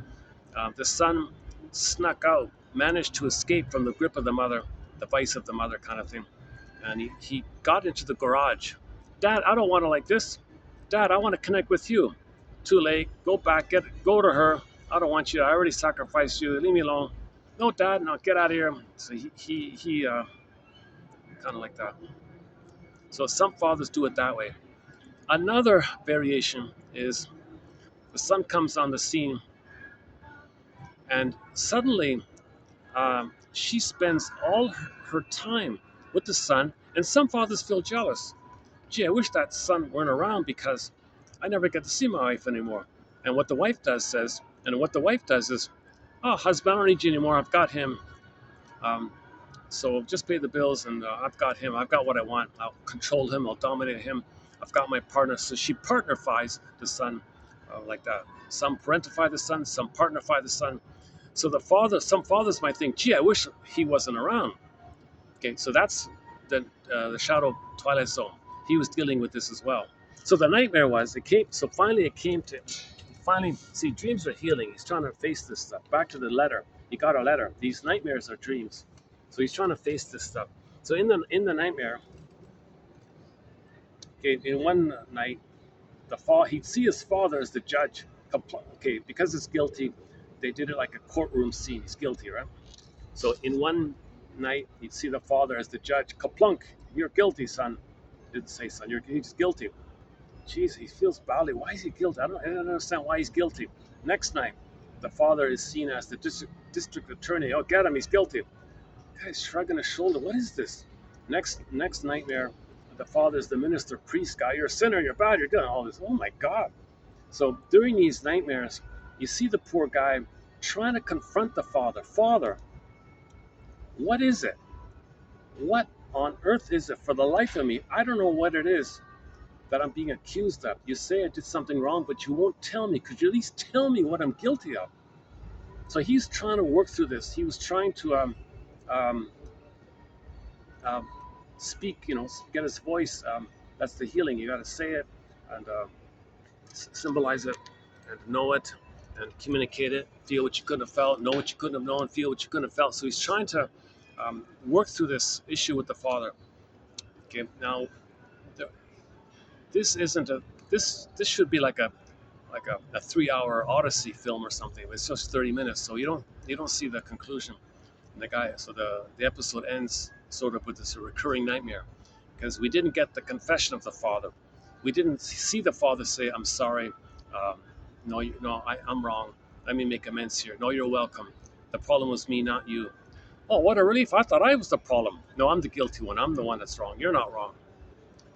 The son snuck out, managed to escape from the grip of the mother, the vice of the mother kind of thing. And he got into the garage. Dad, I don't want to like this. Dad, I want to connect with you. Too late. Go back. Go to her. I don't want you. I already sacrificed you. Leave me alone. No, Dad, no, get out of here. So he kind of like that. So some fathers do it that way. Another variation is the son comes on the scene and suddenly she spends all her time with the son, and some fathers feel jealous. Gee, I wish that son weren't around because I never get to see my wife anymore. And what the wife does is, oh, husband, I don't need you anymore. I've got him. Um, so just pay the bills, and I've got him. I've got what I want. I'll control him. I'll dominate him. I've got my partner. So she partnerifies the son like that. Some parentify the son. Some partnerify the son. So some fathers might think, gee, I wish he wasn't around. Okay, so that's the shadow Twilight Zone. He was dealing with this as well. So the nightmare was finally see, dreams are healing. He's trying to face this stuff. Back to the letter. He got a letter. These nightmares are dreams. So he's trying to face this stuff. So in the nightmare, okay, in one night, he'd see his father as the judge. Okay, because it's guilty, they did it like a courtroom scene. He's guilty, right? So in one night, he'd see the father as the judge. Kaplunk, you're guilty, son. Didn't say son, he's guilty. Jeez, he feels badly. Why is he guilty? I don't understand why he's guilty. Next night, the father is seen as the district attorney. Oh, get him, he's guilty. The guy's shrugging his shoulder. What is this? Next nightmare, the father is the minister, priest guy. You're a sinner, you're bad, you're doing all this. Oh my God. So during these nightmares, you see the poor guy trying to confront the father. Father, what is it? What on earth is it? For the life of me, I don't know what it is that I'm being accused of. You say I did something wrong, but you won't tell me. Could you at least tell me what I'm guilty of? So he's trying to work through this. He was trying to um, speak, get his voice. That's the healing. You got to say it and symbolize it and know it and communicate it. Feel what you couldn't have felt. Know what you couldn't have known. Feel what you couldn't have felt. So he's trying to work through this issue with the father. Okay, now this isn't a this should be like a 3-hour Odyssey film or something. It's just 30 minutes, so you don't see the conclusion. And the episode ends sort of with this recurring nightmare, because we didn't get the confession of the father. We didn't see the father say, "I'm sorry. No, I'm wrong. Let me make amends here. No, you're welcome. The problem was me, not you." Oh, what a relief! I thought I was the problem. No, I'm the guilty one. I'm the one that's wrong. You're not wrong.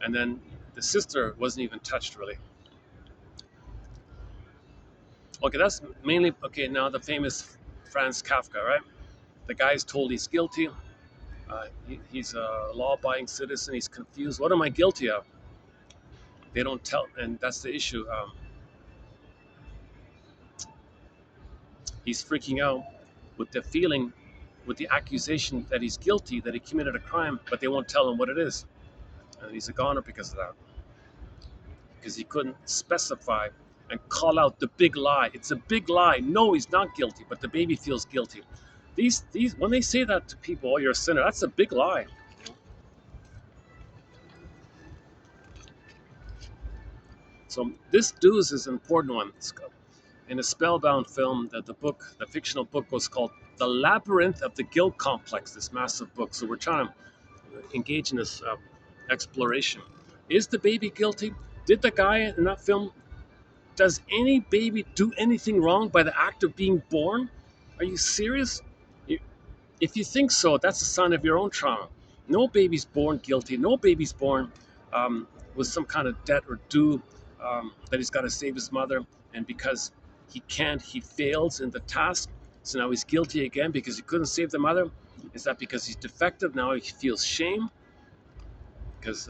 And then the sister wasn't even touched, really. Okay, that's mainly okay. Now the famous Franz Kafka, right? The guy's told he's guilty. He's a law-abiding citizen. He's confused. What am I guilty of? They don't tell, and that's the issue. He's freaking out with the feeling, with the accusation that he's guilty, that he committed a crime, but they won't tell him what it is. And he's a goner because of that. Because he couldn't specify and call out the big lie. It's a big lie. No, he's not guilty, but the baby feels guilty. These when they say that to people, oh, you're a sinner, that's a big lie. So this dues is an important one. In a spellbound film, that the fictional book was called The Labyrinth of the Guilt Complex, this massive book. So we're trying to engage in this exploration. Is the baby guilty? Did the guy in that film, does any baby do anything wrong by the act of being born? Are you serious? If you think so, that's a sign of your own trauma. No baby's born guilty. No baby's born with some kind of debt or due that he's got to save his mother. And because he can't, he fails in the task. So now he's guilty again because he couldn't save the mother. Is that because he's defective? Now he feels shame because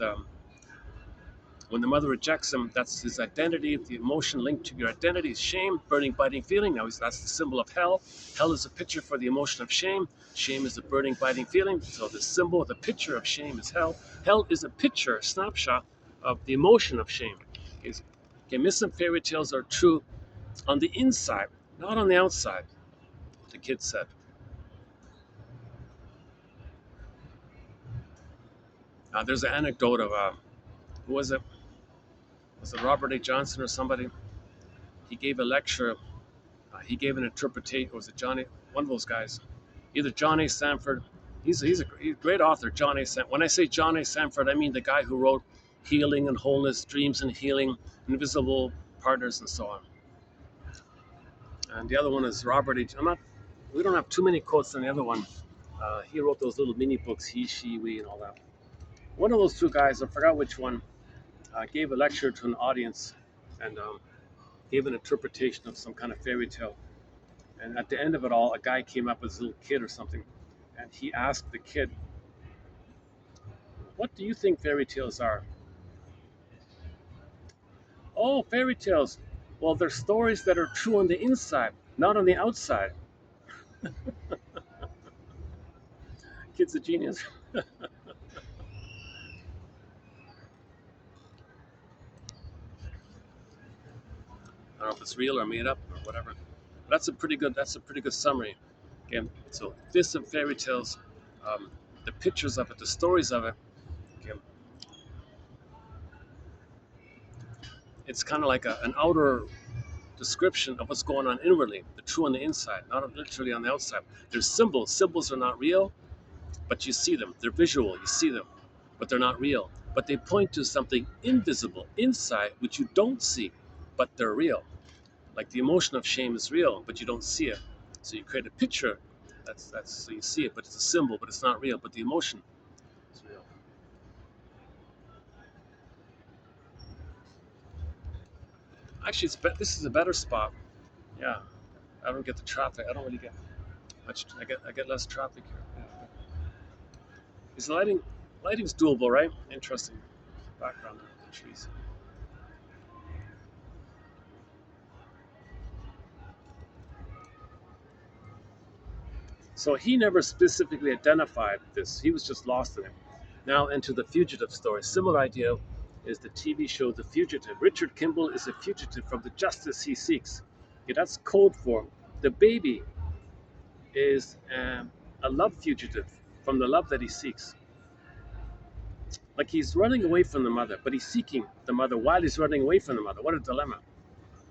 when the mother rejects him, that's his identity. The emotion linked to your identity is shame, burning, biting feeling. Now that's the symbol of hell. Hell is a picture for the emotion of shame. Shame is the burning, biting feeling. So the symbol, the picture of shame is hell. Hell is a picture, a snapshot of the emotion of shame. Okay, myths and fairy tales are true on the inside, not on the outside, the kid said. There's an anecdote of, who was it? Was it Robert A. Johnson or somebody? He gave a lecture. He gave an interpretation. Or was it Johnny? One of those guys. Either John A. Sanford. He's a great author, John A. Sanford. When I say John A. Sanford, I mean the guy who wrote Healing and Wholeness, Dreams and Healing, Invisible Partners, and so on. And the other one is Robert A. We don't have too many quotes on the other one. He wrote those little mini books, He, She, We, and all that. One of those two guys, I forgot which one, gave a lecture to an audience and gave an interpretation of some kind of fairy tale. And at the end of it all, a guy came up with his little kid or something, and he asked the kid, "What do you think fairy tales are?" "Oh, fairy tales. Well, they're stories that are true on the inside, not on the outside." Kid's a genius. I don't know if it's real or made up or whatever. That's a pretty good summary. Okay, so this and fairy tales, the pictures of it, the stories of it. Okay, it's kind of like an outer description of what's going on inwardly, the true on the inside, not literally on the outside. There's symbols. Symbols are not real, but you see them. They're visual. You see them, but they're not real. But they point to something invisible inside, which you don't see, but they're real. Like the emotion of shame is real, but you don't see it. So you create a picture. That's so you see it, but it's a symbol, but it's not real. But the emotion is real. Actually, this is a better spot. Yeah, I don't get the traffic. I don't really get much. I get less traffic here. Yeah. Is lighting's doable, right? Interesting background there, the trees. So he never specifically identified this. He was just lost in it. Now into the fugitive story. Similar idea is the TV show The Fugitive. Richard Kimball is a fugitive from the justice he seeks. Okay, that's code for the baby is a love fugitive from the love that he seeks. Like he's running away from the mother, but he's seeking the mother while he's running away from the mother. What a dilemma.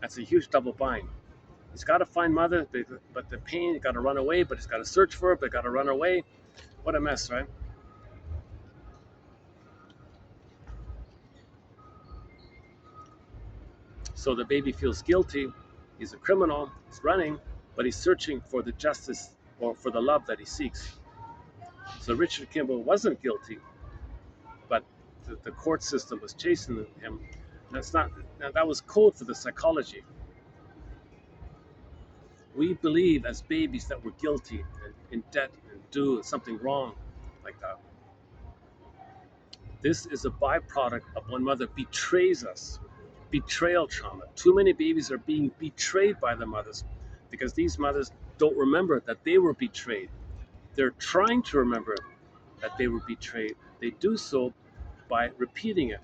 That's a huge double bind. He's got to find mother, but the pain, he's got to run away, but he's got to search for her, but got to run away. What a mess, right? So the baby feels guilty. He's a criminal. He's running, but he's searching for the justice or for the love that he seeks. So Richard Kimball wasn't guilty, but the court system was chasing him. That was code for the psychology. We believe as babies that we're guilty and in debt and do something wrong like that. This is a byproduct of when mother betrays us. Betrayal trauma. Too many babies are being betrayed by the mothers because these mothers don't remember that they were betrayed. They're trying to remember that they were betrayed. They do so by repeating it.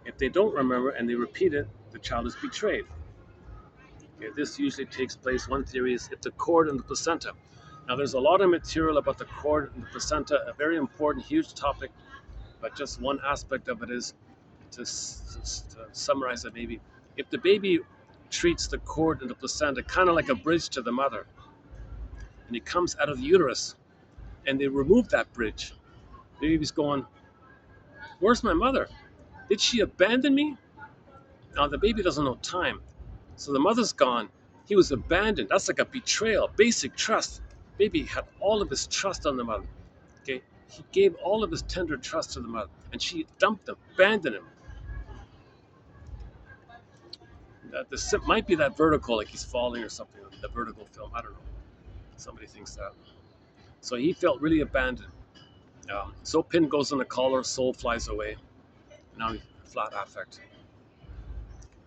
If they don't remember and they repeat it, the child is betrayed. Okay, this usually takes place, one theory is if the cord and the placenta. Now there's a lot of material about the cord and the placenta, a very important, huge topic, but just one aspect of it is to summarize it maybe. If the baby treats the cord and the placenta kind of like a bridge to the mother, and he comes out of the uterus, and they remove that bridge, the baby's going, where's my mother? Did she abandon me? Now the baby doesn't know time. So the mother's gone. He was abandoned. That's like a betrayal, basic trust. Baby had all of his trust on the mother. Okay, he gave all of his tender trust to the mother, and she dumped him, abandoned him. The might be that vertical, like he's falling or something. The vertical film, I don't know. Somebody thinks that. So he felt really abandoned. So pin goes in the collar, soul flies away. Now he's flat affect.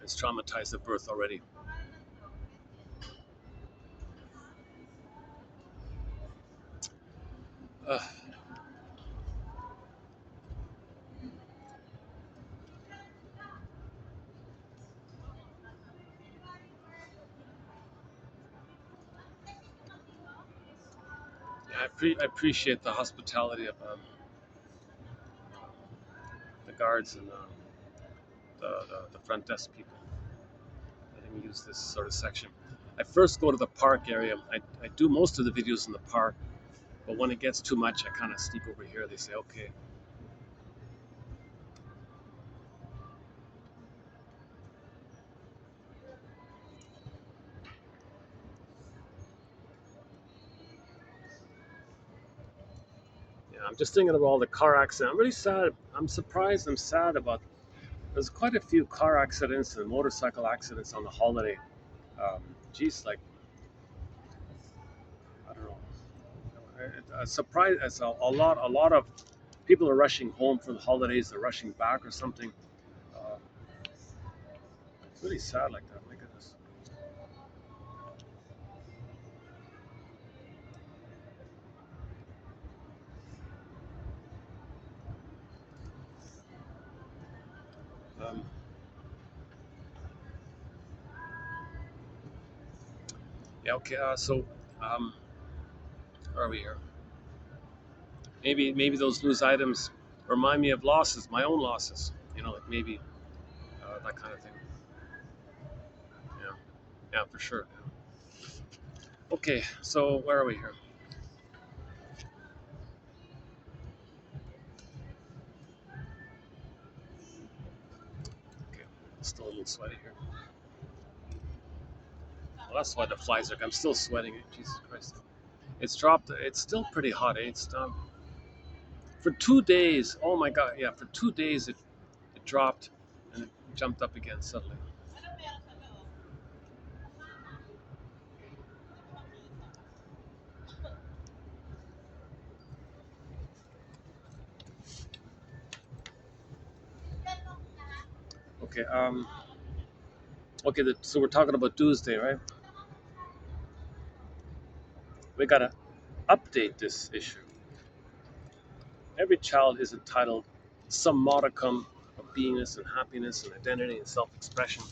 It's traumatized at birth already. Uh, yeah, I appreciate the hospitality of the guards and the front desk people. Letting me use this sort of section. I first go to the park area. I do most of the videos in the park, but when it gets too much, I kind of sneak over here. They say, okay. Yeah, I'm just thinking about all the car accidents. I'm really sad. I'm surprised. I'm sad about. There's quite a few car accidents and motorcycle accidents on the holiday. Um, geez, like I don't know. A surprise. It's a lot of people are rushing home for the holidays. They're rushing back or something. Uh, it's really sad like that. My goodness. Um, yeah. Okay. Um, where are we here? Maybe those news items remind me of losses, my own losses. Like maybe that kind of thing. Yeah. Yeah, for sure. Okay. So where are we here? Okay. Still a little sweaty here. Well, that's why the flies are. I'm still sweating. Jesus Christ. It's dropped. It's still pretty hot. It's for 2 days. Oh my God. Yeah, for 2 days it dropped and it jumped up again suddenly. Okay. Okay. So we're talking about Tuesday, right? We gotta update this issue. Every child is entitled some modicum of beingness and happiness and identity and self-expression.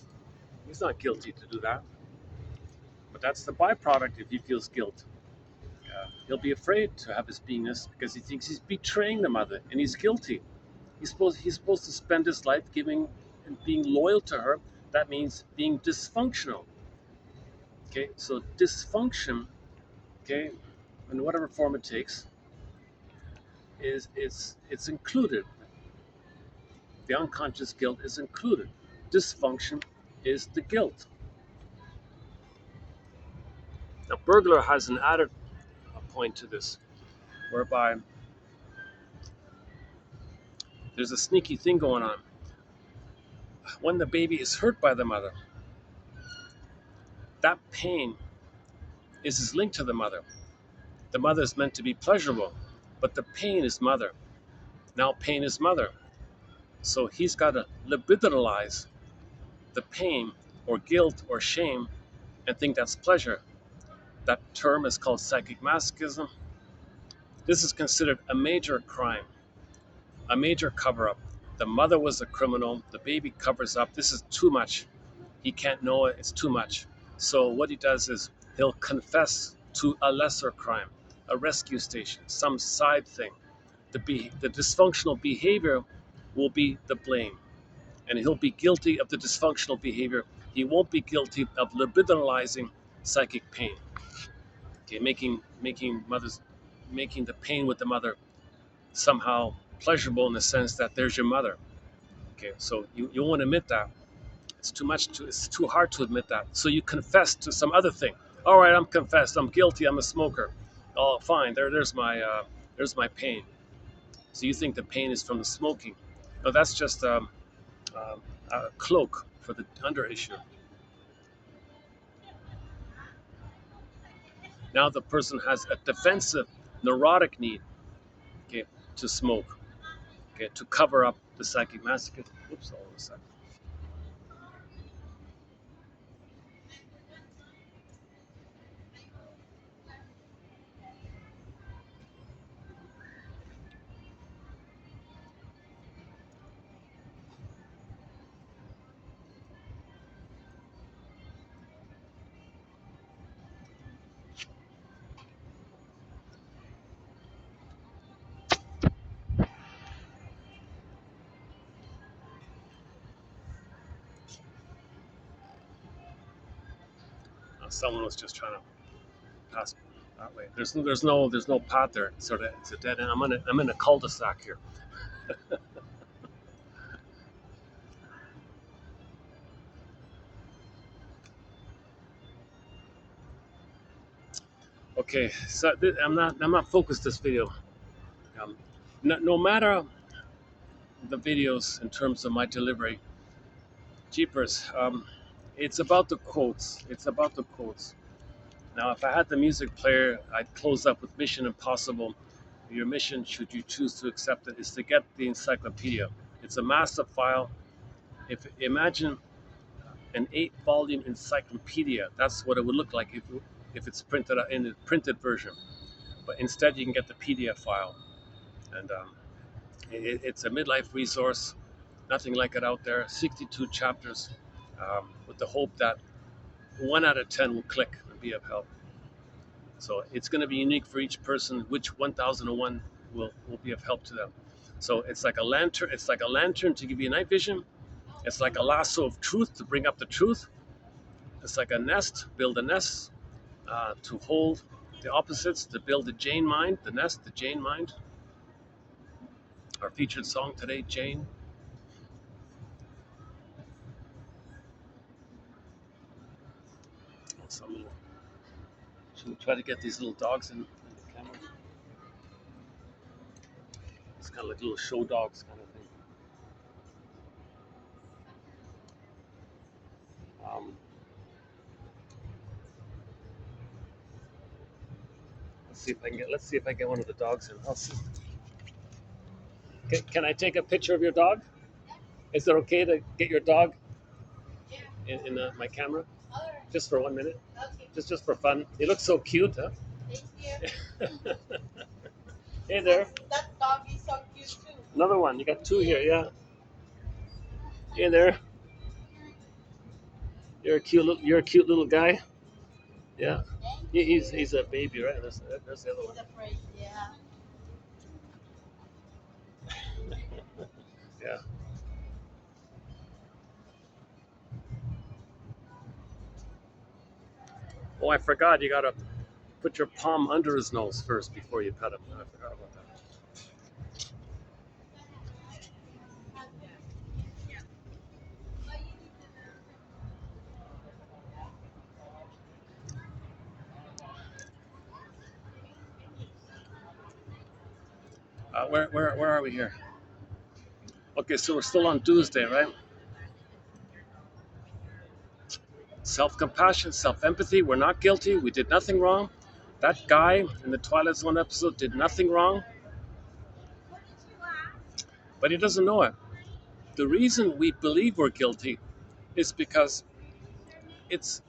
He's not guilty to do that, but that's the byproduct if he feels guilt. He'll be afraid to have his beingness because he thinks he's betraying the mother and he's guilty. He's supposed to spend his life giving and being loyal to her. That means being dysfunctional. Okay, so dysfunction, okay, in whatever form it takes, it's included. The unconscious guilt is included. Dysfunction is the guilt. Now, Burglar has an added point to this, whereby there's a sneaky thing going on. When the baby is hurt by the mother, that pain is linked to the mother. The mother is meant to be pleasurable, but the pain is mother. Now, pain is mother. So he's got to libidinalize the pain or guilt or shame and think that's pleasure. That term is called psychic masochism. This is considered a major crime, a major cover up. The mother was a criminal, the baby covers up. This is too much. He can't know it, it's too much. So what he does is he'll confess to a lesser crime, a rescue station, some side thing. The dysfunctional behavior will be the blame, and he'll be guilty of the dysfunctional behavior. He won't be guilty of libidinalizing psychic pain. Okay, making the pain with the mother somehow pleasurable in the sense that there's your mother. Okay, so you won't admit that. It's too hard to admit that. So you confess to some other thing. All right, I'm confessed. I'm guilty. I'm a smoker. Oh, fine. There's my pain. So you think the pain is from the smoking? No, that's just um, a cloak for the under issue. Now the person has a defensive, neurotic need, okay, to smoke, okay, to cover up the psychic masochism. Oops, all of a sudden. Someone was just trying to pass that way. There's no path there. Sort of, it's a dead end. I'm in a cul-de-sac here. Okay, so I'm not focused this video. Um, no matter the videos in terms of my delivery, jeepers, it's about the quotes. It's about the quotes. Now, if I had the music player, I'd close up with Mission Impossible. Your mission, should you choose to accept it, is to get the encyclopedia. It's a massive file. If imagine an 8-volume encyclopedia, that's what it would look like if it's printed out in the printed version. But instead, you can get the PDF file, and it's a midlife resource. Nothing like it out there. 62 chapters, with the hope that 1 out of 10 will click and be of help. So it's going to be unique for each person, which 1001 will be of help to them. So it's like a lantern. It's like a lantern to give you night vision. It's like a lasso of truth to bring up the truth. It's like a nest, build a nest to hold the opposites, to build the Jane mind, the nest, the Jane mind. Our featured song today, Jane. So should we try to get these little dogs in the camera? It's kind of like little show dogs kind of thing. Um, let's see if I can get one of the dogs in. I'll see. Can I take a picture of your dog? Is it okay to get your dog in my camera? Just for 1 minute? Just for fun. He looks so cute, huh? Hey there. That dog is so cute too. Another one. You got two here, yeah. Hey there. You're a cute little guy. Yeah. He's a baby, right? There's the other one. Yeah. Yeah. Oh, I forgot. You gotta put your palm under his nose first before you pet him. I forgot about that. Where are we here? Okay, so we're still on Tuesday, right? Self-compassion, self-empathy. We're not guilty. We did nothing wrong. That guy in the Twilight Zone episode did nothing wrong, but he doesn't know it. The reason we believe we're guilty is because it's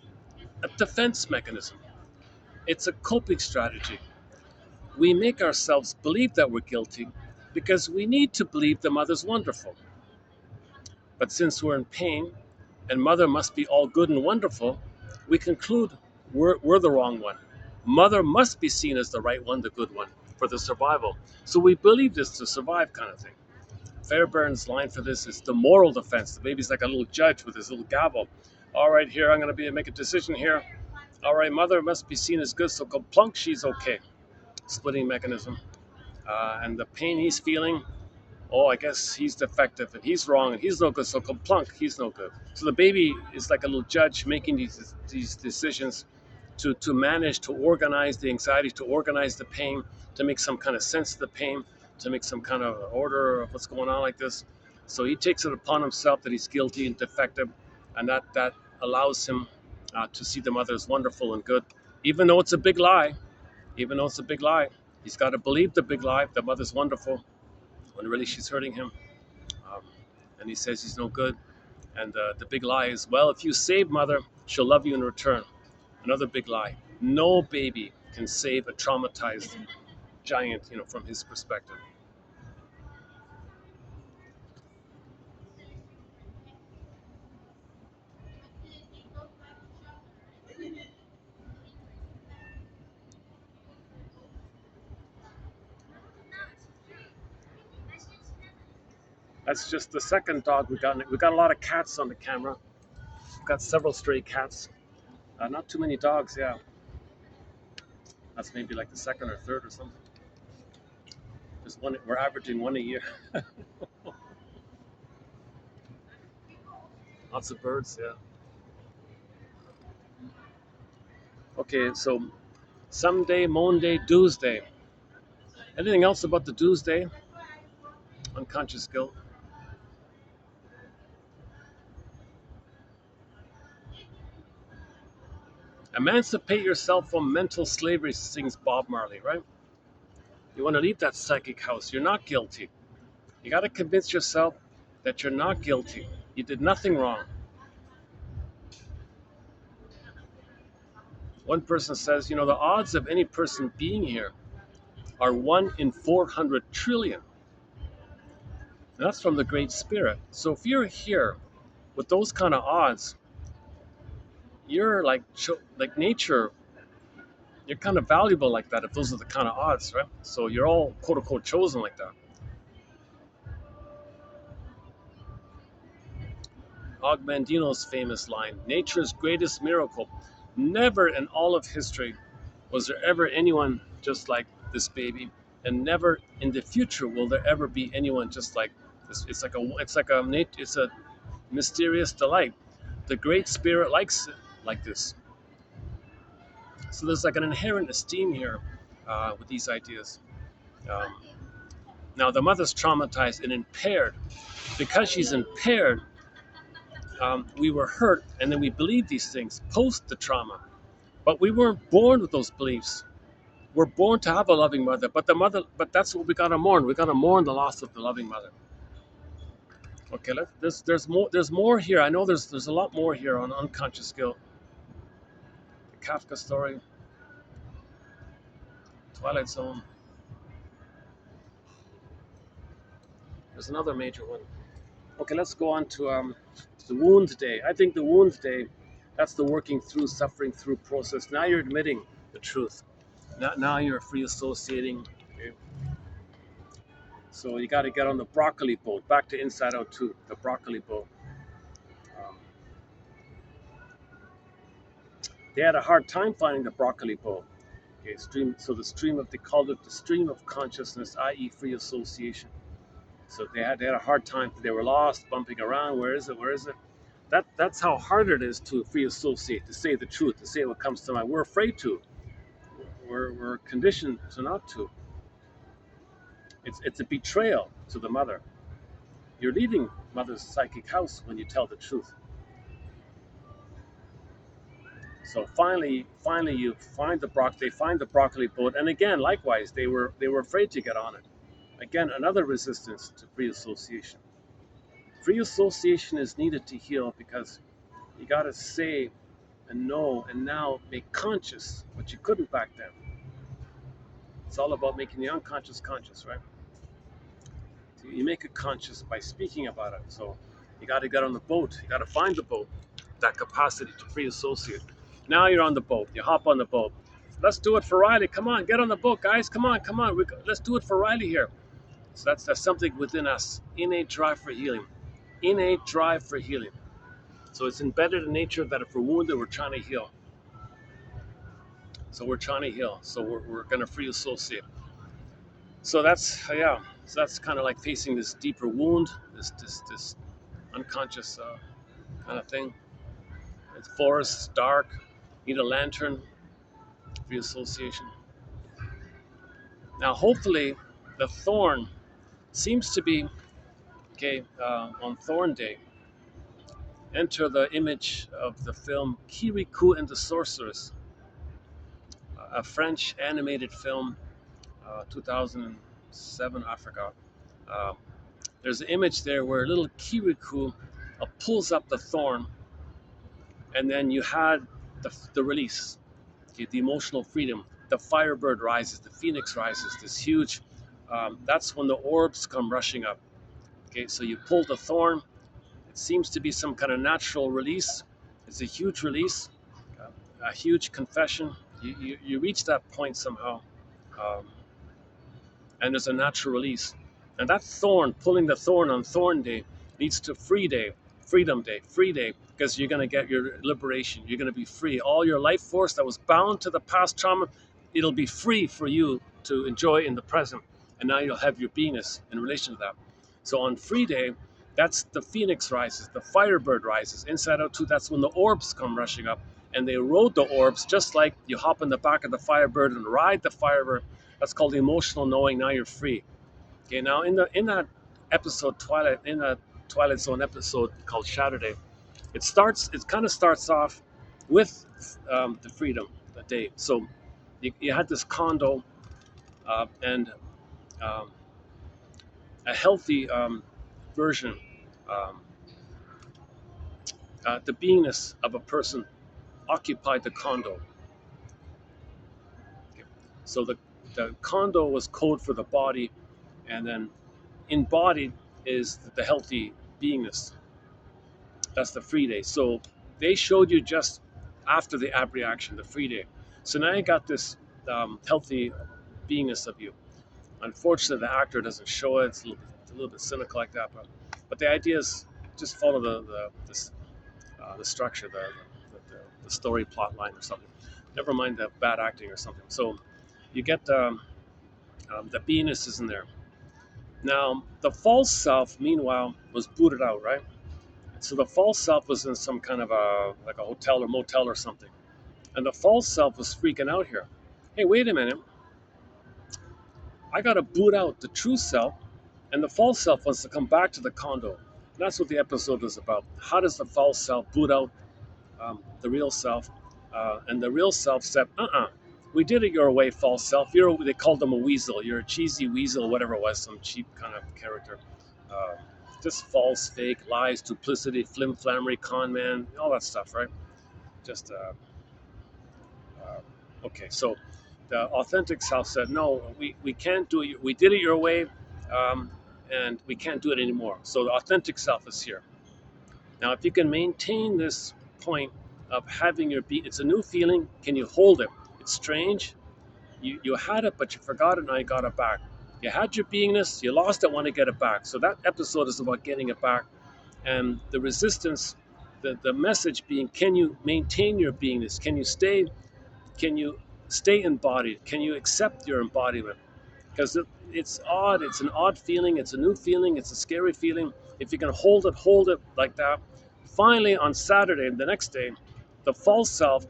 a defense mechanism. It's a coping strategy. We make ourselves believe that we're guilty because we need to believe the mother's wonderful. But since we're in pain, and mother must be all good and wonderful, we conclude we're the wrong one. Mother must be seen as the right one, the good one, for the survival. So we believe this to survive, kind of thing. Fairbairn's line for this is the moral defense. The baby's like a little judge with his little gavel. All right, here, I'm going to make a decision here. All right, mother must be seen as good, so plunk, she's okay. Splitting mechanism. And the pain he's feeling, oh, I guess he's defective and he's wrong and he's no good, so plunk, he's no good. So the baby is like a little judge making these decisions to manage, to organize the anxiety, to organize the pain, to make some kind of sense of the pain, to make some kind of order of what's going on like this. So he takes it upon himself that he's guilty and defective, and that allows him to see the mother as wonderful and good, even though it's a big lie. Even though it's a big lie, he's got to believe the big lie. The mother's wonderful, when really she's hurting him, um, and he says he's no good. And the big lie is, well, if you save mother, she'll love you in return. Another big lie. No baby can save a traumatized giant, from his perspective. That's just the second dog we got. We got a lot of cats on the camera. We've got several stray cats. Not too many dogs, yeah. That's maybe like the second or third or something. There's one. We're averaging one a year. Lots of birds, yeah. Okay, so someday, Monday, Tuesday. Anything else about the Tuesday? Unconscious guilt. Emancipate yourself from mental slavery, sings Bob Marley, right? You want to leave that psychic house. You're not guilty. You got to convince yourself that you're not guilty. You did nothing wrong. One person says, the odds of any person being here are 1 in 400 trillion. And that's from the Great Spirit. So if you're here with those kind of odds, you're like nature. You're kind of valuable like that if those are the kind of odds, right? So you're all quote unquote chosen like that. Og Mandino's famous line, nature's greatest miracle. Never in all of history was there ever anyone just like this baby, and never in the future will there ever be anyone just like this. It's a mysterious delight. The Great Spirit likes it like this. So there's like an inherent esteem here with these ideas. Um, Now the mother's traumatized and impaired. Because she's impaired, we were hurt, and then we believe these things post the trauma. But we weren't born with those beliefs. We're born to have a loving mother, but that's what we gotta mourn. We gotta mourn the loss of the loving mother. Okay, there's more. There's more here. I know there's a lot more here on unconscious guilt. The Kafka story, Twilight Zone. There's another major one. Okay, let's go on to the wound day. I think the wound day, that's the working through, suffering through process. Now you're admitting the truth. Now you're free associating. Okay? So you got to get on the broccoli boat. Back to Inside Out 2, the broccoli boat. Um, they had a hard time finding the broccoli boat. Okay, so they called it the stream of consciousness, i.e., free association. So they had a hard time. They were lost, bumping around. Where is it? Where is it? That's how hard it is to free associate, to say the truth, to say what comes to mind. We're afraid to. We're conditioned to not to. It's a betrayal to the mother. You're leaving mother's psychic house when you tell the truth. So finally, you find they find the broccoli boat, and again, likewise, they were afraid to get on it. Again, another resistance to free association. Free association is needed to heal because you got to say and know and now make conscious what you couldn't back then. It's all about making the unconscious conscious, right? So you make it conscious by speaking about it. So You got to get on the boat. You got to find the boat, that capacity to free associate. Now you're on the boat. You hop on the boat. Let's do it for Riley. Come on, get on the boat, guys. Come on, come on. Let's do it for Riley here. So that's something within us. Innate drive for healing. Innate drive for healing. So it's embedded in nature that if we're wounded, we're trying to heal. So we're trying to heal. So we're going to free associate. So that's yeah. So that's kind of like facing this deeper wound, this unconscious kind of thing. It's forest, dark. Need a lantern. Free association. Now, hopefully, the thorn seems to be okay on Thorn Day. Enter the image of the film Kirikou and the Sorceress, a French animated film, 2007, I forgot. Uh, there's an image there where little Kirikou pulls up the thorn, and then you had the release, okay, the emotional freedom. The firebird rises, the phoenix rises, this huge, that's when the orbs come rushing up. Okay, so you pull the thorn, it seems to be some kind of natural release. It's a huge release, a huge confession. You reach that point somehow, um, and there's a natural release. And that thorn, pulling the thorn on Thorn Day, leads to Freedom Day, free day, because you're going to get your liberation. You're going to be free. All your life force that was bound to the past trauma, it'll be free for you to enjoy in the present. And now you'll have your beingness in relation to that. So on Free Day, that's the phoenix rises, the firebird rises. Inside Out 2, that's when the orbs come rushing up. And they erode the orbs, just like you hop in the back of the firebird and ride the firebird. That's called the emotional knowing. Now you're free. Okay, now in that episode in that Twilight Zone episode called Saturday, it kind of starts off with the freedom, the day. So you had this condo and um, a healthy version, um, the beingness of a person occupied the condo. Okay. So the condo was code for the body, and then embodied is the healthy beingness. That's the free day. So they showed you just after the ab reaction, the free day. So now you got this healthy beingness of you. Unfortunately, the actor doesn't show it. It's a little bit cynical like that, but the idea is just follow the structure, the story plot line or something. Never mind the bad acting or something. So you get the beingness is in there. Now the false self, meanwhile, was booted out, right? So the false self was in some kind of like a hotel or motel or something. And the false self was freaking out here. Hey, wait a minute. I got to boot out the true self, and the false self wants to come back to the condo. And that's what the episode is about. How does the false self boot out the real self? And the real self said, we did it your way, false self. They called him a weasel. You're a cheesy weasel, whatever it was, some cheap kind of character. Uh, just false, fake, lies, duplicity, flim-flammery, con man, all that stuff, right? Just, okay, so the authentic self said, no, we can't do it. We did it your way, um, and we can't do it anymore. So the authentic self is here. Now, if you can maintain this point of having your beat, it's a new feeling. Can you hold it? It's strange. You had it, but you forgot it, now you got it back. You had your beingness, you lost it, want to get it back. So that episode is about getting it back. And the resistance, the message being, can you maintain your beingness? Can you stay embodied? Can you accept your embodiment? Because it's odd, it's an odd feeling, it's a new feeling, it's a scary feeling. If you can hold it like that. Finally, on Saturday, the next day, the false self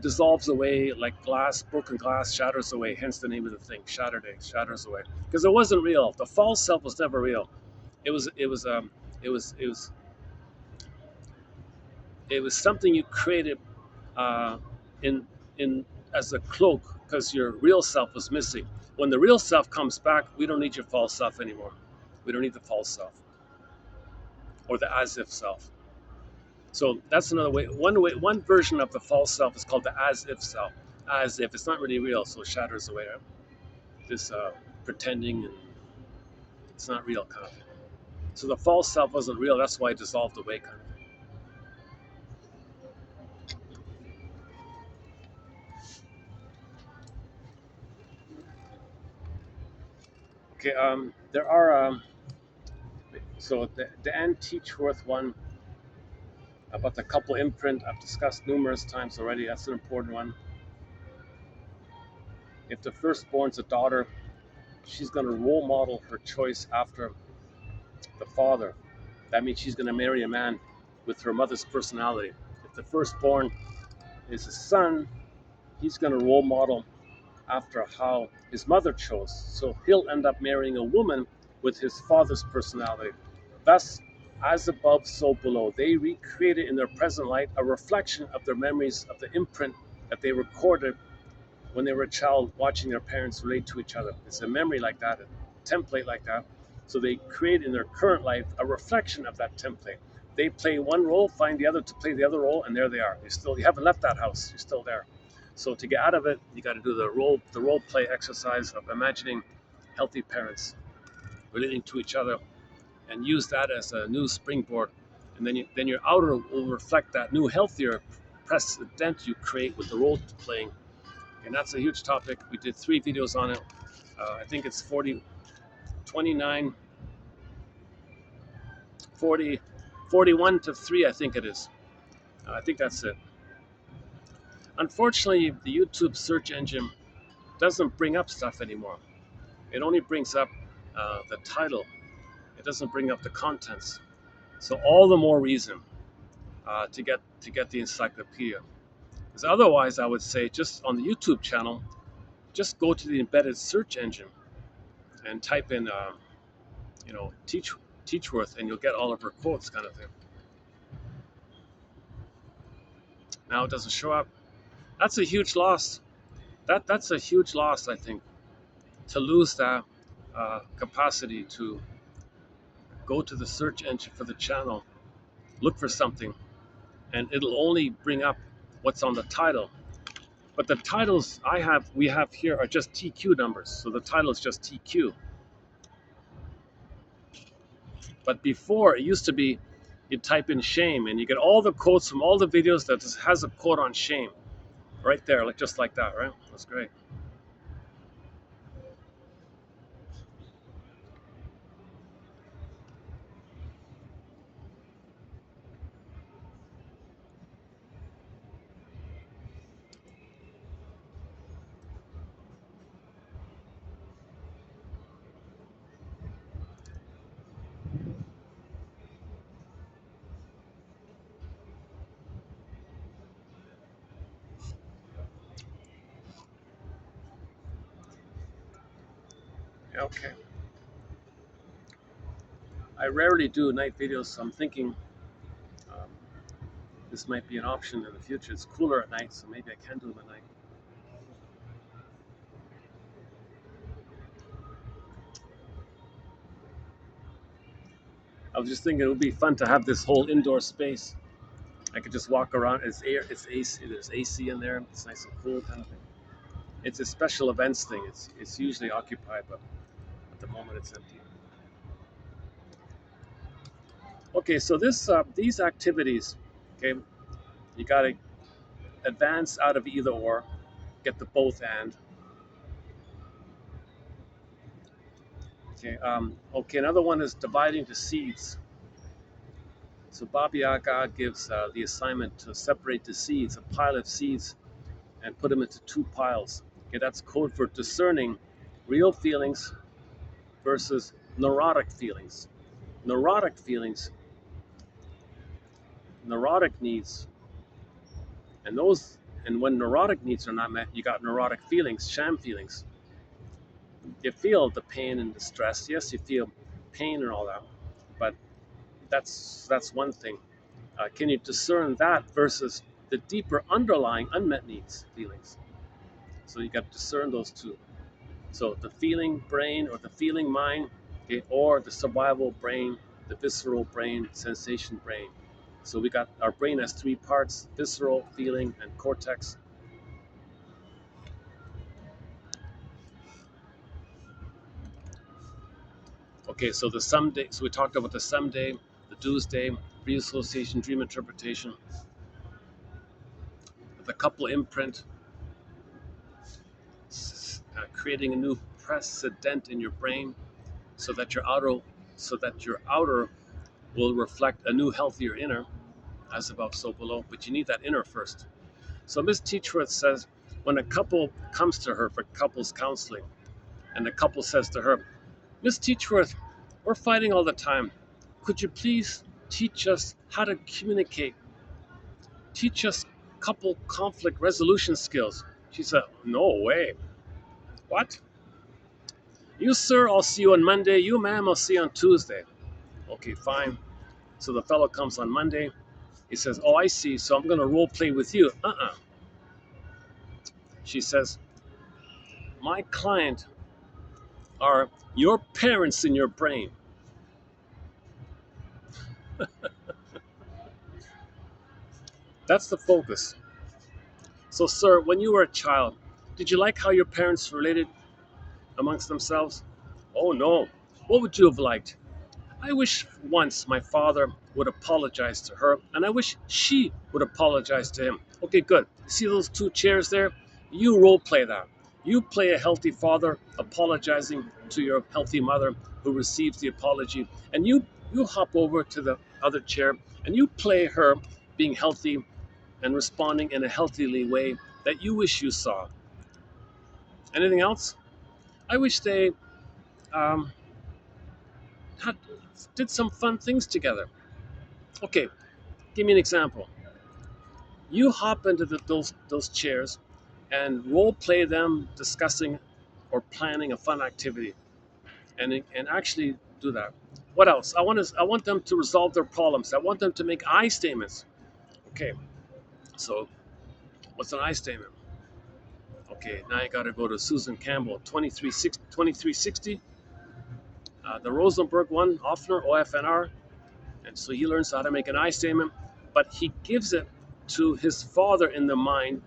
dissolves away like glass, broken glass shatters away. Hence the name of the thing, Saturday, shatters away. Because it wasn't real. The false self was never real. It was something you created uh, in as a cloak because your real self was missing. When the real self comes back, we don't need your false self anymore. We don't need the false self or the as if self. So that's another way. One version of the false self is called the as if self. As if it's not really real, so it shatters away. Right? This pretending and it's not real kind of thing. So the false self wasn't real. That's why it dissolved away, kind of. Okay. There are so the Anne Teachworth one about the couple imprint. I've discussed numerous times already. That's an important one. If the firstborn's a daughter, she's going to role model her choice after the father. That means she's going to marry a man with her mother's personality. If the firstborn is a son, he's going to role model after how his mother chose. So he'll end up marrying a woman with his father's personality. Thus, as above, so below. They recreated in their present light a reflection of their memories of the imprint that they recorded when they were a child watching their parents relate to each other. It's a memory like that, a template like that. So they create in their current life a reflection of that template. They play one role, find the other to play the other role, and there they are. You haven't left that house. You're still there. So to get out of it, you got to do the role play exercise of imagining healthy parents relating to each other, and use that as a new springboard. And then your outer will reflect that new, healthier precedent you create with the role playing. And that's a huge topic. We did 3 videos on it. I think it's 29, 40, 41 to 3, I think it is. I think that's it. Unfortunately, the YouTube search engine doesn't bring up stuff anymore. It only brings up the title. It doesn't bring up the contents. So all the more reason to get the encyclopedia. Because otherwise, I would say just on the YouTube channel, just go to the embedded search engine and type in, Teachworth, and you'll get all of her quotes, kind of thing. Now it doesn't show up. That's a huge loss. That's a huge loss, I think, to lose that capacity to go to the search engine for the channel, look for something, and it'll only bring up what's on the title. But the titles we have here are just TQ numbers, so the title is just TQ. But before, it used to be you type in shame and you get all the quotes from all the videos that has a quote on shame right there, like just like that, right? That's great. Yeah, okay. I rarely do night videos, so I'm thinking um, this might be an option in the future. It's cooler at night, so maybe I can do them at night. I was just thinking it would be fun to have this whole indoor space. I could just walk around. It's air, it's AC. There's AC in there. It's nice and cool, kind of thing. It's a special events thing. It's usually occupied, but at the moment it's empty. Okay, so these activities, okay, you got to advance out of either or, get the both and. Okay, another one is dividing the seeds. So Baba Yaga gives the assignment to separate the seeds, a pile of seeds, and put them into 2 piles. Okay, that's code for discerning real feelings versus neurotic feelings. Neurotic feelings, neurotic needs, and when neurotic needs are not met, you got neurotic feelings, sham feelings. You feel the pain and the stress. Yes, you feel pain and all that, but that's one thing. Can you discern that versus the deeper underlying unmet needs feelings? So you got to discern those two. So the feeling brain or the feeling mind, okay, or the survival brain, the visceral brain, sensation brain. So we got our brain has 3 parts: visceral, feeling, and cortex. Okay, so the someday, so we talked about the someday, the Tuesday, reassociation, dream interpretation, the couple imprint, creating a new precedent in your brain so that your outer will reflect a new healthier inner, as above so below, but you need that inner first. So Miss Teachworth says when a couple comes to her for couples counseling and the couple says to her, Miss Teachworth, we're fighting all the time, could you please teach us how to communicate, teach us couple conflict resolution skills? She said, no way. What? You sir, I'll see you on Monday. You ma'am, I'll see you on Tuesday. Okay, fine. So the fellow comes on Monday. He says, oh, I see. So I'm going to role play with you. She says, my client are your parents in your brain. That's the focus. So, sir, when you were a child, did you like how your parents related amongst themselves? Oh, no. What would you have liked? I wish once my father would apologize to her, and I wish she would apologize to him. Okay, good. See those two chairs there? You role play that. You play a healthy father apologizing to your healthy mother who receives the apology, and you hop over to the other chair and you play her being healthy and responding in a healthily way that you wish you saw. Anything else? I wish they um, had, did some fun things together. Okay, give me an example. You hop into those chairs and role play them discussing or planning a fun activity, and actually do that. What else? I want them to resolve their problems. I want them to make I statements. Okay, so what's an I statement? Okay, now you got to go to Susan Campbell, 2360, the Rosenberg one, Offner, OFNR. And so he learns how to make an I statement, but he gives it to his father in the mind,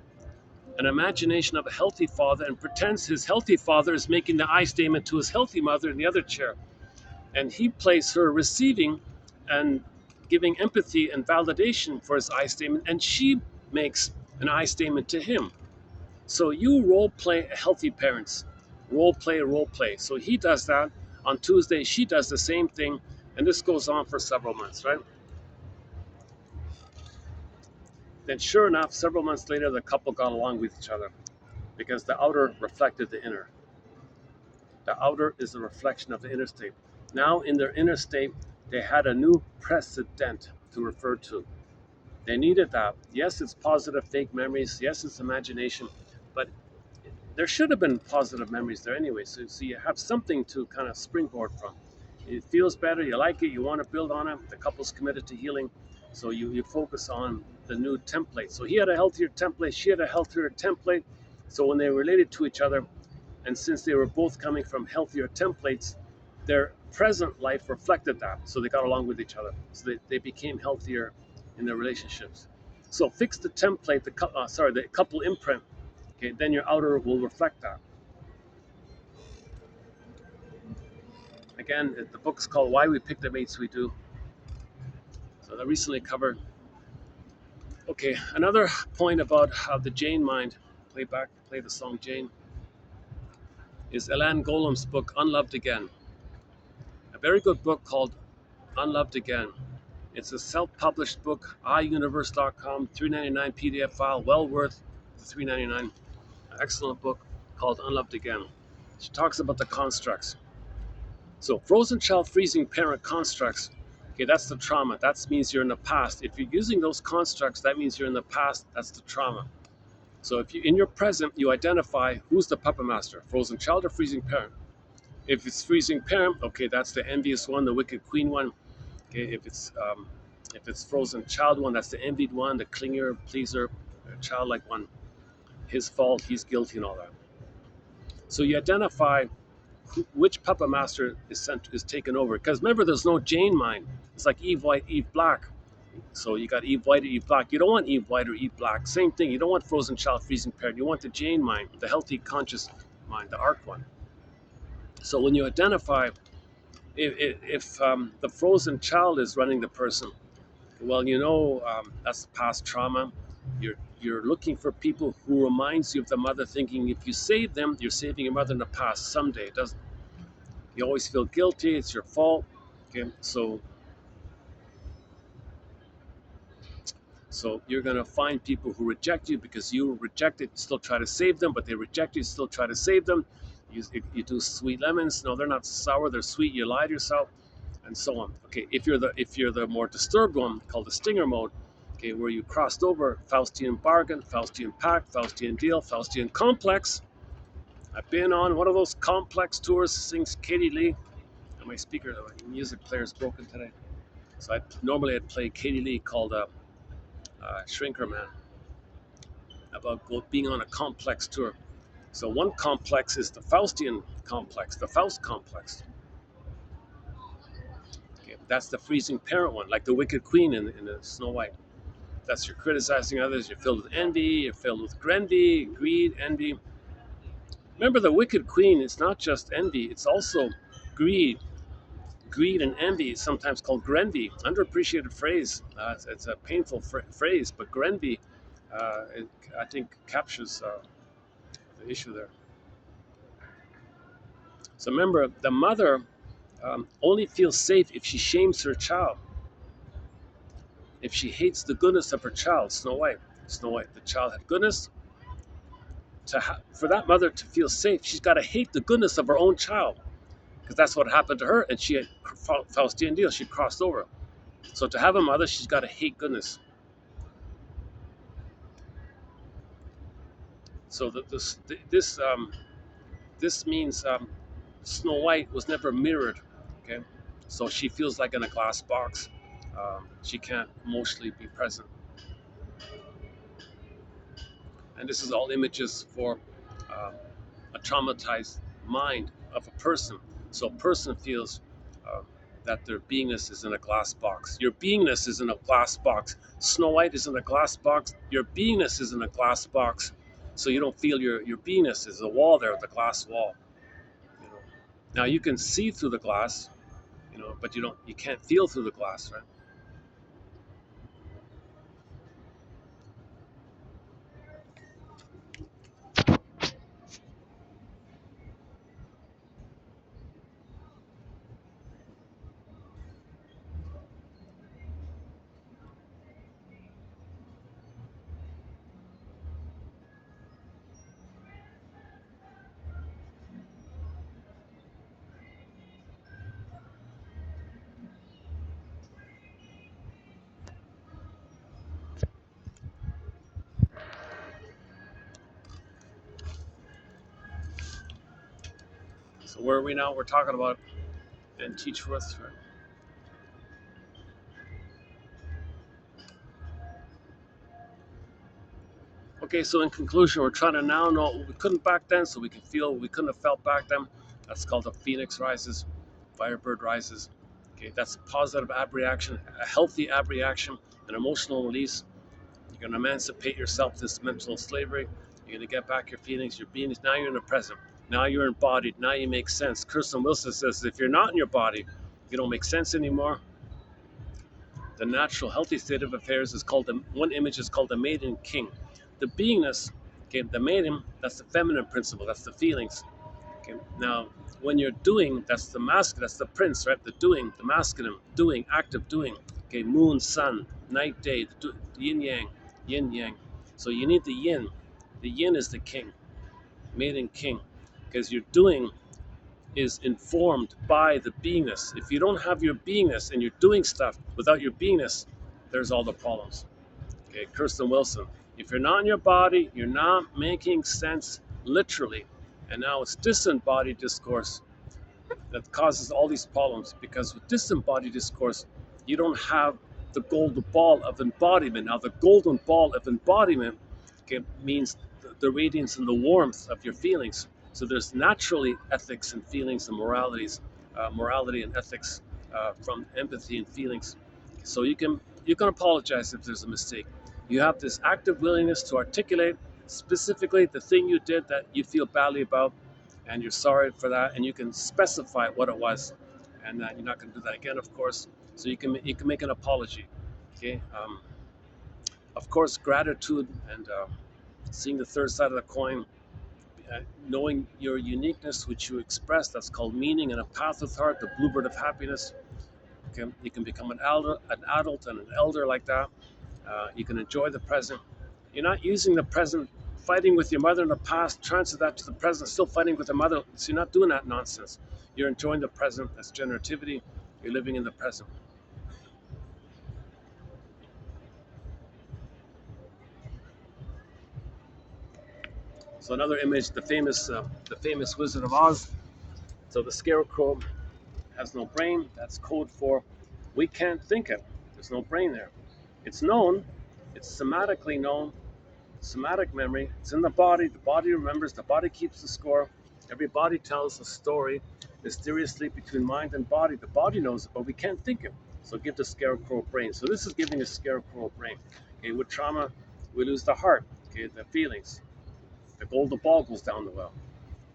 an imagination of a healthy father, and pretends his healthy father is making the I statement to his healthy mother in the other chair. And he plays her receiving and giving empathy and validation for his I statement, and she makes an I statement to him. So you role play healthy parents, role play, role play. So he does that on Tuesday, she does the same thing, and this goes on for several months, right? Then, sure enough, several months later, the couple got along with each other because the outer reflected the inner. The outer is a reflection of the inner state. Now, in their inner state, they had a new precedent to refer to. They needed that. Yes, it's positive fake memories. Yes, it's imagination. But there should have been positive memories there anyway. So you have something to kind of springboard from. It feels better. You like it. You want to build on it. The couple's committed to healing. So you focus on the new template. So he had a healthier template. She had a healthier template. So when they related to each other, and since they were both coming from healthier templates, their present life reflected that. So they got along with each other. So they became healthier in their relationships. So fix the template, the couple imprint. Okay, then your outer will reflect that. Again, the book's called Why We Pick the Mates We Do. So I recently covered. Okay, another point about how the Jane mind, play the song Jane, is Elan Golem's book, Unloved Again. A very good book called Unloved Again. It's a self-published book, iuniverse.com, $3.99 PDF file, well worth the $3.99. Excellent book called Unloved Again. She talks about the constructs. So frozen child, freezing parent constructs, okay, that's the trauma. That means you're in the past. If you're using those constructs, that means you're in the past. That's the trauma. So if you in your present, you identify who's the puppet master, frozen child or freezing parent. If it's freezing parent, okay, that's the envious one, the wicked queen one. Okay, if it's frozen child one, that's the envied one, the clinger, pleaser, childlike one. His fault, he's guilty, and all that. So you identify which puppet master is taken over. Because remember, there's no Jane mind. It's like Eve White, Eve Black. So you got Eve White or Eve Black. You don't want Eve White or Eve Black. Same thing. You don't want frozen child, freezing parent. You want the Jane mind, the healthy, conscious mind, the arc one. So when you identify If the frozen child is running the person, well, that's past trauma. You're looking for people who reminds you of the mother, thinking if you save them, you're saving your mother in the past. Someday, it doesn't. You always feel guilty. It's your fault. Okay, so you're gonna find people who reject you because you rejected. Still try to save them, but they reject you. Still try to save them. You do sweet lemons. No, they're not sour. They're sweet. You lie to yourself, and so on. Okay, if you're the more disturbed one, called the stinger mode, okay, where you crossed over Faustian bargain, Faustian pact, Faustian deal, Faustian complex. I've been on one of those complex tours. Sings Katie Lee, and my music player is broken today. So normally I'd play Katie Lee called Shrinker Man about being on a complex tour. So one complex is the Faustian complex, the Faust complex. Okay, that's the freezing parent one, like the Wicked Queen in the Snow White. That's you're criticizing others. You're filled with envy. You're filled with greed, envy. Remember, the Wicked Queen is not just envy. It's also greed. Greed and envy is sometimes called grenvy. Underappreciated phrase. It's a painful phrase, but grenvy, I think, captures the issue there. So remember, the mother only feels safe if she shames her child. If she hates the goodness of her child, Snow White, the child had goodness. For that mother to feel safe, she's got to hate the goodness of her own child, because that's what happened to her, and she had Faustian deal. She crossed over. So to have a mother, she's got to hate goodness. So this means Snow White was never mirrored. Okay, so she feels like in a glass box. She can't emotionally be present. And this is all images for a traumatized mind of a person. So a person feels that their beingness is in a glass box. Your beingness is in a glass box. Snow White is in a glass box. Your beingness is in a glass box. So you don't feel your beingness is a wall there, the glass wall. You know. Now you can see through the glass, but you can't feel through the glass, right? So where are we now? We're talking about and teach Ruth, right? Okay, so in conclusion, we're trying to now know what we couldn't back then, so we can feel what we couldn't have felt back then. That's called the phoenix rises, firebird rises. Okay, that's a positive ab reaction, a healthy ab reaction, an emotional release. You're going to emancipate yourself this mental slavery. You're going to get back your feelings, your beings. Now you're in the present. Now you're embodied. Now you make sense. Kirsten Wilson says if you're not in your body, you don't make sense anymore. The natural, healthy state of affairs is called one image is called the maiden king. The beingness, okay, the maiden, that's the feminine principle, that's the feelings. Okay, now when you're doing, that's the masculine, that's the prince, right? The doing, the masculine, doing, active doing. Okay, moon, sun, night, day, the yin yang, yin yang. So you need the yin. The yin is the king, maiden king, because your doing is informed by the beingness. If you don't have your beingness and you're doing stuff without your beingness, there's all the problems. Okay, Kirsten Wilson. If you're not in your body, you're not making sense literally. And now it's disembodied discourse that causes all these problems, because with disembodied discourse, you don't have the golden ball of embodiment. Now, the golden ball of embodiment, okay, means the radiance and the warmth of your feelings. So there's naturally ethics and feelings and morality and ethics from empathy and feelings. So you can apologize if there's a mistake. You have this active willingness to articulate specifically the thing you did that you feel badly about, and you're sorry for that, and you can specify what it was, and you're not going to do that again, of course. So you can make an apology. Okay. Of course, gratitude and seeing the third side of the coin, knowing your uniqueness, which you express, that's called meaning, and a path with heart, the bluebird of happiness. Okay, you can become an adult and an elder like that. You can enjoy the present. You're not using the present, fighting with your mother in the past, transfer that to the present, still fighting with the mother. So you're not doing that nonsense. You're enjoying the present. That's generativity. You're living in the present. So another image, the famous Wizard of Oz. So the scarecrow has no brain. That's code for we can't think it. There's no brain there. It's known. It's somatically known. Somatic memory. It's in the body. The body remembers. The body keeps the score. Every body tells a story mysteriously between mind and body. The body knows it, but we can't think it. So give the scarecrow a brain. So this is giving a scarecrow a brain. Okay, with trauma, we lose the heart. Okay, the feelings. The golden ball goes down the well.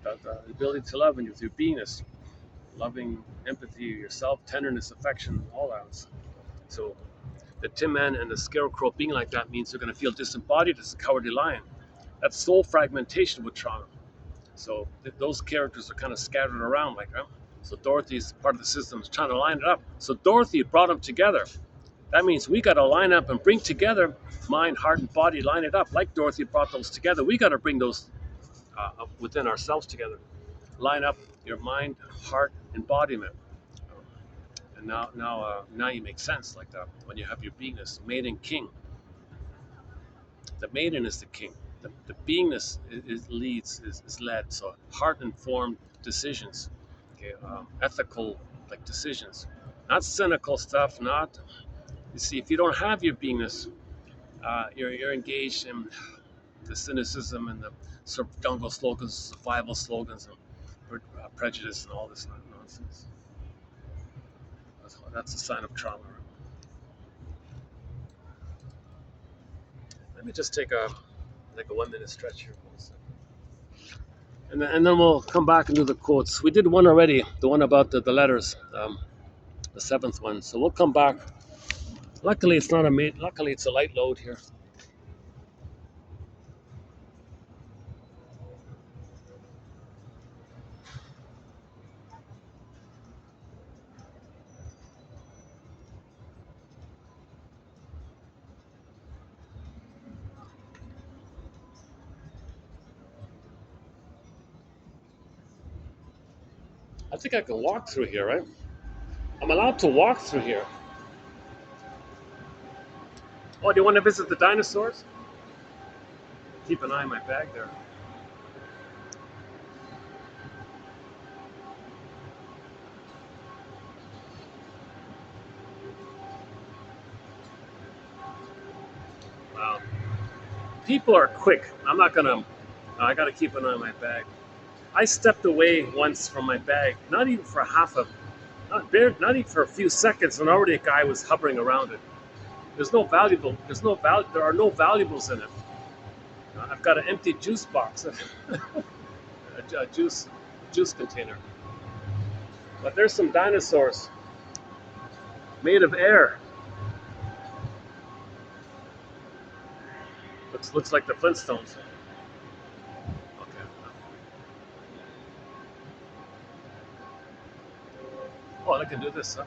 The ability to love and with your beingness, loving, empathy, yourself, tenderness, affection, all that. So the Tin Man and the Scarecrow being like that means they're going to feel disembodied as a cowardly lion. That's soul fragmentation with trauma. So those characters are kind of scattered around like that. So Dorothy's part of the system is trying to line it up. So Dorothy brought them together. That means we got to line up and bring together mind, heart, and body, line it up. Like Dorothy brought those together, we got to bring those within ourselves together. Line up your mind, heart, embodiment. And now you make sense like that when you have your beingness, maiden king. The maiden is the king. The beingness is led. So heart informed decisions, okay, ethical like decisions, not cynical stuff. Not you see if you don't have your beingness, you're engaged in the cynicism and the jungle slogans, survival slogans, and prejudice and all this nonsense. That's a sign of trauma. Let me just take a 1 minute stretch here. And then we'll come back and do the quotes. We did one already, the one about the letters, the seventh one. So we'll come back. Luckily, it's not a luckily it's a light load here. I think I can walk through here, right? I'm allowed to walk through here. Oh, do you want to visit the dinosaurs? Keep an eye on my bag there. Wow. People are quick. I'm not gonna. I gotta keep an eye on my bag. I stepped away once from my bag, not even for not even for a few seconds, and already a guy was hovering around it. There are no valuables in it. I've got an empty juice box, a juice container. But there's some dinosaurs made of air. Looks like the Flintstones. Okay. Oh, I can do this, huh?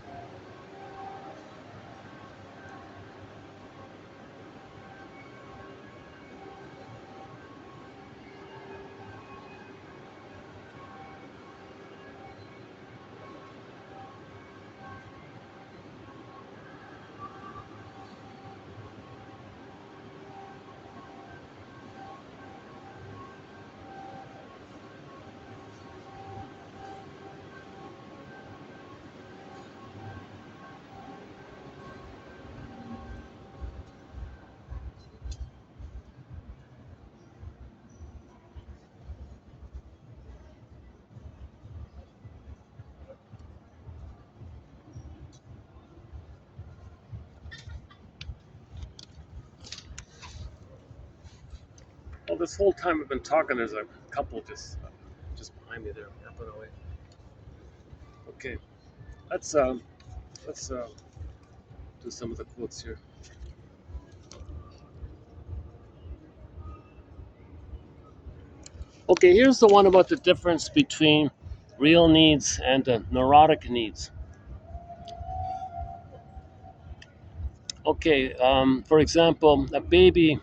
Well, this whole time I've been talking, there's a couple just behind me there, yapping away. Okay. let's let's do some of the quotes here. Okay, here's the one about the difference between real needs and neurotic needs. Okay, for example, a baby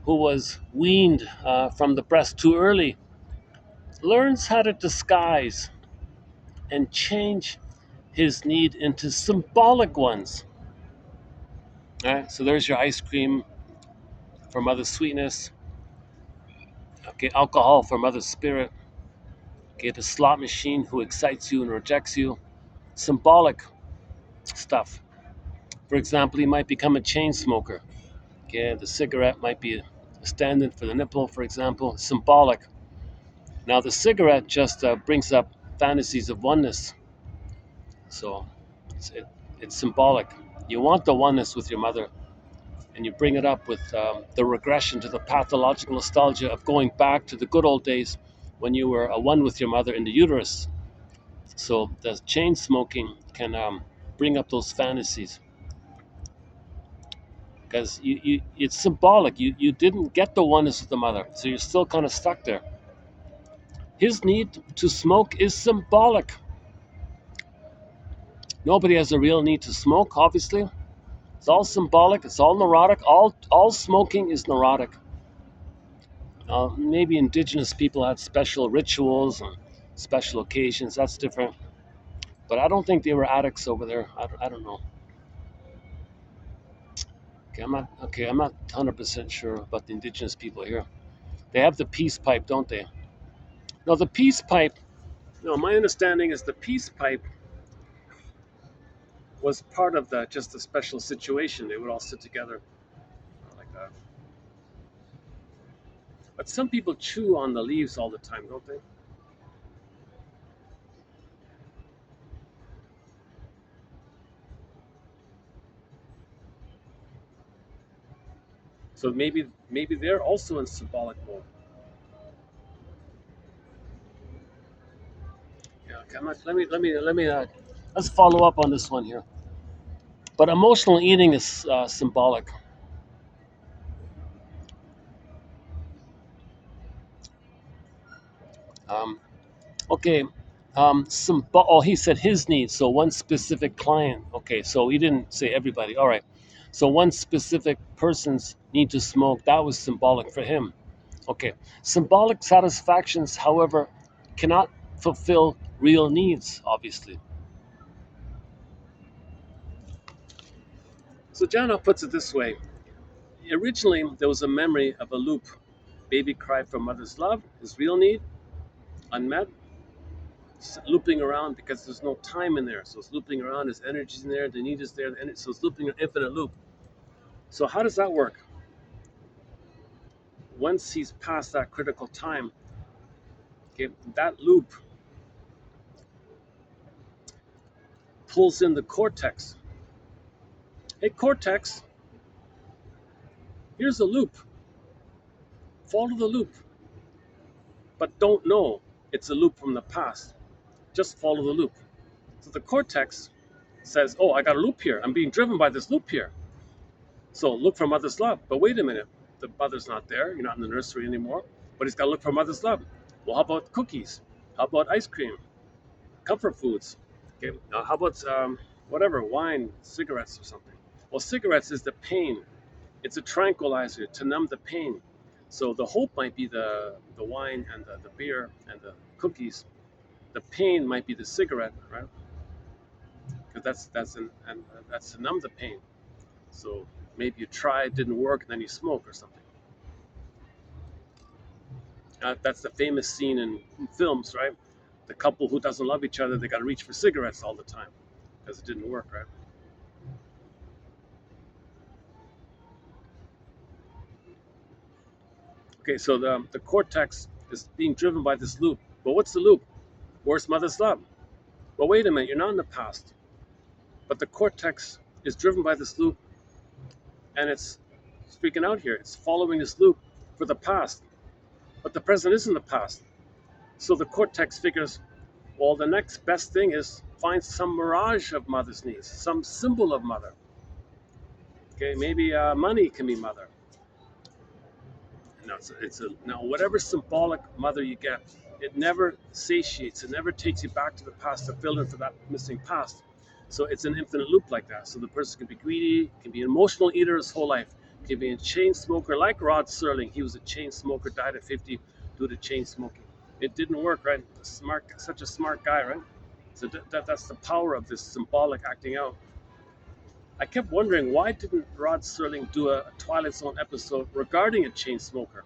who was weaned from the breast too early learns how to disguise and change his need into symbolic ones. All right, so there's your ice cream for mother's sweetness. Okay, alcohol for mother's spirit. Okay, the slot machine who excites you and rejects you. Symbolic stuff. For example, he might become a chain smoker. Okay, the cigarette might be a stand-in for the nipple, for example. Symbolic. Now the cigarette just brings up fantasies of oneness. So it's symbolic. You want the oneness with your mother, and you bring it up with the regression to the pathological nostalgia of going back to the good old days when you were a one with your mother in the uterus. So the chain smoking can bring up those fantasies because it's symbolic. You didn't get the oneness with the mother, so you're still kind of stuck there. His need to smoke is symbolic. Nobody has a real need to smoke, obviously. It's all symbolic. It's all neurotic. All smoking is neurotic. Maybe indigenous people had special rituals and special occasions. That's different. But I don't think they were addicts over there. I don't know. I'm not 100% sure about the indigenous people here. They have the peace pipe, don't they? No, the peace pipe. No, my understanding is the peace pipe was part of just a special situation. They would all sit together like that. But some people chew on the leaves all the time, don't they? So maybe they're also in symbolic mode. Yeah. Okay, let's follow up on this one here. But emotional eating is symbolic. Um, okay. He said his needs. So one specific client. Okay. So he didn't say everybody. All right. So one specific person's need to smoke. That was symbolic for him. Okay. Symbolic satisfactions, however, cannot fulfill real needs, obviously. So Jana puts it this way. Originally, there was a memory of a loop. Baby cried for mother's love, his real need, unmet, looping around because there's no time in there. So it's looping around, his energy's in there, the need is there, so it's looping an infinite loop. So how does that work? Once he's past that critical time, okay, that loop pulls in the cortex. Hey, cortex, here's a loop. Follow the loop. But don't know it's a loop from the past. Just follow the loop. So the cortex says, oh, I got a loop here. I'm being driven by this loop here. So look for mother's love. But wait a minute. The mother's not there. You're not in the nursery anymore. But he's got to look for mother's love. Well, how about cookies? How about ice cream? Comfort foods? Okay. Now, how about whatever, wine, cigarettes or something? Well, cigarettes is the pain. It's a tranquilizer to numb the pain. So the hope might be the wine and the beer and the cookies. The pain might be the cigarette, right? Because that's to numb the pain. So maybe you try, it didn't work, and then you smoke or something. That's the famous scene in films, right? The couple who doesn't love each other, they got to reach for cigarettes all the time because it didn't work, right? Okay, so the cortex is being driven by this loop. But what's the loop? Where's mother's love? Well, wait a minute, you're not in the past. But the cortex is driven by this loop, and it's freaking out here. It's following this loop for the past. But the present isn't the past. So the cortex figures, well, the next best thing is find some mirage of mother's needs, some symbol of mother. Okay, maybe money can be mother. No, now whatever symbolic mother you get, it never satiates. It never takes you back to the past to fill in for that missing past. So it's an infinite loop like that. So the person can be greedy, can be an emotional eater his whole life, can be a chain smoker like Rod Serling. He was a chain smoker, died at 50 due to chain smoking. It didn't work, right? Such a smart guy, right? So that's the power of this symbolic acting out. I kept wondering, why didn't Rod Serling do a Twilight Zone episode regarding a chain smoker?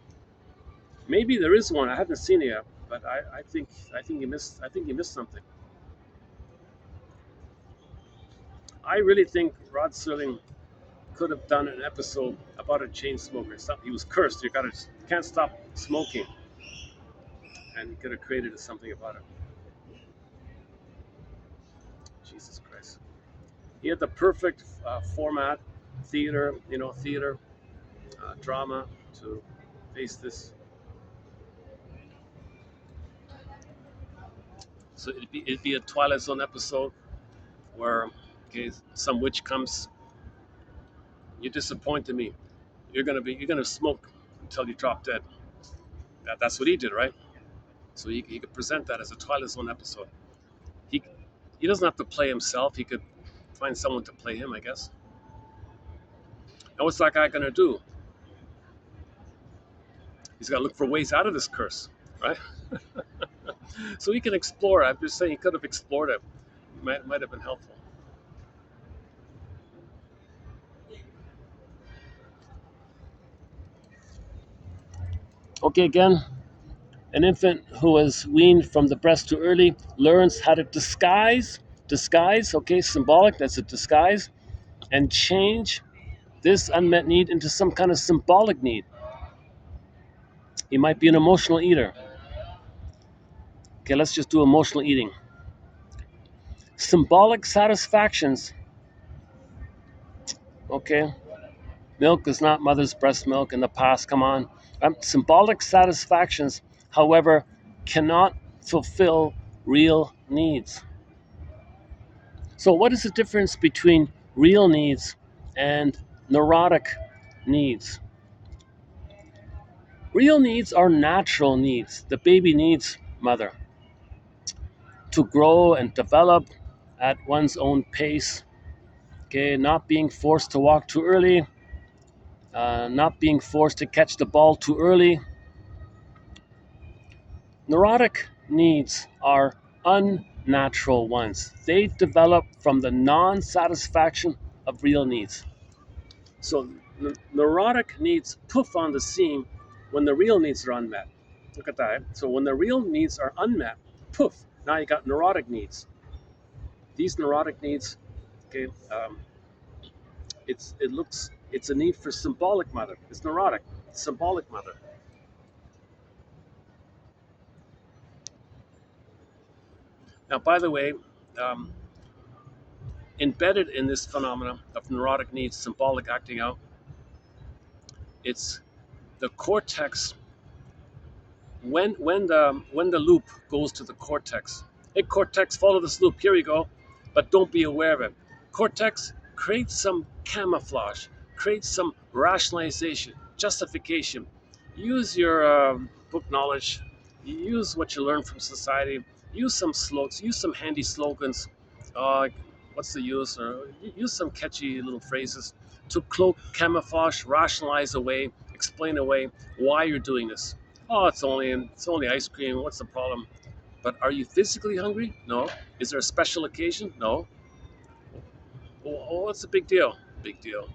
Maybe there is one. I haven't seen it yet, but I think you missed. I think you missed something. I really think Rod Serling could have done an episode about a chain smoker. He was cursed. You can't stop smoking, and he could have created something about it. Jesus Christ. He had the perfect format, theater, drama to face this. So it'd be a Twilight Zone episode where, okay, some witch comes, you disappointed me. You're gonna smoke until you drop dead. That's what he did, right? So he could present that as a Twilight Zone episode. He doesn't have to play himself. He could find someone to play him, I guess. And what's that guy gonna do? He's got to look for ways out of this curse, right? So he can explore. I'm just saying he could have explored it. Might have been helpful. Okay, again, an infant who was weaned from the breast too early learns how to disguise, okay, symbolic, that's a disguise, and change this unmet need into some kind of symbolic need. He might be an emotional eater. Okay, let's just do emotional eating. Symbolic satisfactions. Okay, milk is not mother's breast milk in the past, come on. Symbolic satisfactions, however, cannot fulfill real needs. So, what is the difference between real needs and neurotic needs? Real needs are natural needs. The baby needs mother to grow and develop at one's own pace. Okay, not being forced to walk too early, not being forced to catch the ball too early. Neurotic needs are unnatural ones. They develop from the non-satisfaction of real needs. So neurotic needs poof on the scene when the real needs are unmet. Look at that. So when the real needs are unmet, poof, now you got neurotic needs. These neurotic needs, okay, it's a need for symbolic mother. It's neurotic, symbolic mother. Now, by the way, embedded in this phenomenon of neurotic needs, symbolic acting out, it's the cortex. When the loop goes to the cortex, hey cortex, follow this loop. Here we go, but don't be aware of it. Cortex, create some camouflage, create some rationalization, justification. Use your book knowledge. Use what you learn from society. Use some slogans. Use some handy slogans. What's the use? Or use some catchy little phrases to cloak, camouflage, rationalize away, explain away why you're doing this. Oh, it's only ice cream. What's the problem? But are you physically hungry? No. Is there a special occasion? No. Oh, what's the big deal? Big deal.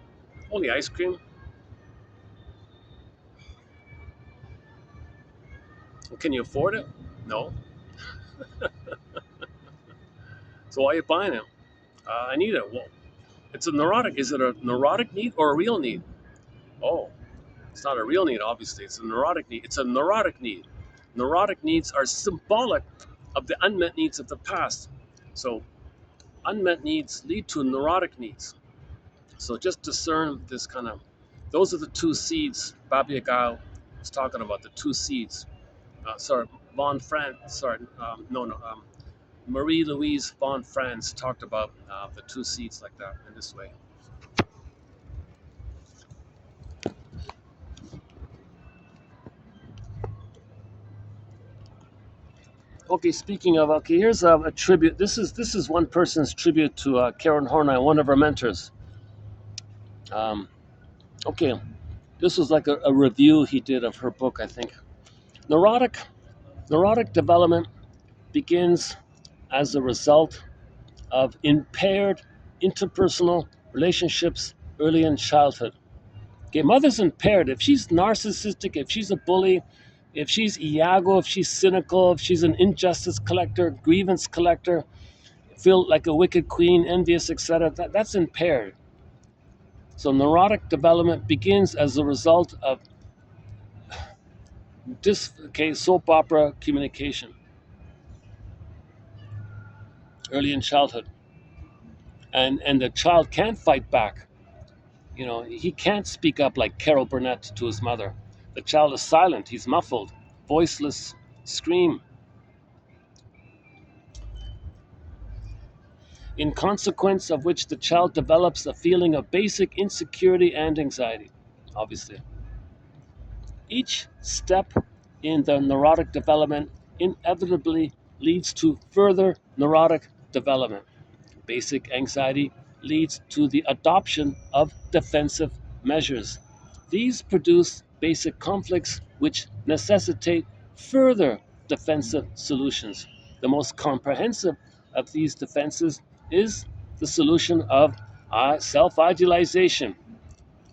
Only ice cream. Well, can you afford it? No. So why are you buying it? I need it. Well, it's a neurotic. Is it a neurotic need or a real need? Oh, it's not a real need, obviously. It's a neurotic need. It's a neurotic need. Neurotic needs are symbolic of the unmet needs of the past. So unmet needs lead to neurotic needs. So just discern this kind of, those are the two seeds Baba Yaga was talking about, the two seeds. Von Franz, Marie-Louise von Franz talked about the two seeds like that in this way. Okay, speaking of, okay, here's a tribute. This is one person's tribute to Karen Horney, one of our mentors. Okay, this was like a review he did of her book, I think. Neurotic development begins as a result of impaired interpersonal relationships early in childhood. Okay, mother's impaired. If she's narcissistic, if she's a bully, if she's Iago, if she's cynical, if she's an injustice collector, grievance collector, feel like a wicked queen, envious, etc., that's impaired. So neurotic development begins as a result of soap opera communication early in childhood. And the child can't fight back. You know, he can't speak up like Carol Burnett to his mother. The child is silent, he's muffled, voiceless, scream. In consequence of which the child develops a feeling of basic insecurity and anxiety, obviously. Each step in the neurotic development inevitably leads to further neurotic development. Basic anxiety leads to the adoption of defensive measures. These produce basic conflicts which necessitate further defensive solutions. The most comprehensive of these defenses is the solution of self-idealization.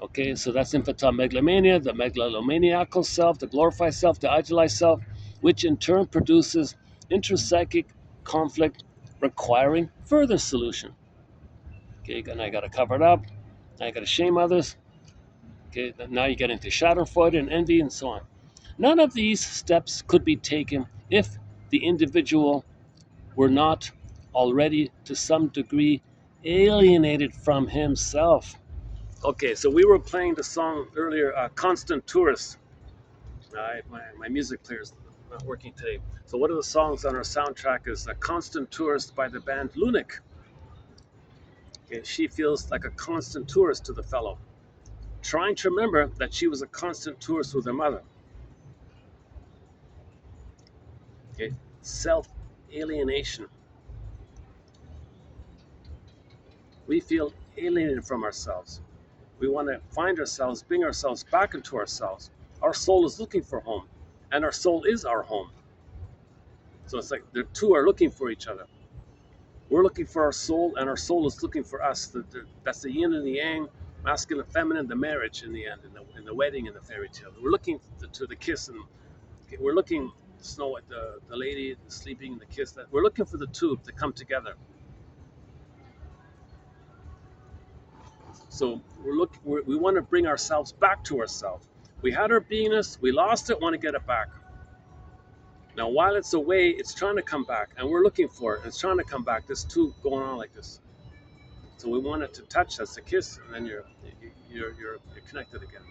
Okay, so that's infantile megalomania, the megalomaniacal self, the glorified self, the idealized self, which in turn produces intrapsychic conflict requiring further solution. Okay, and I got to cover it up. I got to shame others. Okay, now you get into schadenfreude and envy and so on. None of these steps could be taken if the individual were not already to some degree alienated from himself. Okay, so we were playing the song earlier, Constant Tourist. My music player is not working today. So one of the songs on our soundtrack is Constant Tourist by the band Lunik. Okay, she feels like a constant tourist to the fellow, trying to remember that she was a constant tourist with her mother. Okay, self-alienation. We feel alienated from ourselves. We want to find ourselves, bring ourselves back into ourselves. Our soul is looking for home, and our soul is our home. So it's like the two are looking for each other. We're looking for our soul, and our soul is looking for us. That's the yin and the yang, masculine and feminine, the marriage in the end, in the wedding, in the fairy tale. We're looking to the kiss, and we're looking Snow White, the lady sleeping, the kiss. We're looking for the two to come together. So we want to bring ourselves back to ourselves. We had our beingness, we lost it, want to get it back. Now, while it's away, it's trying to come back, and we're looking for it. It's trying to come back. There's two going on like this. So we want it to touch us, to kiss, and then you're connected again.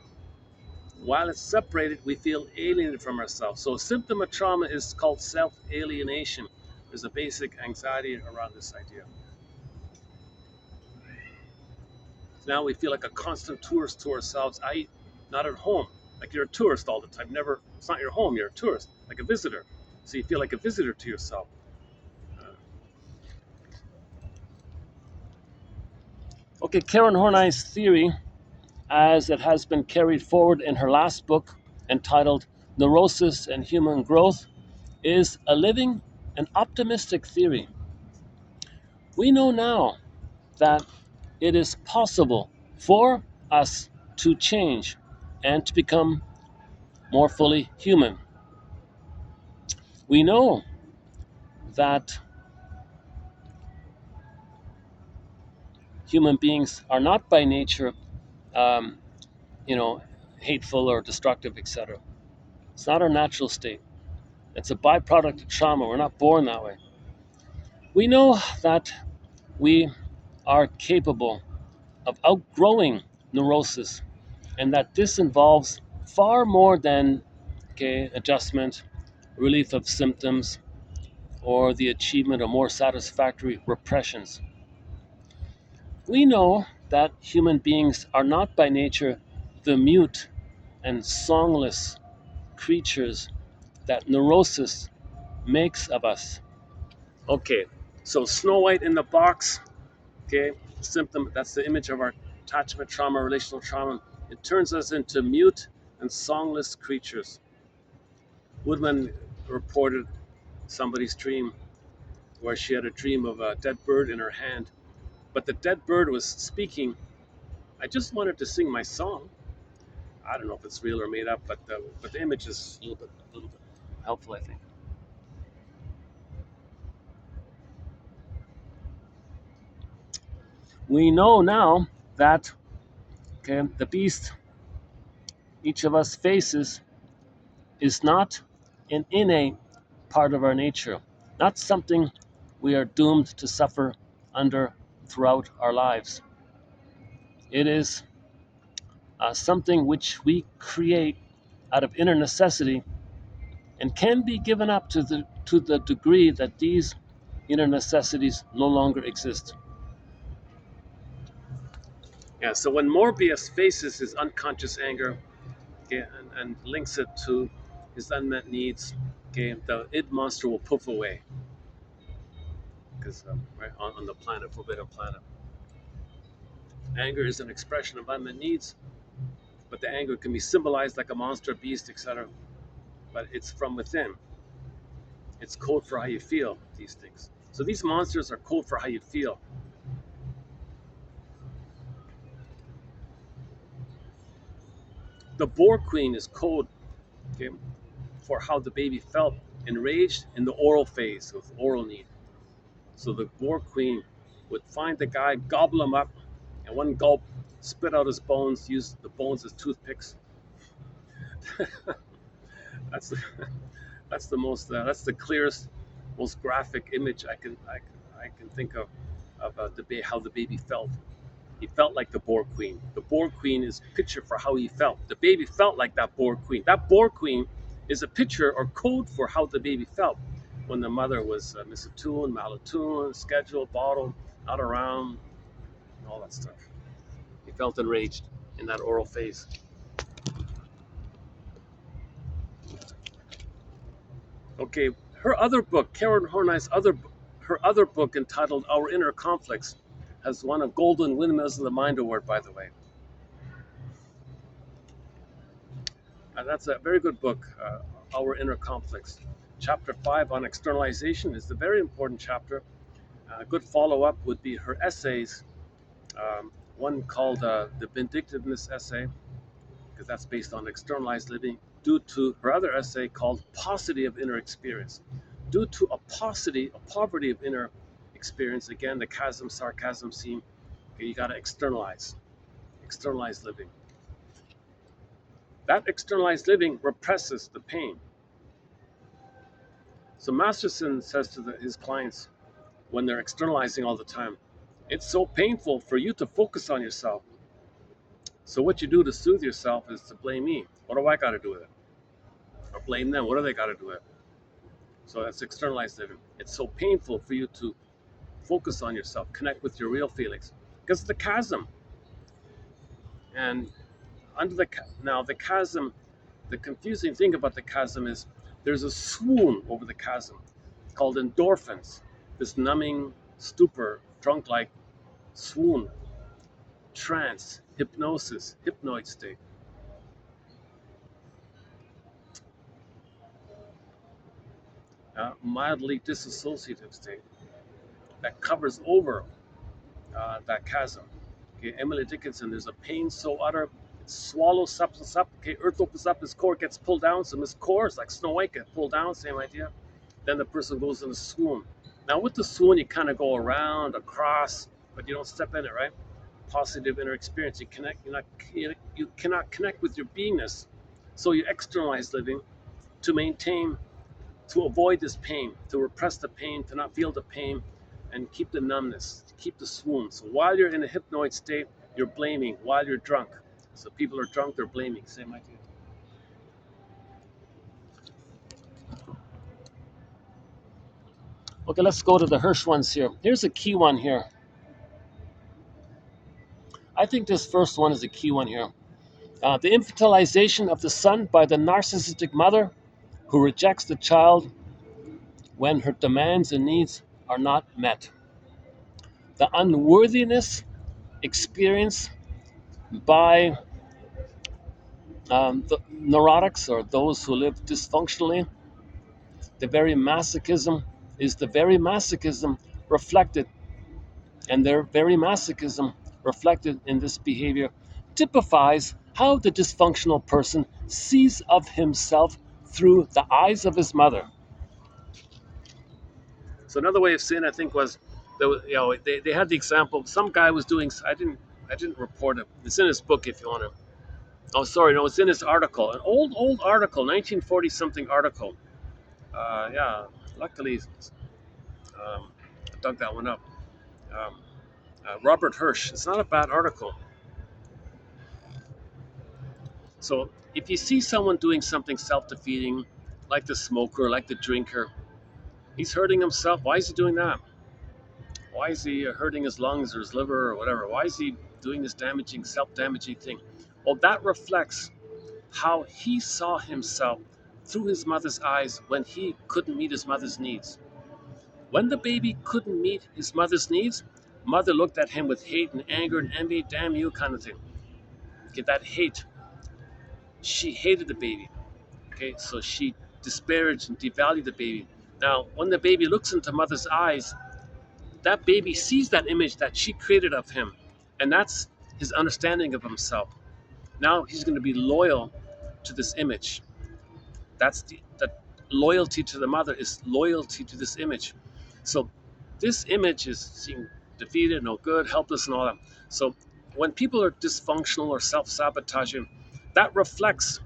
While it's separated, we feel alienated from ourselves. So a symptom of trauma is called self-alienation. There's a basic anxiety around this idea. Now we feel like a constant tourist to ourselves, i.e., not at home. Like you're a tourist all the time. It's not your home, you're a tourist, like a visitor. So you feel like a visitor to yourself. Okay, Karen Horney's theory, as it has been carried forward in her last book entitled Neurosis and Human Growth, is a living and optimistic theory. We know now that it is possible for us to change and to become more fully human. We know that human beings are not by nature, hateful or destructive, etc. It's not our natural state. It's a byproduct of trauma. We're not born that way. We know that we are capable of outgrowing neurosis, and that this involves far more than adjustment, relief of symptoms, or the achievement of more satisfactory repressions. We know that human beings are not by nature the mute and songless creatures that neurosis makes of us. Okay, so Snow White in the box, okay, symptom, that's the image of our attachment trauma, relational trauma. It turns us into mute and songless creatures. Woodman reported somebody's dream where she had a dream of a dead bird in her hand, but the dead bird was speaking, "I just wanted to sing my song." I don't know if it's real or made up, but the image is a little bit helpful, I think. We know now that, okay, the beast each of us faces is not an innate part of our nature, not something we are doomed to suffer under throughout our lives. It is something which we create out of inner necessity and can be given up to the degree that these inner necessities no longer exist. Yeah, so when Morbius faces his unconscious anger, okay, and links it to his unmet needs, okay, the id monster will poof away because right on the planet, forbidden planet, anger is an expression of unmet needs, but the anger can be symbolized like a monster, a beast, etc. But it's from within. It's code for how you feel. These things. So these monsters are code for how you feel. The Boar Queen is code, okay, for how the baby felt, enraged in the oral phase with oral need. So the Boar Queen would find the guy, gobble him up, and one gulp, spit out his bones, use the bones as toothpicks. That's the, that's the clearest, most graphic image I can think of how the baby felt. He felt like the Boar Queen. The Boar Queen is a picture for how he felt. The baby felt like that Boar Queen. That Boar Queen is a picture or code for how the baby felt when the mother was misattuned, malattuned, scheduled, bottled, not around, and all that stuff. He felt enraged in that oral phase. Okay, her other book, Karen Horney's her other book entitled Our Inner Conflicts, has won a Golden Windmills of the Mind Award, by the way. And that's a very good book, Our Inner Conflicts. Chapter 5 on externalization is the very important chapter. A good follow-up would be her essays, one called the Vindictiveness Essay, because that's based on externalized living, due to her other essay called Paucity of Inner Experience. Due to a poverty of inner experience, again, the chasm, sarcasm scene, okay, you got to externalize living. That externalized living represses the pain. So Masterson says to his clients when they're externalizing all the time, it's so painful for you to focus on yourself. So what you do to soothe yourself is to blame me. What do I got to do with it? Or blame them. What do they got to do with it? So that's externalized living. It's so painful for you to focus on yourself, connect with your real feelings, because it's the chasm. And under the chasm, the confusing thing about the chasm is there's a swoon over the chasm called endorphins. This numbing, stupor, drunk-like swoon, trance, hypnosis, hypnoid state. Mildly dissociative state that covers over that chasm. Okay, Emily Dickinson, there's a pain so utter, it swallows substance up. Okay, earth opens up, his core gets pulled down. So his core is like Snow White, get pulled down, same idea. Then the person goes in a swoon. Now with the swoon, you kind of go around, across, but you don't step in it, right? Positive inner experience. You connect. You cannot connect with your beingness, so you externalize living to maintain, to avoid this pain, to repress the pain, to not feel the pain, and keep the numbness, to keep the swoon. So while you're in a hypnoid state, you're blaming. While you're drunk, so people are drunk, they're blaming. Same idea. Okay, let's go to the Hirsch ones here. Here's a key one here. I think this first one is a key one here. The infantilization of the son by the narcissistic mother who rejects the child when her demands and needs are not met. The unworthiness experienced by the neurotics or those who live dysfunctionally, the very masochism is the very masochism reflected, and their very masochism reflected in this behavior typifies how the dysfunctional person sees of himself through the eyes of his mother. So another way of saying, I think, was there was, they had the example. Some guy was doing. I didn't report it. It's in his book if you want to. Oh, sorry, no, it's in his article. An old article, 1940 something article. Yeah, luckily, I dug that one up. Um, Robert Hirsch. It's not a bad article. So if you see someone doing something self-defeating, like the smoker, like the drinker, he's hurting himself. Why is he doing that? Why is he hurting his lungs or his liver or whatever? Why is he doing this damaging, self-damaging thing? Well, that reflects how he saw himself through his mother's eyes when he couldn't meet his mother's needs. When the baby couldn't meet his mother's needs, mother looked at him with hate and anger and envy, damn you kind of thing. Okay, that hate. She hated the baby. Okay, so she disparaged and devalued the baby. Now, when the baby looks into mother's eyes, that baby sees that image that she created of him, and that's his understanding of himself. Now he's going to be loyal to this image. That's the loyalty to the mother is loyalty to this image. So this image is seen defeated, no good, helpless, and all that. So when people are dysfunctional or self-sabotaging, that reflects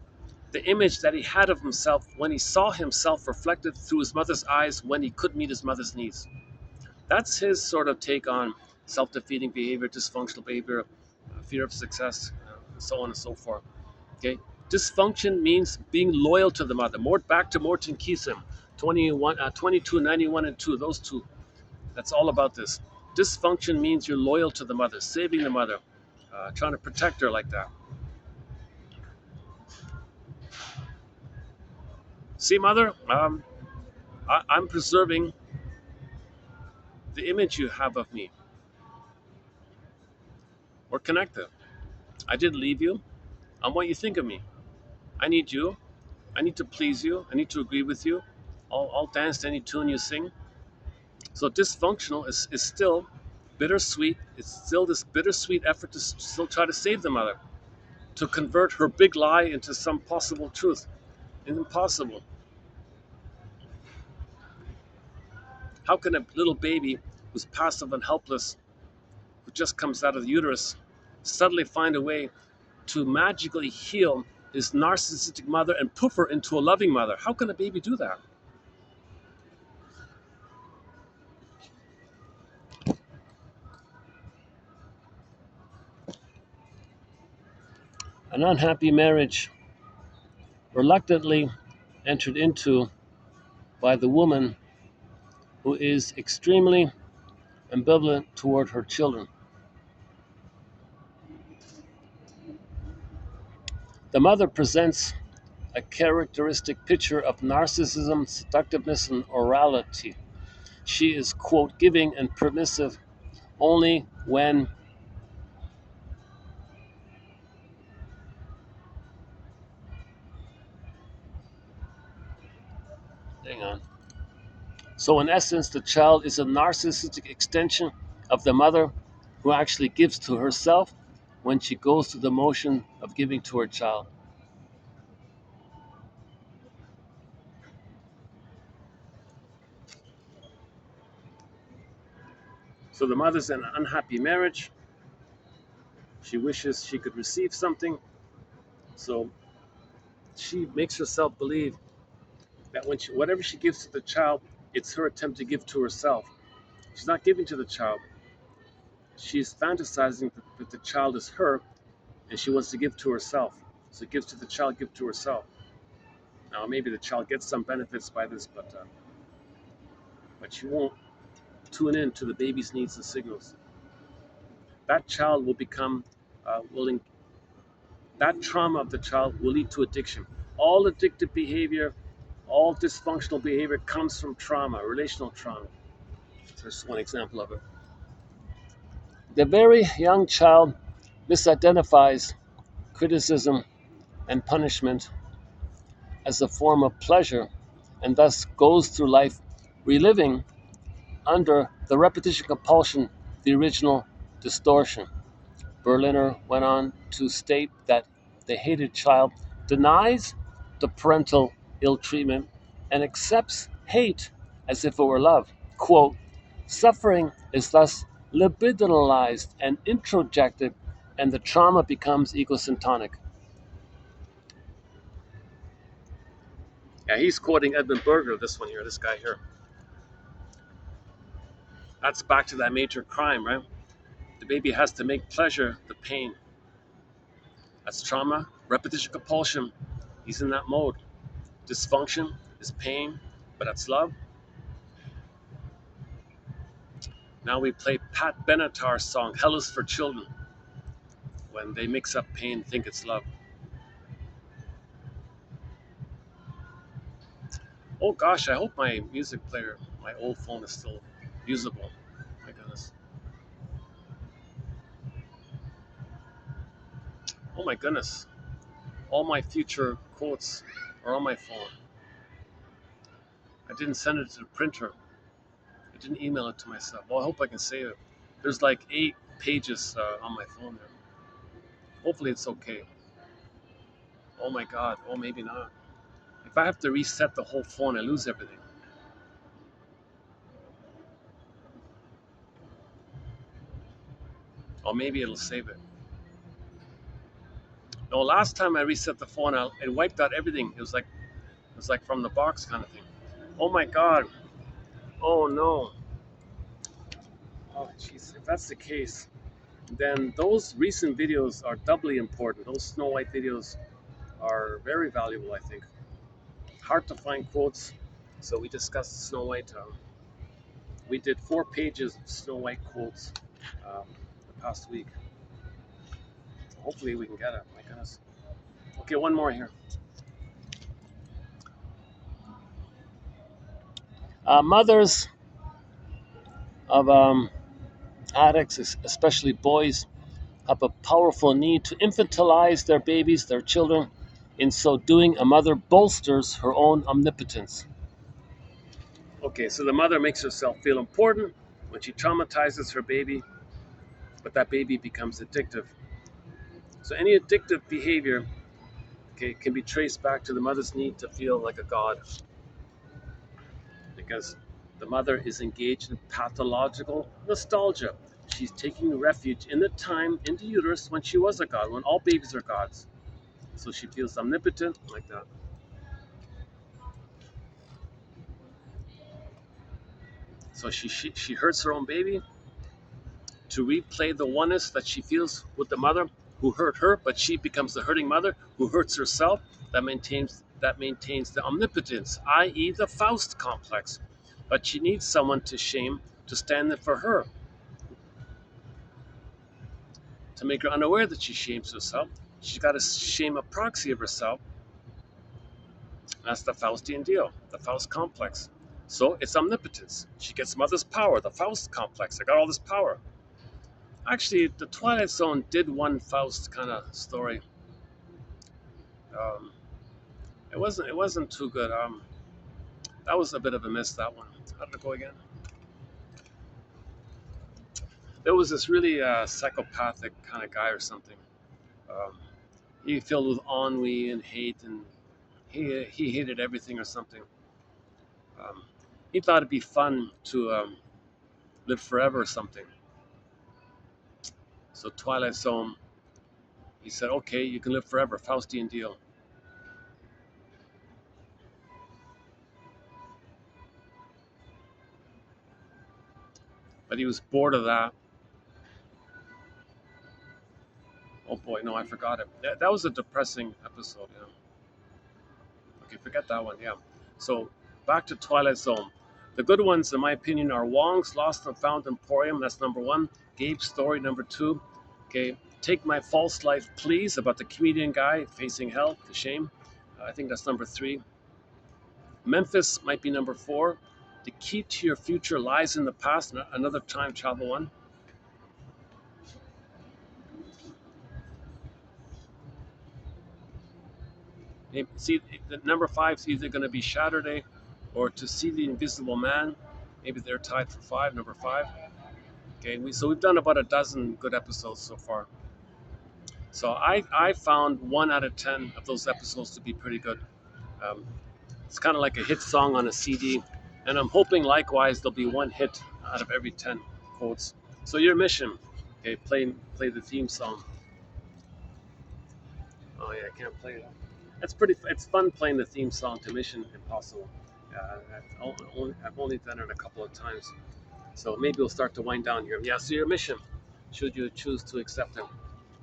the image that he had of himself when he saw himself reflected through his mother's eyes when he couldn't meet his mother's needs. That's his sort of take on self-defeating behavior, dysfunctional behavior, fear of success, and so on and so forth. Okay, dysfunction means being loyal to the mother. More back to Morton Keesum, 22, 91, and 2. Those two. That's all about this. Dysfunction means you're loyal to the mother, saving the mother, trying to protect her like that. See, mother, I'm preserving the image you have of me. We're connected. I didn't leave you. I'm what you think of me. I need you. I need to please you. I need to agree with you. I'll dance to any tune you sing. So dysfunctional is still bittersweet. It's still this bittersweet effort to still try to save the mother, to convert her big lie into some possible truth. It's impossible. How can a little baby who's passive and helpless, who just comes out of the uterus, suddenly find a way to magically heal his narcissistic mother and poof her into a loving mother? How can a baby do that? An unhappy marriage, reluctantly entered into by the woman who is extremely ambivalent toward her children. The mother presents a characteristic picture of narcissism, seductiveness, and orality. She is, quote, giving and permissive only when, hang on. So, in essence, the child is a narcissistic extension of the mother who actually gives to herself when she goes through the motion of giving to her child. So, the mother's in an unhappy marriage. She wishes she could receive something. So, she makes herself believe that whatever she gives to the child, it's her attempt to give to herself. She's not giving to the child. She's fantasizing that the child is her, and she wants to give to herself. So gives to the child, give to herself. Now maybe the child gets some benefits by this, but but you won't tune in to the baby's needs and signals. That child will become willing. That trauma of the child will lead to addiction. All addictive behavior, all dysfunctional behavior comes from trauma, relational trauma. There's one example of it. The very young child misidentifies criticism and punishment as a form of pleasure and thus goes through life reliving under the repetition compulsion, the original distortion. Berliner went on to state that the hated child denies the parental ill treatment and accepts hate as if it were love. Quote, suffering is thus libidinized and introjected, and the trauma becomes ego-syntonic. Yeah, he's quoting Edmund Berger, this one here, this guy here. That's back to that major crime, right? The baby has to make pleasure the pain. That's trauma, repetition compulsion. He's in that mode. Dysfunction is pain, but that's love. Now we play Pat Benatar's song, Hell is for Children. When they mix up pain, think it's love. Oh gosh, I hope my music player, my old phone is still usable. My goodness. Oh my goodness. All my future quotes are on my phone. I didn't send it to the printer. I didn't email it to myself. Well, I hope I can save it. There's like 8 pages on my phone there. Hopefully it's okay. Oh my God. Oh, maybe not. If I have to reset the whole phone, I lose everything. Or maybe it'll save it. No, last time I reset the phone, it wiped out everything. It was like from the box kind of thing. Oh my God. Oh no. Oh jeez. If that's the case, then those recent videos are doubly important. Those Snow White videos are very valuable, I think. Hard to find quotes. So we discussed Snow White. We did 4 pages of Snow White quotes the past week. Hopefully we can get it. My goodness. Okay, one more here. Mothers of addicts, especially boys, have a powerful need to infantilize their babies, their children. In so doing, a mother bolsters her own omnipotence. Okay, so the mother makes herself feel important when she traumatizes her baby, but that baby becomes addictive. So any addictive behavior, okay, can be traced back to the mother's need to feel like a god, because the mother is engaged in pathological nostalgia. She's taking refuge in the time in the uterus when she was a god, when all babies are gods. So she feels omnipotent like that. So she hurts her own baby to replay the oneness that she feels with the mother who hurt her, but she becomes the hurting mother who hurts herself. That maintains the omnipotence, i.e., the Faust complex. But she needs someone to shame to stand in for her, to make her unaware that she shames herself. She's got to shame a proxy of herself. That's the Faustian deal, the Faust complex. So it's omnipotence. She gets mother's power, the Faust complex. I got all this power. Actually, the Twilight Zone did one Faust kind of story. Um, it wasn't too good. That was a bit of a miss. That one. How did it go again? There was this really psychopathic kind of guy or something. Um, he filled with ennui and hate, and he hated everything or something. Um, he thought it'd be fun to live forever or something. So Twilight Zone, he said, "Okay, you can live forever." Faustian deal. But he was bored of that. Oh boy, no, I forgot it. That was a depressing episode. Yeah. Okay, forget that one. Yeah. So back to Twilight Zone. The good ones, in my opinion, are Wong's Lost and Found Emporium. That's number one. Gabe's Story, number two. Okay, Take My False Life, Please, about the comedian guy facing hell, the shame. I think that's number three. Memphis might be number four. The Key to Your Future Lies in the Past, another time travel one. See, the number five is either going to be Saturday or To See the Invisible Man. Maybe they're tied for five, number five. Okay, so we've done about a dozen good episodes so far. So I found 1 out of 10 of those episodes to be pretty good. Um, it's kind of like a hit song on a CD, and I'm hoping likewise there'll be one hit out of every 10 quotes. So your mission, okay, play the theme song. Oh yeah, I can't play it. It's pretty. It's fun playing the theme song to Mission Impossible. I've only done it a couple of times, so maybe we'll start to wind down here. Yeah. So your mission, should you choose to accept it,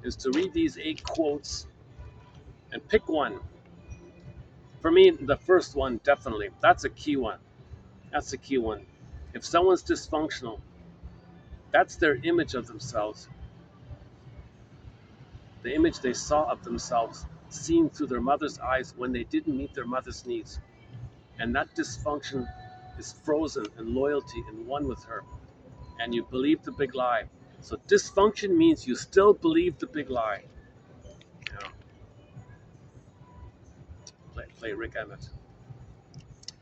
is to read these 8 quotes and pick one. For me, the first one definitely. That's a key one. That's a key one. If someone's dysfunctional, that's their image of themselves. The image they saw of themselves seen through their mother's eyes when they didn't meet their mother's needs. And that dysfunction is frozen in loyalty and one with her. And you believe the big lie. So dysfunction means you still believe the big lie. Yeah. Play Rick Emmett.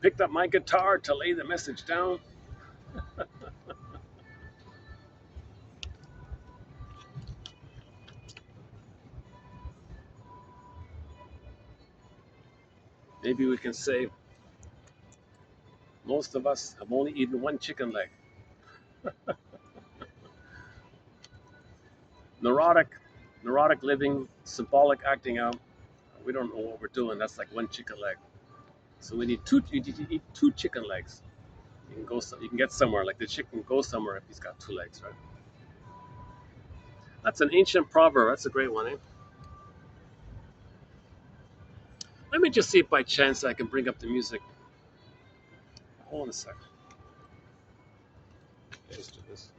Picked up my guitar to lay the message down. Maybe we can say most of us have only eaten one chicken leg. Neurotic living, symbolic acting out. We don't know what we're doing. That's like one chicken leg. So we need two. You need to eat 2 chicken legs. You can go. You can get somewhere. Like the chicken go somewhere if he's got 2 legs, right? That's an ancient proverb. That's a great one, eh? Let me just see if by chance I can bring up the music. Hold on a second. Let's do this.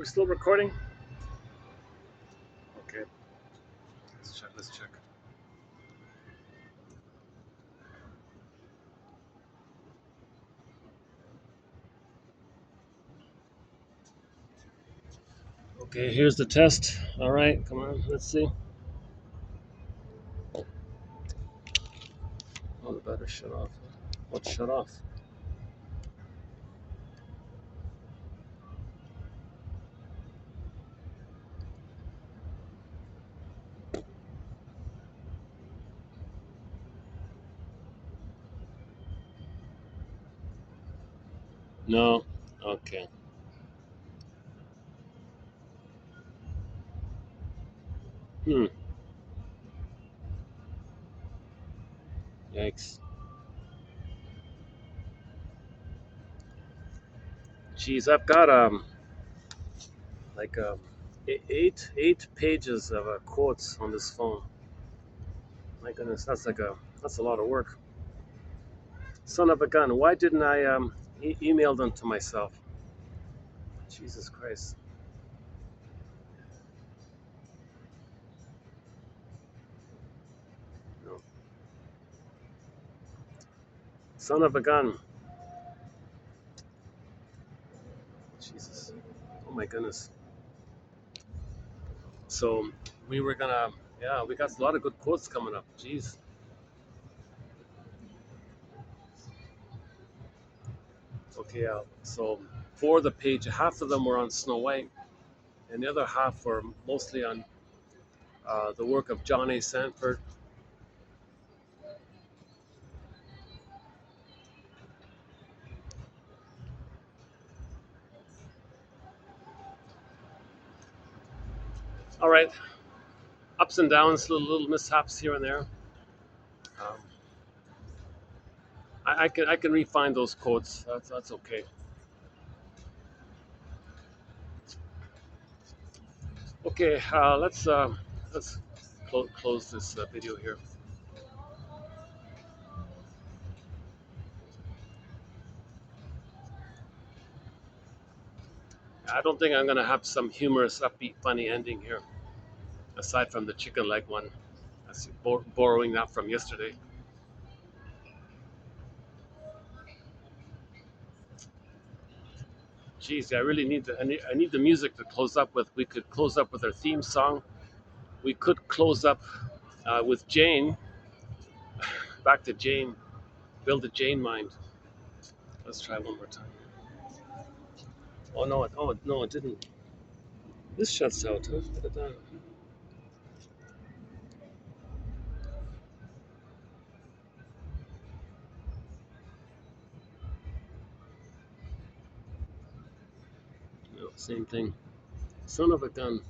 we still recording? Okay, let's check. Okay, here's the test. All right, come on, let's see. Oh, the battery shut off. What shut off? No. Okay. Hmm. Yikes. Geez, I've got like eight pages of quotes on this phone. My goodness, that's a lot of work. Son of a gun! Why didn't I email them to myself? Jesus Christ! No. Son of a gun! Jesus! Oh my goodness! So we were gonna, yeah, we got a lot of good quotes coming up. Jeez. Okay, so for the page, half of them were on Snow White, and the other half were mostly on the work of John A. Sanford. All right, ups and downs, little mishaps here and there. Um, I can refine those quotes. That's okay. Okay, let's close this video here. I don't think I'm gonna have some humorous, upbeat, funny ending here, aside from the chicken leg one. That's borrowing that from yesterday. Geez, I really need I need the music to close up with. We could close up with our theme song. We could close up with Jane. Back to Jane. Build a Jane mind. Let's try one more time. Oh no! Oh no! It didn't. This shuts out. Huh? Put it down. No, same thing. Son of a gun.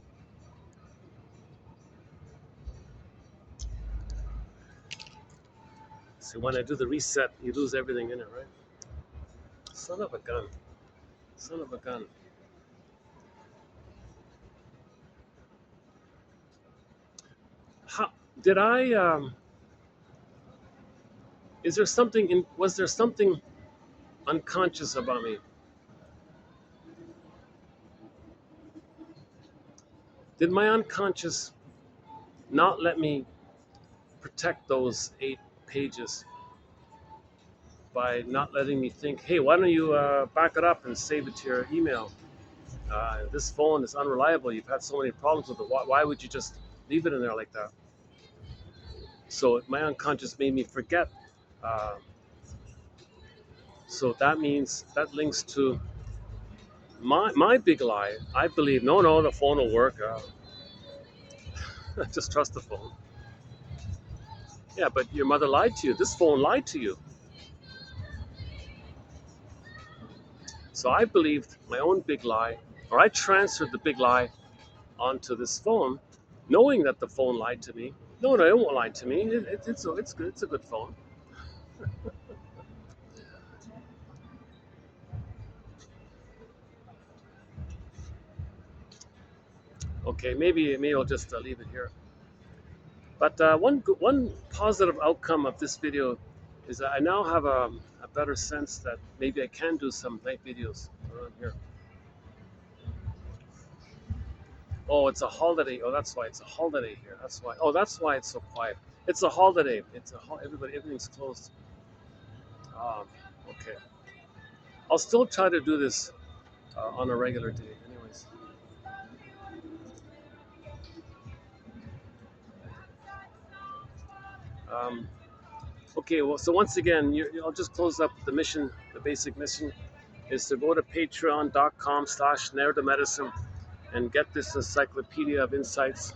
See, when I do the reset, you lose everything in it, right? Son of a gun. Son of a gun. How did I? Is there something in? Was there something unconscious about me? Did my unconscious not let me protect those 8 pages by not letting me think? Hey, why don't you back it up and save it to your email? This phone is unreliable. You've had so many problems with it. Why would you just leave it in there like that? So my unconscious made me forget. Uh, so that means that links to my big lie. I believe no, the phone will work. Just trust the phone. Yeah, but your mother lied to you. This phone lied to you. So I believed my own big lie, or I transferred the big lie onto this phone, knowing that the phone lied to me. No, it won't lie to me. It's good. It's a good phone. Okay, maybe I'll just leave it here. But one positive outcome of this video is that I now have a better sense that maybe I can do some night videos around here. Oh, it's a holiday. Oh, that's why it's a holiday here. That's why. Oh, that's why it's so quiet. It's a holiday. Everything's closed. Um, okay. I'll still try to do this on a regular day. Anyways. Um, okay. Well, so once again, I'll just close up the mission. The basic mission is to go to patreon.com/narrative medicine and get this encyclopedia of insights,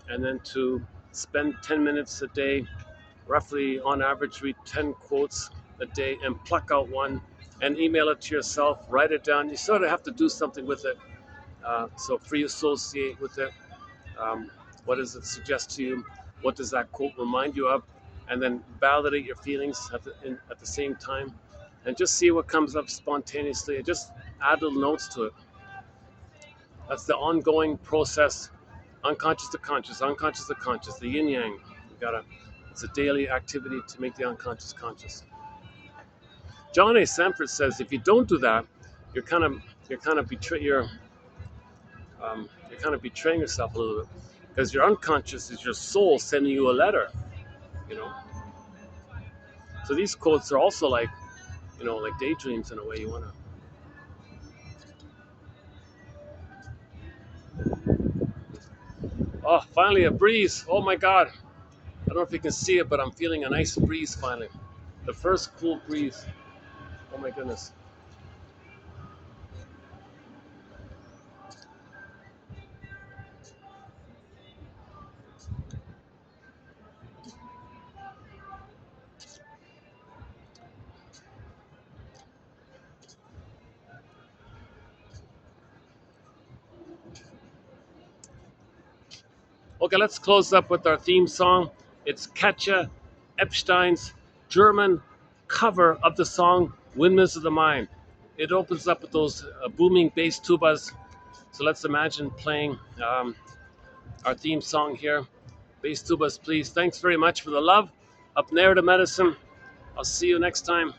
and then to spend 10 minutes a day, roughly on average, read 10 quotes a day and pluck out one and email it to yourself, write it down. You sort of have to do something with it. So free associate with it. Um, what does it suggest to you? What does that quote remind you of? And then validate your feelings at the same time. And just see what comes up spontaneously. And just add little notes to it. That's the ongoing process, unconscious to conscious, the yin yang. It's a daily activity to make the unconscious conscious. John A. Sanford says if you don't do that, you're kind of you're kind of betraying yourself a little bit, because your unconscious is your soul sending you a letter, you know. So these quotes are also like, like daydreams in a way. You wanna. Oh, finally a breeze! Oh my God! I don't know if you can see it, but I'm feeling a nice breeze finally. The first cool breeze. Oh my goodness. Okay, let's close up with our theme song. It's Katja Epstein's German cover of the song Windmills of the Mind. It opens up with those booming bass tubas. So let's imagine playing our theme song here. Bass tubas, please. Thanks very much for the love of narrative medicine. I'll see you next time.